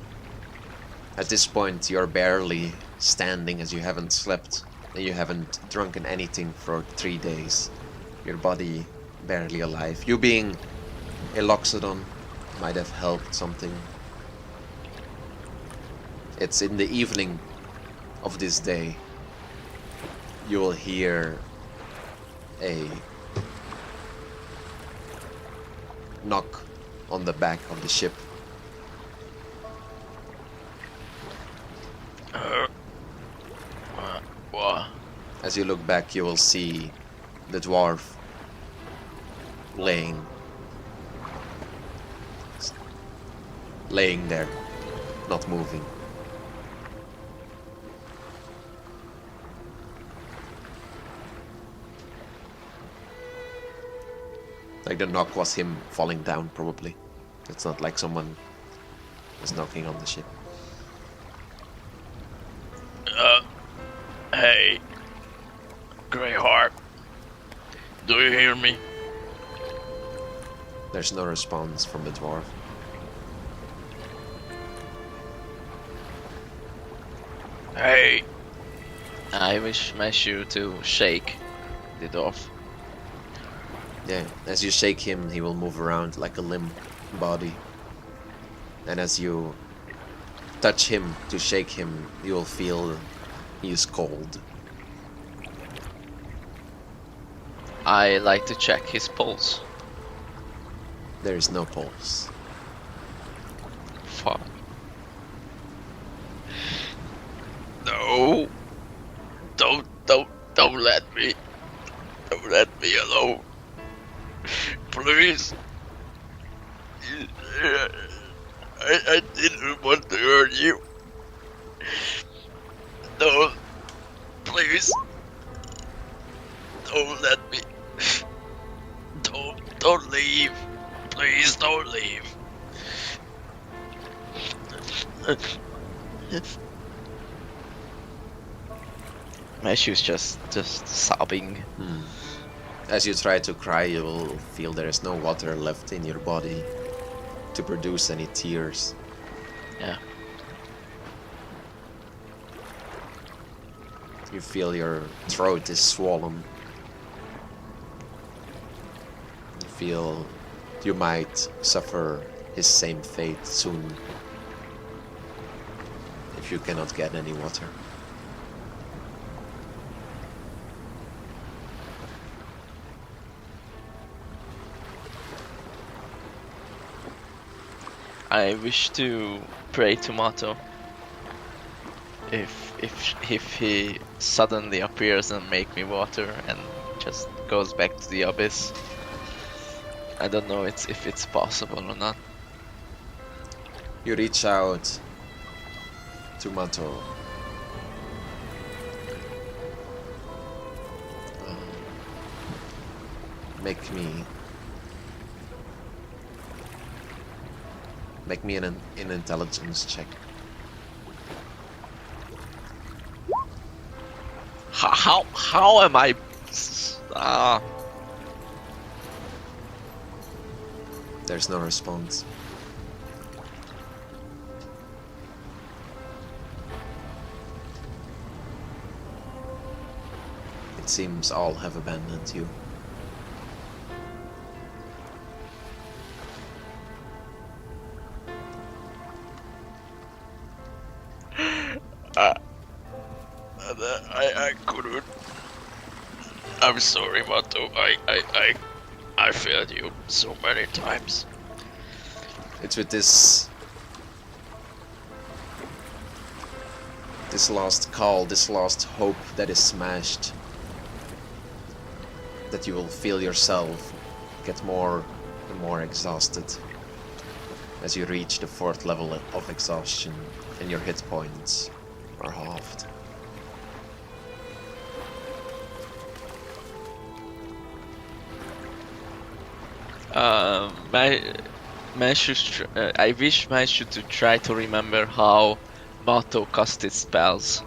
At this point, you're barely standing as you haven't slept and you haven't drunken anything for 3 days. Your body barely alive. You being a Loxodon might have helped something. It's in the evening of this day. You will hear a knock on the back of the ship. What? As you look back, you will see the dwarf laying there, not moving. Like the knock was him falling down, probably. It's not like someone is knocking on the ship. Hey, Greyheart, do you hear me? There's no response from the dwarf. Hey, I wish Meishu to shake the dwarf. Yeah, as you shake him, he will move around like a limp body. And as you touch him to shake him, you will feel he is cold. I like to check his pulse. There is no pulse. Fuck. no, don't let me alone, please. I didn't want to hurt you. Don't, please, don't let me. Don't leave. Please don't leave. Meishu's just sobbing. As you try to cry, you will feel there is no water left in your body to produce any tears. Yeah. You feel your throat is swollen. You feel you might suffer his same fate soon if you cannot get any water. I wish to pray to Mato. If he suddenly appears and make me water and just goes back to the abyss. I don't know if it's possible or not. You reach out to Mato. Make me an intelligence check. How am I? There's no response. It seems all have abandoned you. I couldn't. I'm sorry, Mato. I failed you so many times. It's with this last call, this last hope that is smashed, that you will feel yourself get more and more exhausted as you reach the 4th level of exhaustion and your hit points are halved. I wish Meishu to try to remember how Mato casted spells.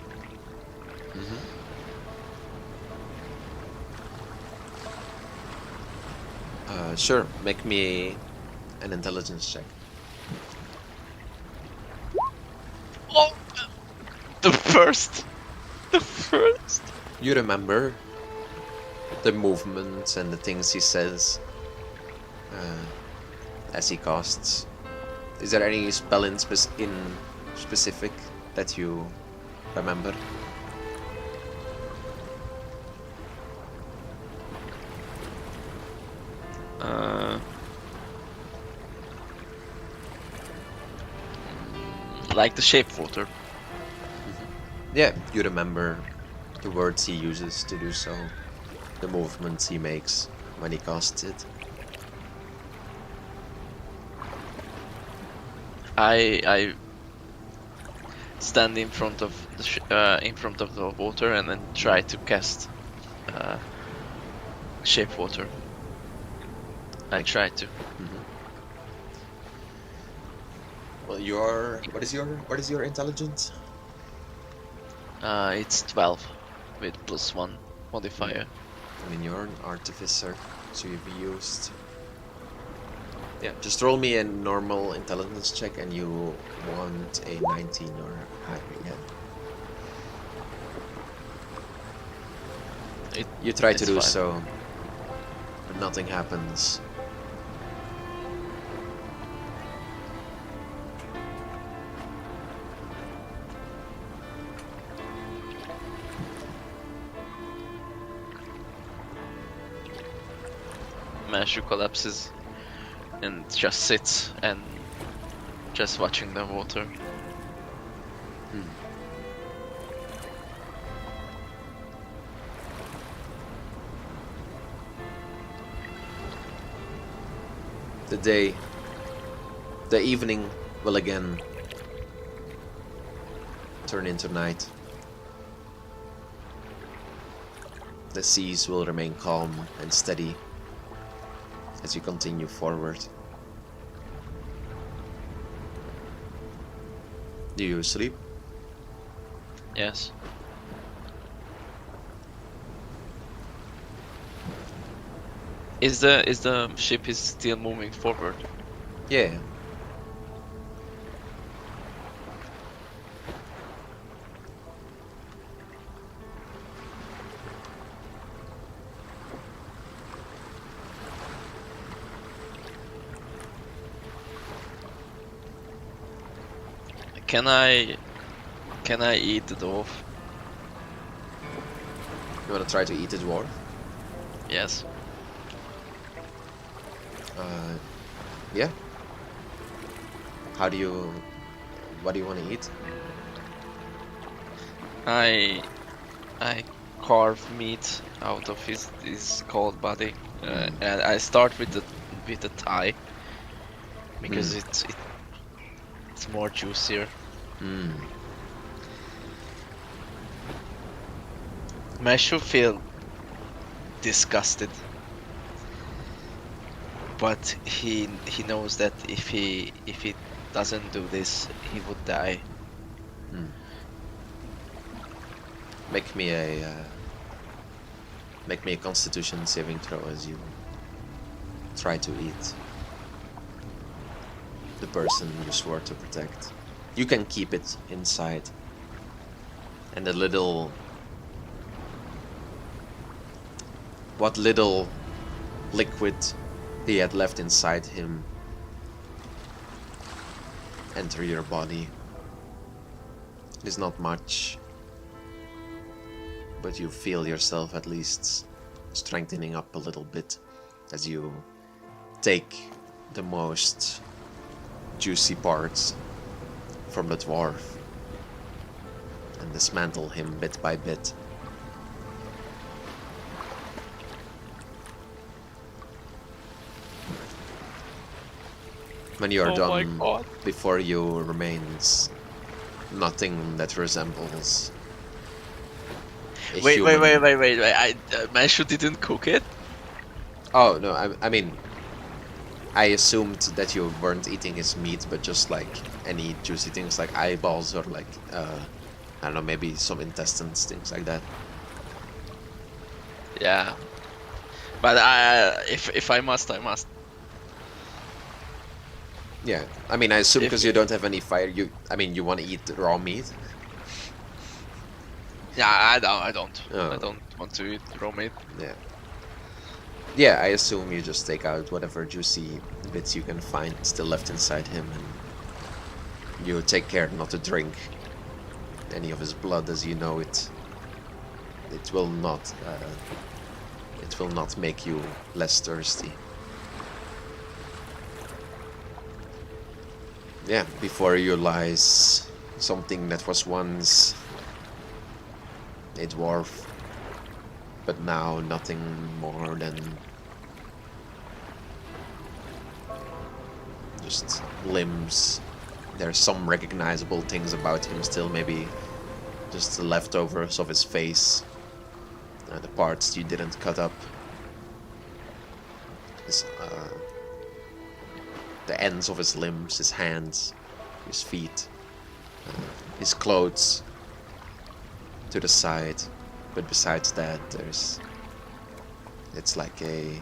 Sure, make me an intelligence check. Oh, the first. You remember the movements and the things he says as he casts. Is there any spell in specific that you remember? Like the shapewater. Yeah, you remember the words he uses to do so, the movements he makes when he casts it. I stand in front of the water and then try to cast shapewater. I try to. Well, what is your intelligence? It's 12. with +1 modifier. I mean, you're an artificer, so you've used... Yeah, just roll me a normal intelligence check and you want a 19 or higher, yeah. You try to it's do fine. so, but nothing happens. Meishu collapses and just sits and just watching the water. The evening will again turn into night. The seas will remain calm and steady as you continue forward. Do you sleep? Yes. Is the ship is still moving forward? Yeah. Can I eat the dwarf? You wanna try to eat the dwarf? Yes. Yeah. What do you want to eat? I carve meat out of his cold body, and I start with the thigh because it's more juicier. Meishu feel disgusted, but he knows that if he doesn't do this, he would die. Make me a Constitution saving throw as you try to eat the person you swore to protect. You can keep it inside, and what little liquid he had left inside him enter your body. It is not much, but you feel yourself at least strengthening up a little bit as you take the most juicy parts from the dwarf and dismantle him bit by bit. When you are done, before you remains nothing that resembles a Wait! human. Meishu didn't cook it? Oh no, I mean, I assumed that you weren't eating his meat, but just like any juicy things like eyeballs or like I don't know, maybe some intestines, things like that. Yeah. But if I must, I must. Yeah, I mean, I assume If- because you don't have any fire, you want to eat raw meat. Yeah, I don't. Oh. I don't want to eat raw meat. Yeah, I assume you just take out whatever juicy bits you can find still left inside him, and you take care not to drink any of his blood, as you know it will not make you less thirsty. Yeah, before you lies something that was once a dwarf, but now nothing more than just limbs. There's some recognizable things about him still, maybe just the leftovers of his face, the parts you didn't cut up, the ends of his limbs, his hands, his feet, his clothes to the side. But besides that, it's like a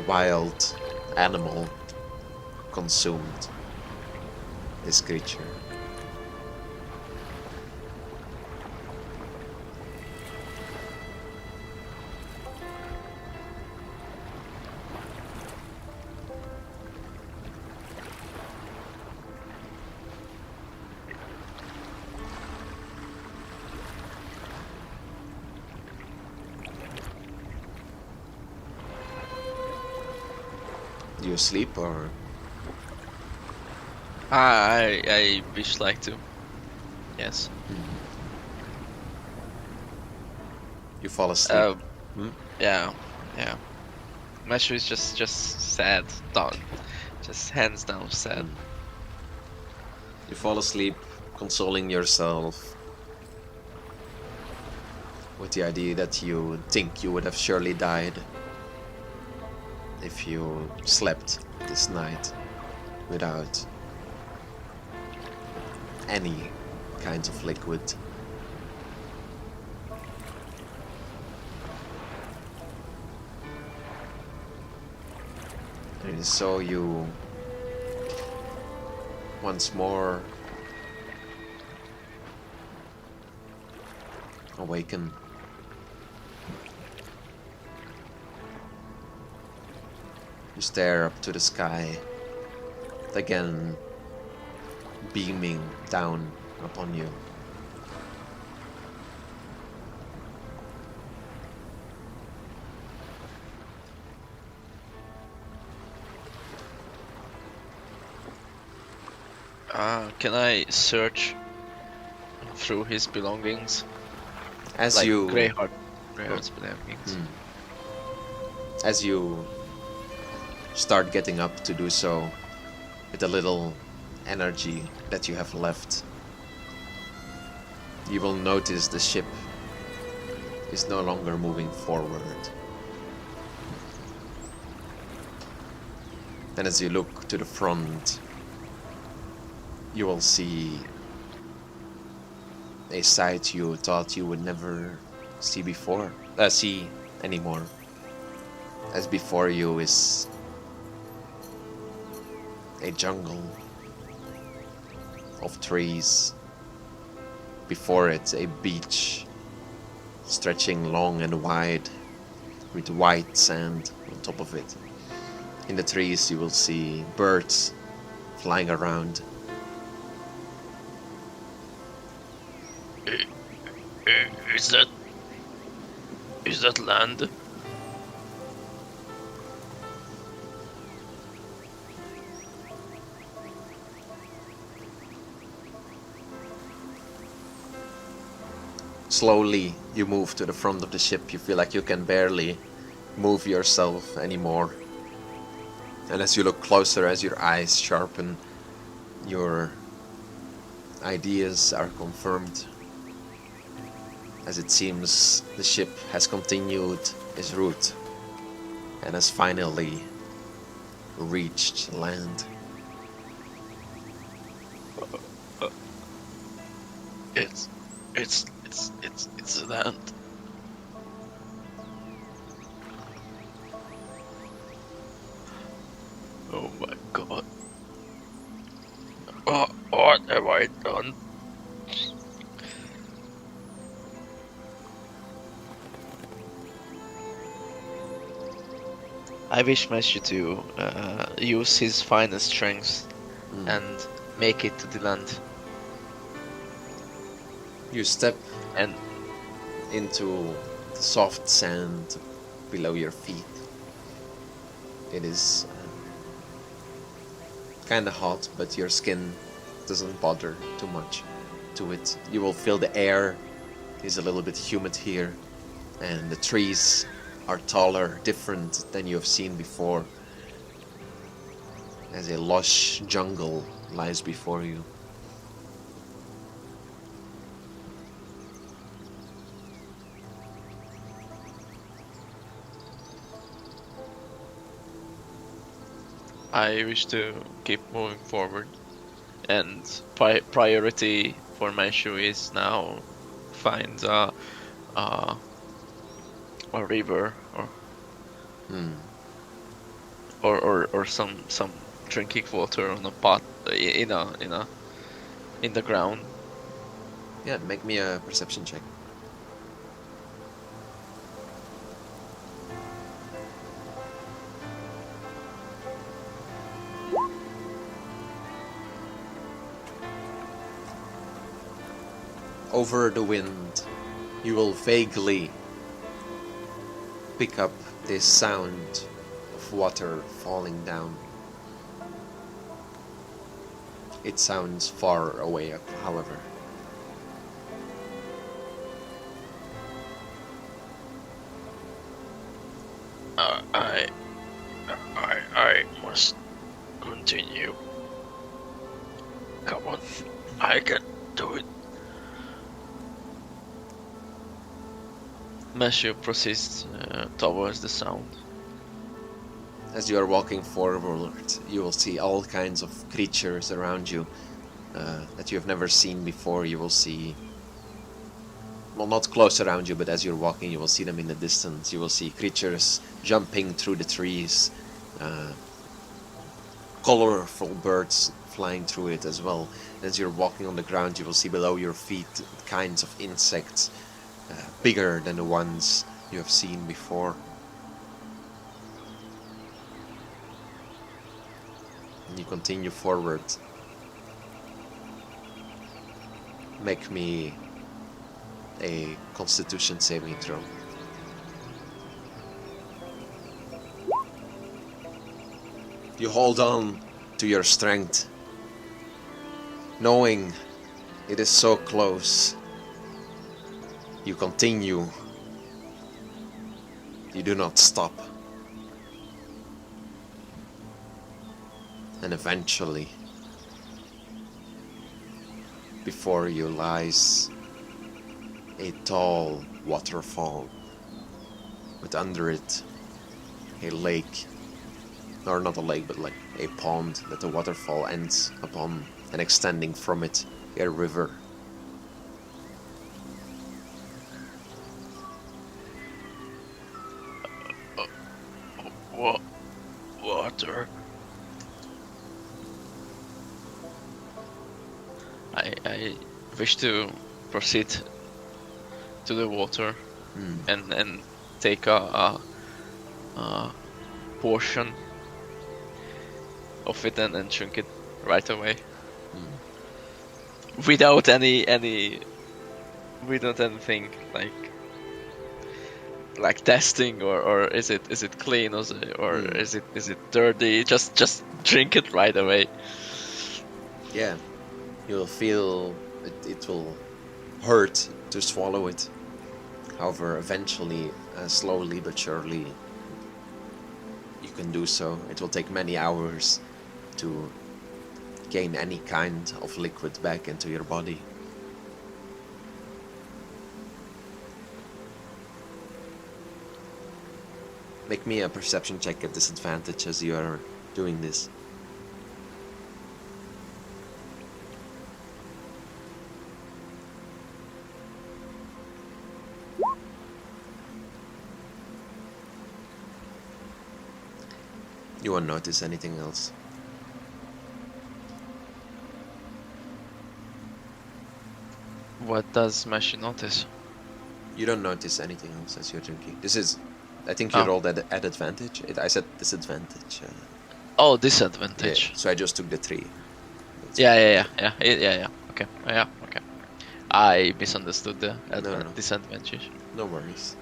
wild animal consumed this creature. Do you sleep or I wish like to. Yes. you fall asleep? Yeah. Yeah. Meishu is just sad. Down. Just hands down sad. You fall asleep, consoling yourself with the idea that you think you would have surely died if you slept this night without any kinds of liquid. And so you once more awaken. You stare up to the sky, again beaming down upon you. Can I search through his belongings? As Like you Greyheart's belongings. as you start getting up to do so with a little energy that you have left, you will notice the ship is no longer moving forward. And as you look to the front, you will see a sight you thought you would never see anymore. As before you is a jungle of trees. Before it, a beach stretching long and wide with white sand on top of it. In the trees you will see birds flying around. Is that land? Slowly you move to the front of the ship. You feel like you can barely move yourself anymore. And as you look closer, as your eyes sharpen, your ideas are confirmed. As it seems the ship has continued its route and has finally reached land. It's land. Oh my god. What have I done? I wish Meishu to use his finest strength and make it to the land. You step And into the soft sand below your feet. It is kind of hot, but your skin doesn't bother too much to it. You will feel the air is a little bit humid here, and the trees are taller, different than you have seen before, as a lush jungle lies before you. I wish to keep moving forward. And priority for Meishu is now find uh, a river Hmm. or some drinking water on a pot in the ground. Yeah, make me a perception check. Over the wind, you will vaguely pick up this sound of water falling down. It sounds far away, however. I I must continue. Come on, I can do it. Meishu proceeds towards the sound. As you are walking forward, you will see all kinds of creatures around you that you have never seen before. You will see, well, not close around you, but as you're walking, you will see them in the distance. You will see creatures jumping through the trees, colorful birds flying through it as well. As you're walking on the ground, you will see below your feet kinds of insects, bigger than the ones you have seen before. And you continue forward. Make me a Constitution saving throw. You hold on to your strength, knowing it is so close. You continue. You do not stop. And eventually, before you lies a tall waterfall, with under it a lake, or not a lake, but like a pond that the waterfall ends upon, and extending from it a river. What water? I wish to proceed to the water and take a portion of it and drink it right away, without without anything like testing or is it clean or is it dirty? Just drink it right away. Yeah, you'll feel it will hurt to swallow it. However, eventually, slowly but surely, you can do so. It will take many hours to gain any kind of liquid back into your body. Make me a perception check at disadvantage as you are doing this. You won't notice anything else. What does Meishu notice? You don't notice anything else as you're drinking. This is, I think you rolled at advantage. I said disadvantage. Oh, disadvantage. Yeah, so I just took the 3. Yeah. Okay. Yeah. Okay. I misunderstood the No. disadvantage. No worries.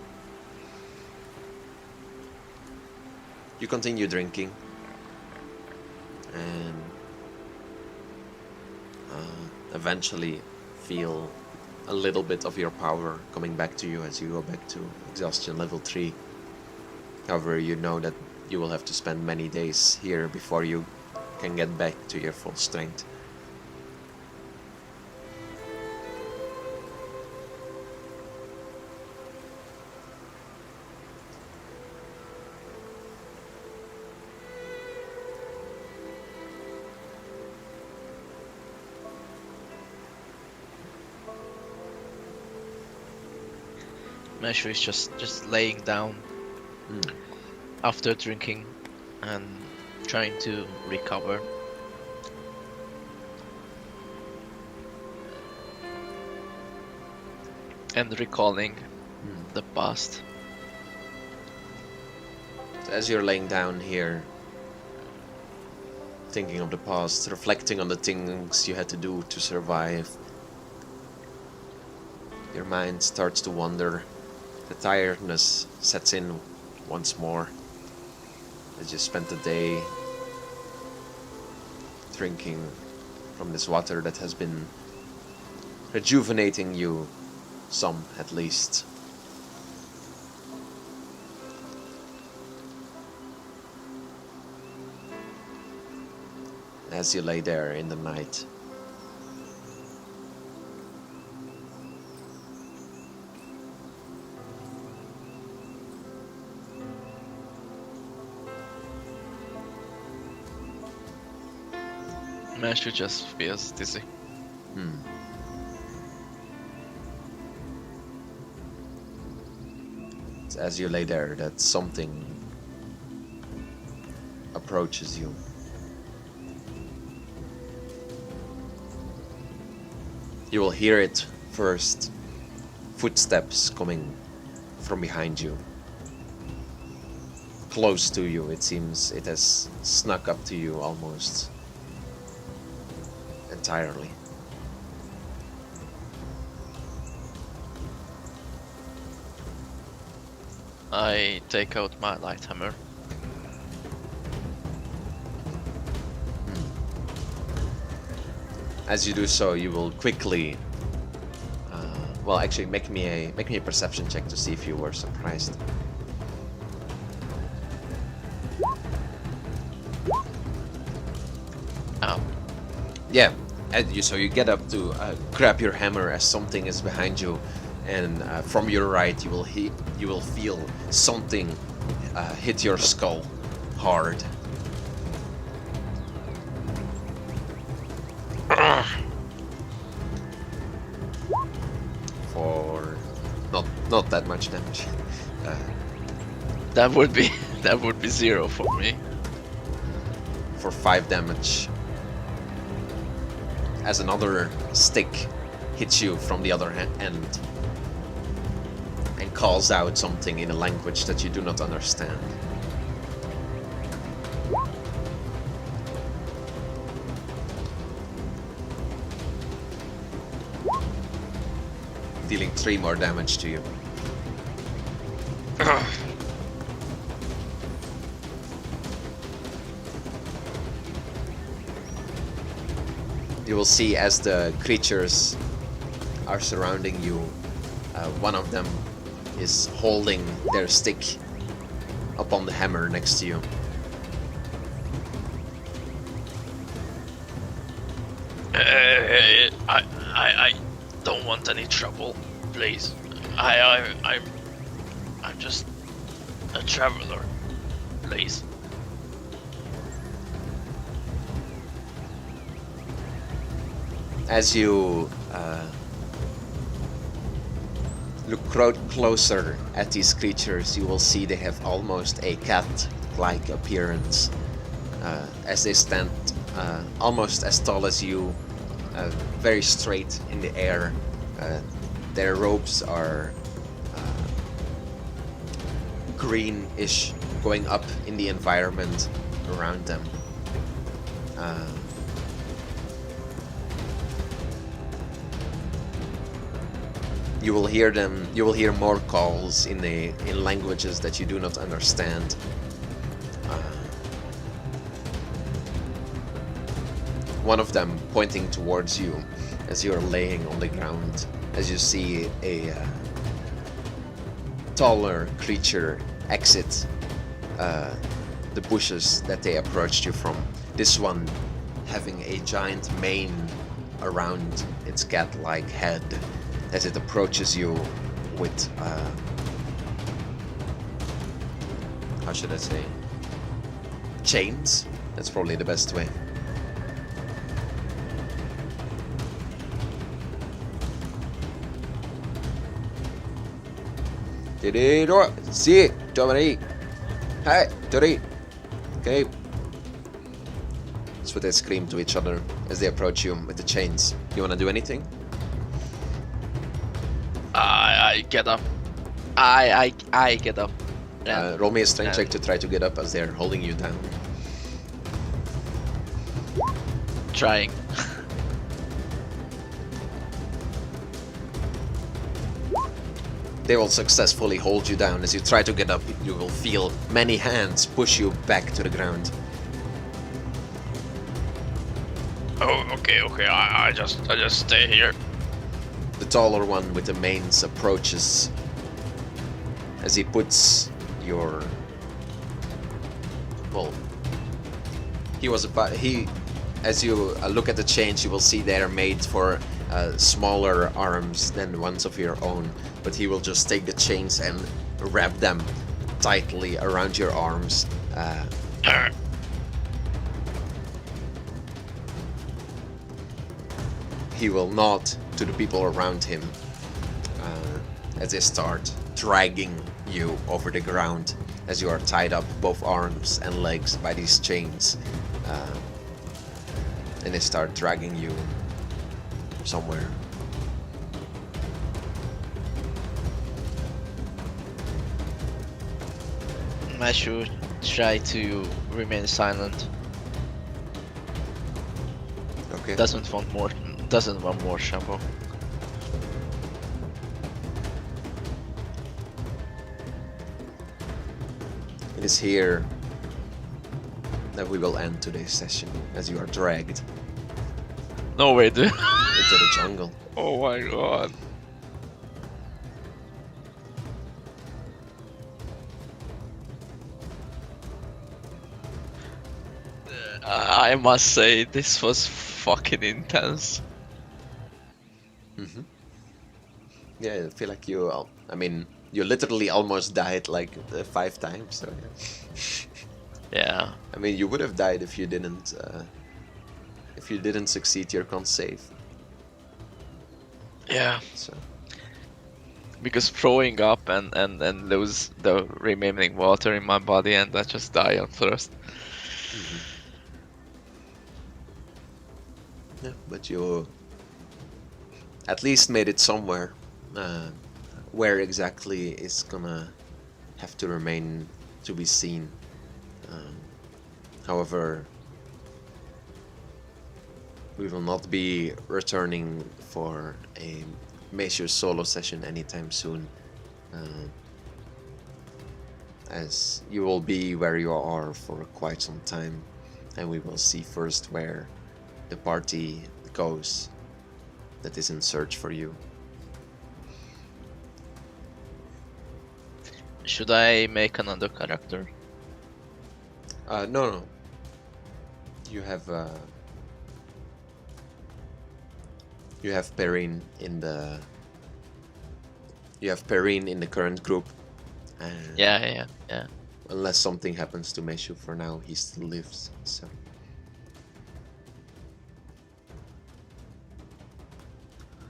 You continue drinking, and eventually feel a little bit of your power coming back to you as you go back to exhaustion level 3. However, you know that you will have to spend many days here before you can get back to your full strength. Meishu is just laying down after drinking and trying to recover. And recalling the past. So as you're laying down here, thinking of the past, reflecting on the things you had to do to survive, your mind starts to wander. The tiredness sets in once more as you spent the day drinking from this water that has been rejuvenating you, some at least. As you lay there in the night, Meishu just feels dizzy. it's as you lay there that something approaches you. You will hear it first, footsteps coming from behind you. Close to you, it seems it has snuck up to you almost entirely. I take out my light hammer. As you do so, you will quickly, well, actually, make me a perception check to see if you were surprised. Ow. Yeah, so you get up to grab your hammer as something is behind you, and from your right you will feel something hit your skull hard. For not that much damage. That would be 0 for me. For 5 damage. As another stick hits you from the other end and calls out something in a language that you do not understand. Dealing 3 more damage to you. You will see as the creatures are surrounding you, one of them is holding their stick upon the hammer next to you. I don't want any trouble, please. I'm just a traveler, please. As you look closer at these creatures, you will see they have almost a cat-like appearance, as they stand almost as tall as you, very straight in the air. Their robes are greenish, going up in the environment around them. You will hear more calls in languages that you do not understand. One of them pointing towards you as you are laying on the ground, as you see a taller creature exit the bushes that they approached you from. This one having a giant mane around its cat-like head as it approaches you with, how should I say, chains? That's probably the best way. Tiriro. Si. Domini. Hey. Tori. Okay. That's what they scream to each other as they approach you with the chains. You wanna do anything? I get up. I get up. Roll me a strength check to try to get up as they're holding you down. Trying. They will successfully hold you down. As you try to get up, you will feel many hands push you back to the ground. Oh, okay. I just stay here. The taller one with the manes approaches as he puts your... Well, as you look at the chains, you will see they are made for smaller arms than ones of your own, but he will just take the chains and wrap them tightly around your arms. He will nod to the people around him as they start dragging you over the ground as you are tied up both arms and legs by these chains, and they start dragging you somewhere. Meishu try to remain silent. Okay. Doesn't want more shampoo. It is here that we will end today's session as you are dragged No way, dude. into the jungle. Oh my god. I must say, this was fucking intense. Mm-hmm. Yeah, I feel like you literally almost died like 5 times. So Yeah. I mean, you would have died if you didn't succeed your con save. Yeah. So Because throwing up and lose the remaining water in my body and I just die on first. yeah, but you at least made it somewhere. Where exactly is gonna have to remain to be seen. However, we will not be returning for a Meishu solo session anytime soon, as you will be where you are for quite some time, and we will see first where the party goes that is in search for you. Should I make another character? No. You have Perrine in the current group. And Yeah. unless something happens to Meishu, for now he still lives. So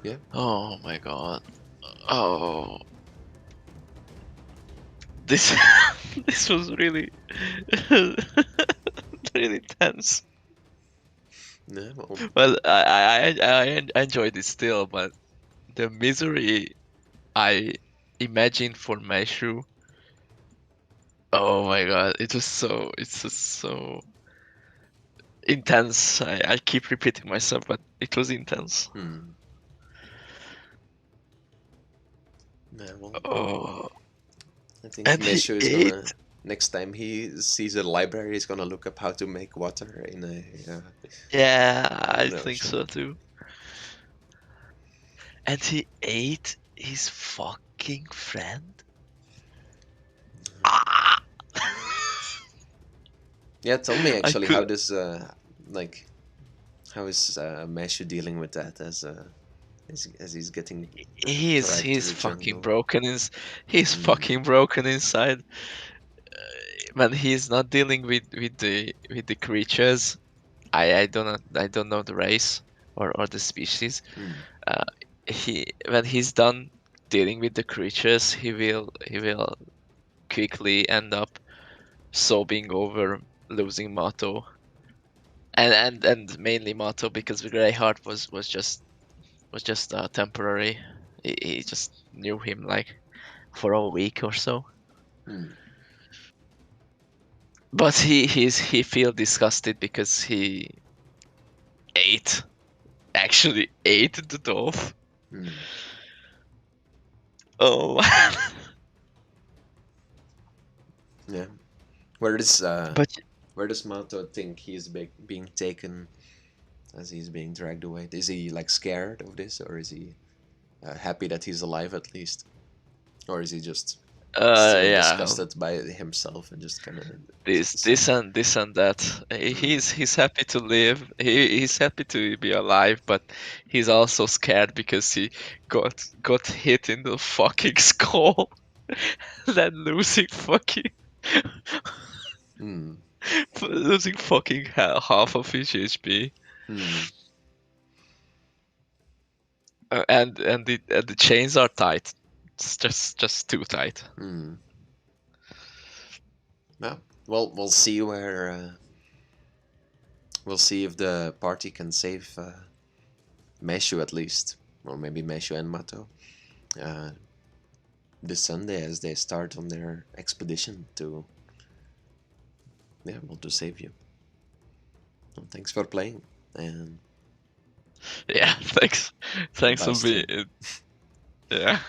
yeah. Oh my god. Oh. This this was really really tense. Yeah, well, Well, I enjoyed it still, but the misery I imagined for Meishu. Oh my god, it's just so intense. I keep repeating myself, but it was intense. yeah, well, Oh, I think and he Meishu is ate. gonna, next time he sees a library, he's gonna look up how to make water in a Yeah, I no, think sure. so too. And he ate his fucking friend. Ah! Yeah, tell me actually, how could- does how is Meishu dealing with that as he's getting dragged to He's the fucking jungle? broken. He's fucking broken inside. When he's not dealing with the creatures, I don't know the race or the species. Hmm. He when he's done dealing with the creatures, he will quickly end up sobbing over losing Mato, and mainly Mato, because the Greyheart was just temporary. He just knew him like for a week or so. Hmm. But he feel disgusted because he ate actually ate the dove. Hmm. Oh, Yeah. Where does but where does Mato think he's being taken as he's being dragged away? Is he like scared of this, or is he happy that he's alive at least, or is he just still yeah, disgusted by himself and just kind of this sad? this and this and that. Hmm. He's happy to live. He's happy to be alive, but he's also scared because he got hit in the fucking skull, then Hmm. losing fucking half of his HP. Hmm. And the chains are tight. It's just too tight. Hmm. Yeah. Well, we'll see if the party can save Meishu at least, or maybe Meishu and Mato, uh, this Sunday as they start on their expedition to, yeah, well, to save you. Well, thanks for playing, and Yeah, thanks for goodbye, being. stream. Yeah.